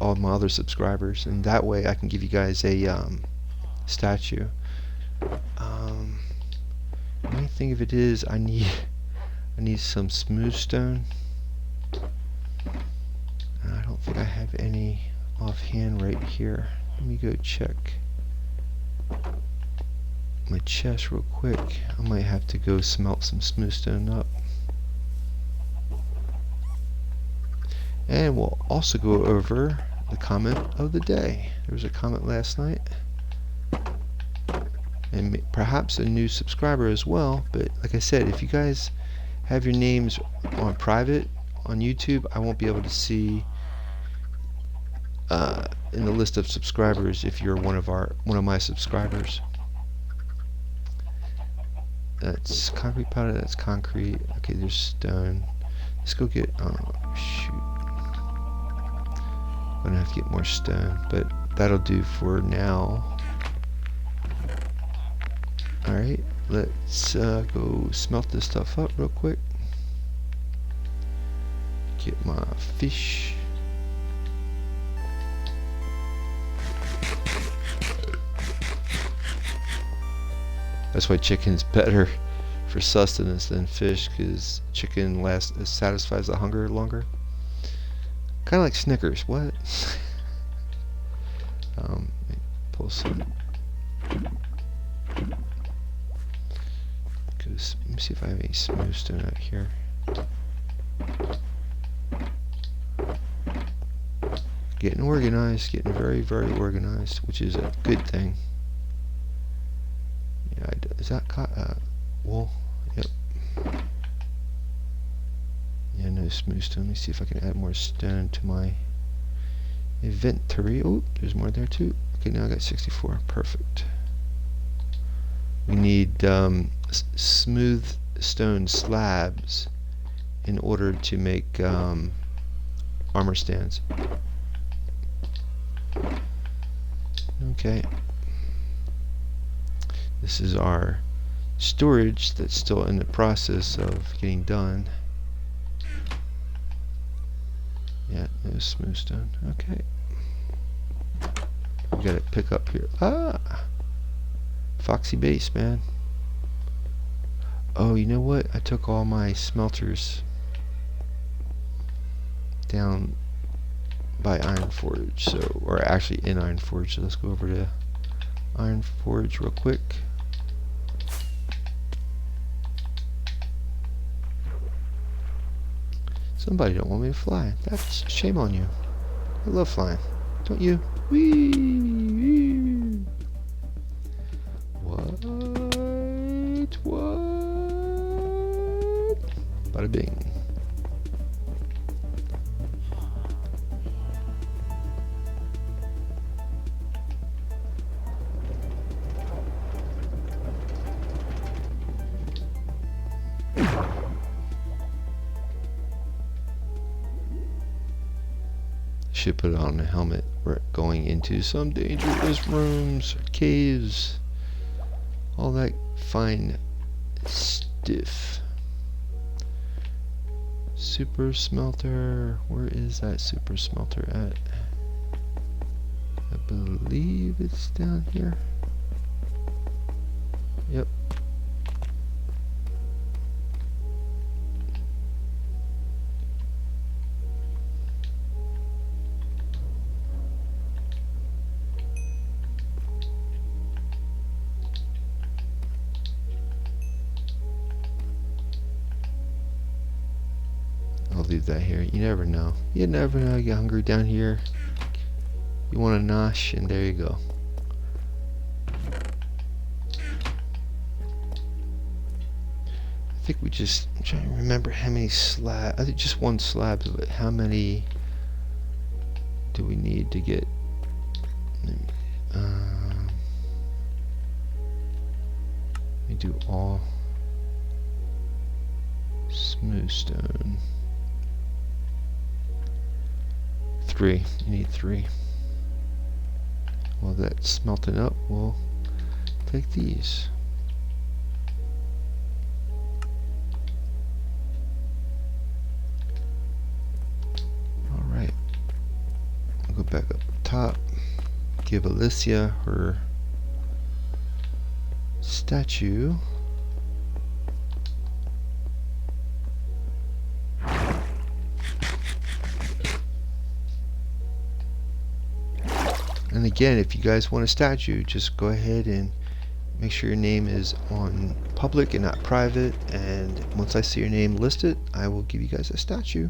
all my other subscribers, and that way I can give you guys a statue. The only thing of it is I need some smooth stone. I don't think I have any offhand right here. Let me go check my chest real quick. I might have to go smelt some smooth stone up. And we'll also go over the comment of the day. There was a comment last night, and perhaps a new subscriber as well. But like I said, if you guys have your names on private on YouTube, I won't be able to see in the list of subscribers if you're one of my subscribers. That's concrete powder. That's concrete. Okay, there's stone. Let's go get. Oh shoot. I'm gonna have to get more stone, but that'll do for now. Alright, let's go smelt this stuff up real quick. Get my fish. That's why chicken's better for sustenance than fish, because chicken satisfies the hunger longer. Kind of like Snickers. What? Pull some. Let me see if I have any smooth stone out here. Getting organized, getting very, very organized, which is a good thing. Yeah, is that wool? Yep. Yeah, no smooth stone. Let me see if I can add more stone to my inventory. Oh, there's more there too. Okay, now I got 64. Perfect. We need smooth stone slabs in order to make armor stands. Okay. This is our storage that's still in the process of getting done. Yeah, no smooth stone. Okay. We gotta pick up here. Ah! Foxy base, man. Oh, you know what? I took all my smelters down by Iron Forge, or actually in Iron Forge. So let's go over to Iron Forge real quick. Somebody don't want me to fly. That's shame on you. I love flying, don't you? Whee! What? Bada bing. Should put on a helmet. We're going into some dangerous rooms, caves, all that fine stuff. Super smelter. Where is that super smelter at? I believe it's down here. Yep. I'll leave that here. You never know. You never know. You get hungry down here. You want a nosh, and there you go. I think we just, I'm trying to remember how many slabs. I think just one slab, but how many do we need to get? We do all smooth stone. 3. You need 3. While that's smelting up, we'll take these. Alright. I'll go back up top. Give Alicia her statue. And again, if you guys want a statue, just go ahead and make sure your name is on public and not private, and once I see your name listed, I will give you guys a statue.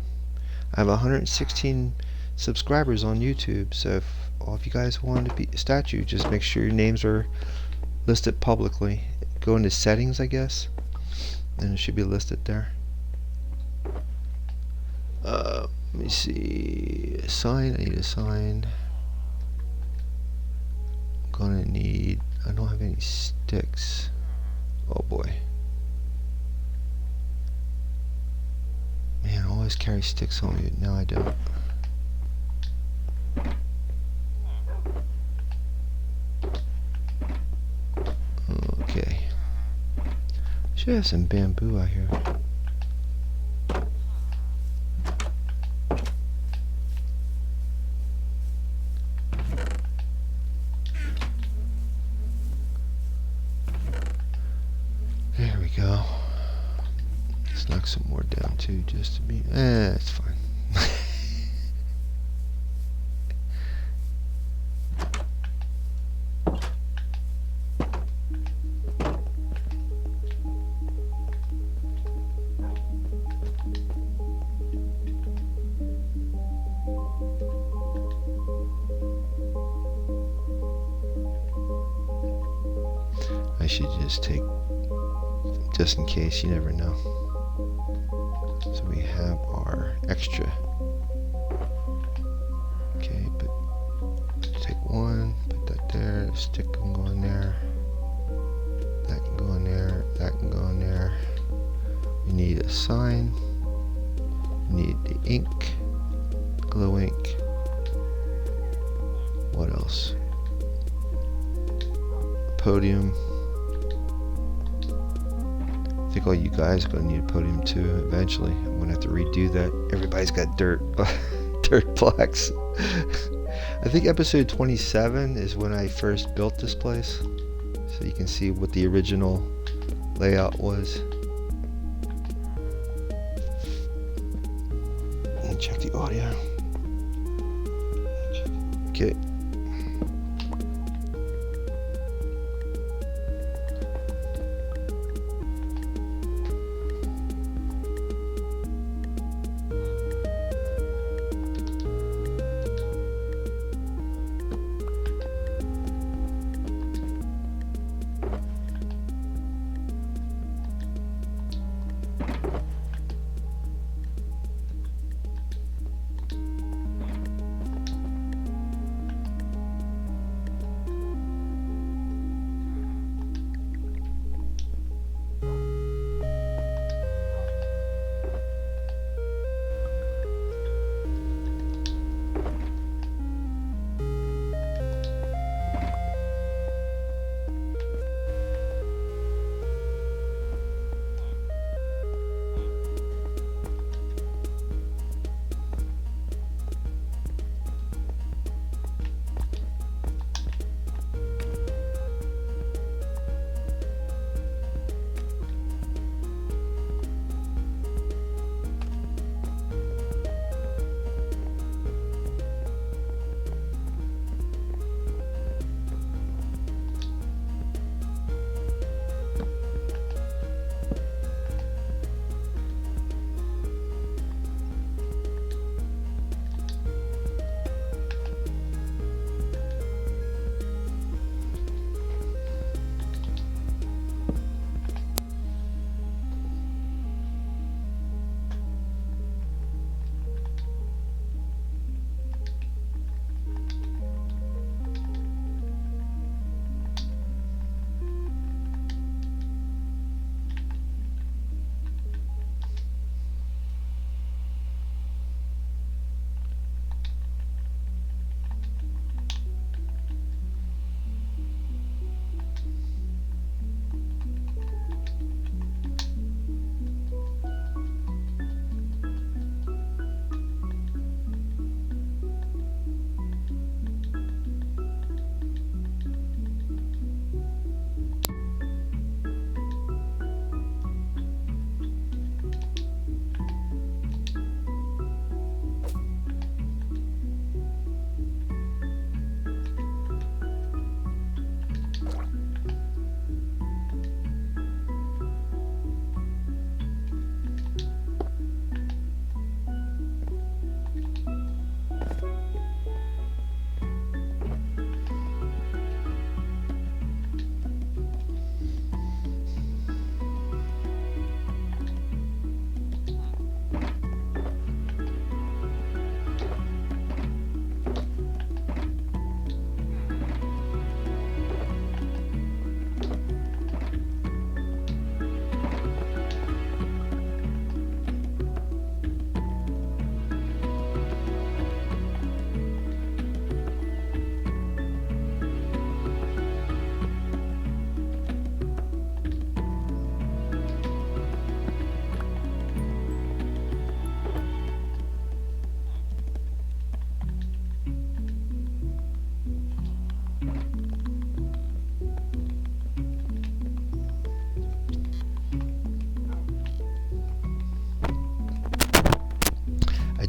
I have 116 subscribers on YouTube, so if all of you guys want to be a statue, just make sure your names are listed publicly. Go into settings, I guess, and it should be listed there. Let me see. A sign. I need a sign. Gonna need, I don't have any sticks. Oh boy. Man, I always carry sticks on me, but now I don't. Okay. Should have some bamboo out here. There we go. Let's knock some more down too, just to be. It's fine. I should just take, just in case, you never know. So we have our extra. Okay, but take one, put that there, the stick can go in there, that can go in there, that can go in there. We need a sign, we need the ink, glow ink. What else? Podium. I think all you guys are going to need a podium too eventually. I'm going to have to redo that. Everybody's got dirt blocks. I think episode 27 is when I first built this place. So you can see what the original layout was. And check the audio. Okay.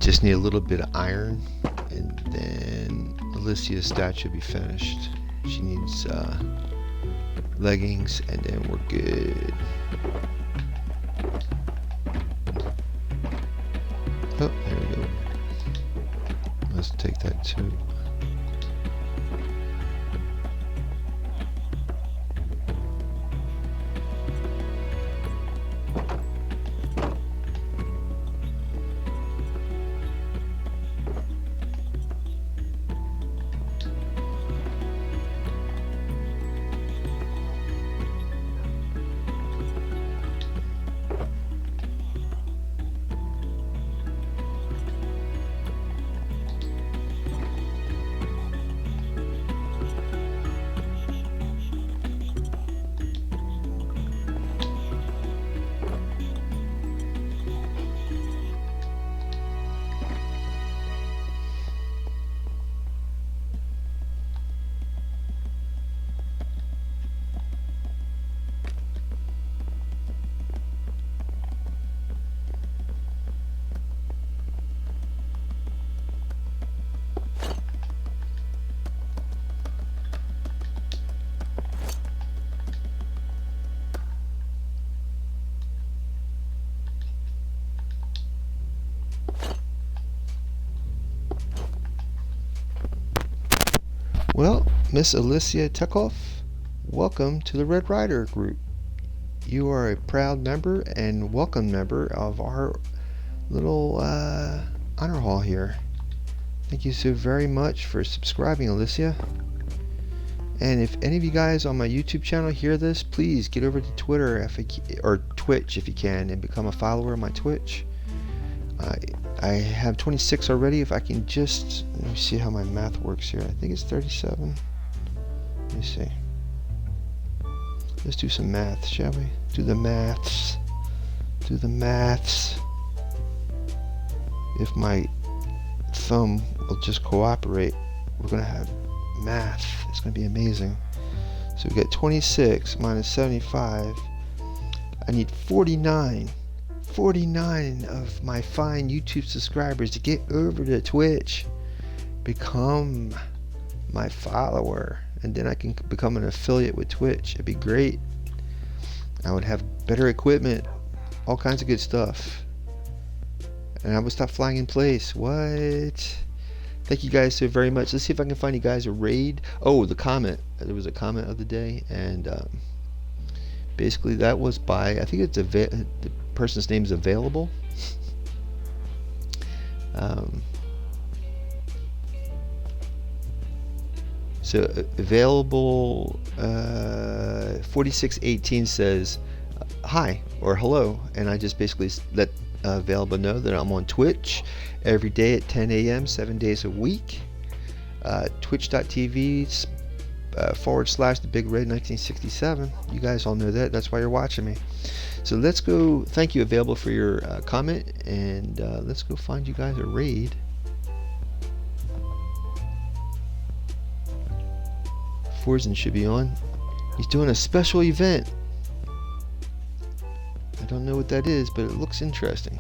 Just need a little bit of iron, and then Alicia's statue should be finished. She needs leggings, and then we're good. Oh, there we go. Let's take that too. Well, Miss Alicia Tekhoff, welcome to the Red Rider Group. You are a proud member and welcome member of our little honor hall here. Thank you so very much for subscribing, Alicia. And if any of you guys on my YouTube channel hear this, please get over to Twitter or Twitch if you can and become a follower of my Twitch. I have 26 already. If I can just, let me see how my math works here. I think it's 37. Let me see. Let's do some math, shall we? Do the maths. Do the maths. If my thumb will just cooperate, we're going to have math. It's going to be amazing. So we got 26 minus 75. I need 49 of my fine YouTube subscribers to get over to Twitch, become my follower, and then I can become an affiliate with Twitch. It'd be great. I would have better equipment, all kinds of good stuff, and I would stop flying in place. What? Thank you guys so very much. Let's see if I can find you guys a raid. Oh, the comment. There was a comment of the day, and basically that was by, I think it's the person's name is Available. So Available 4618 says hi or hello, and I just basically let Available know that I'm on Twitch every day at 10 a.m. 7 days a week. Twitch.tv / the Big Red 1967. You guys all know that. That's why you're watching me. So let's go. Thank you, Available, for your comment, and let's go find you guys a raid. Forzen should be on. He's doing a special event. I don't know what that is, but it looks interesting.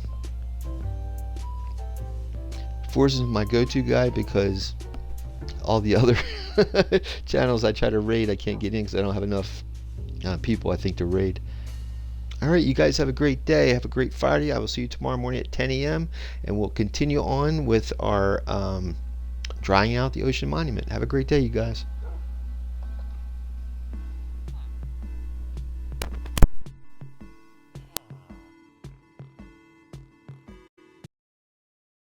Forzen's my go-to guy because all the other channels I try to raid, I can't get in because I don't have enough people, I think, to raid. Alright, you guys have a great day. Have a great Friday. I will see you tomorrow morning at 10 a.m. and we'll continue on with our drying out the ocean monument. Have a great day, you guys.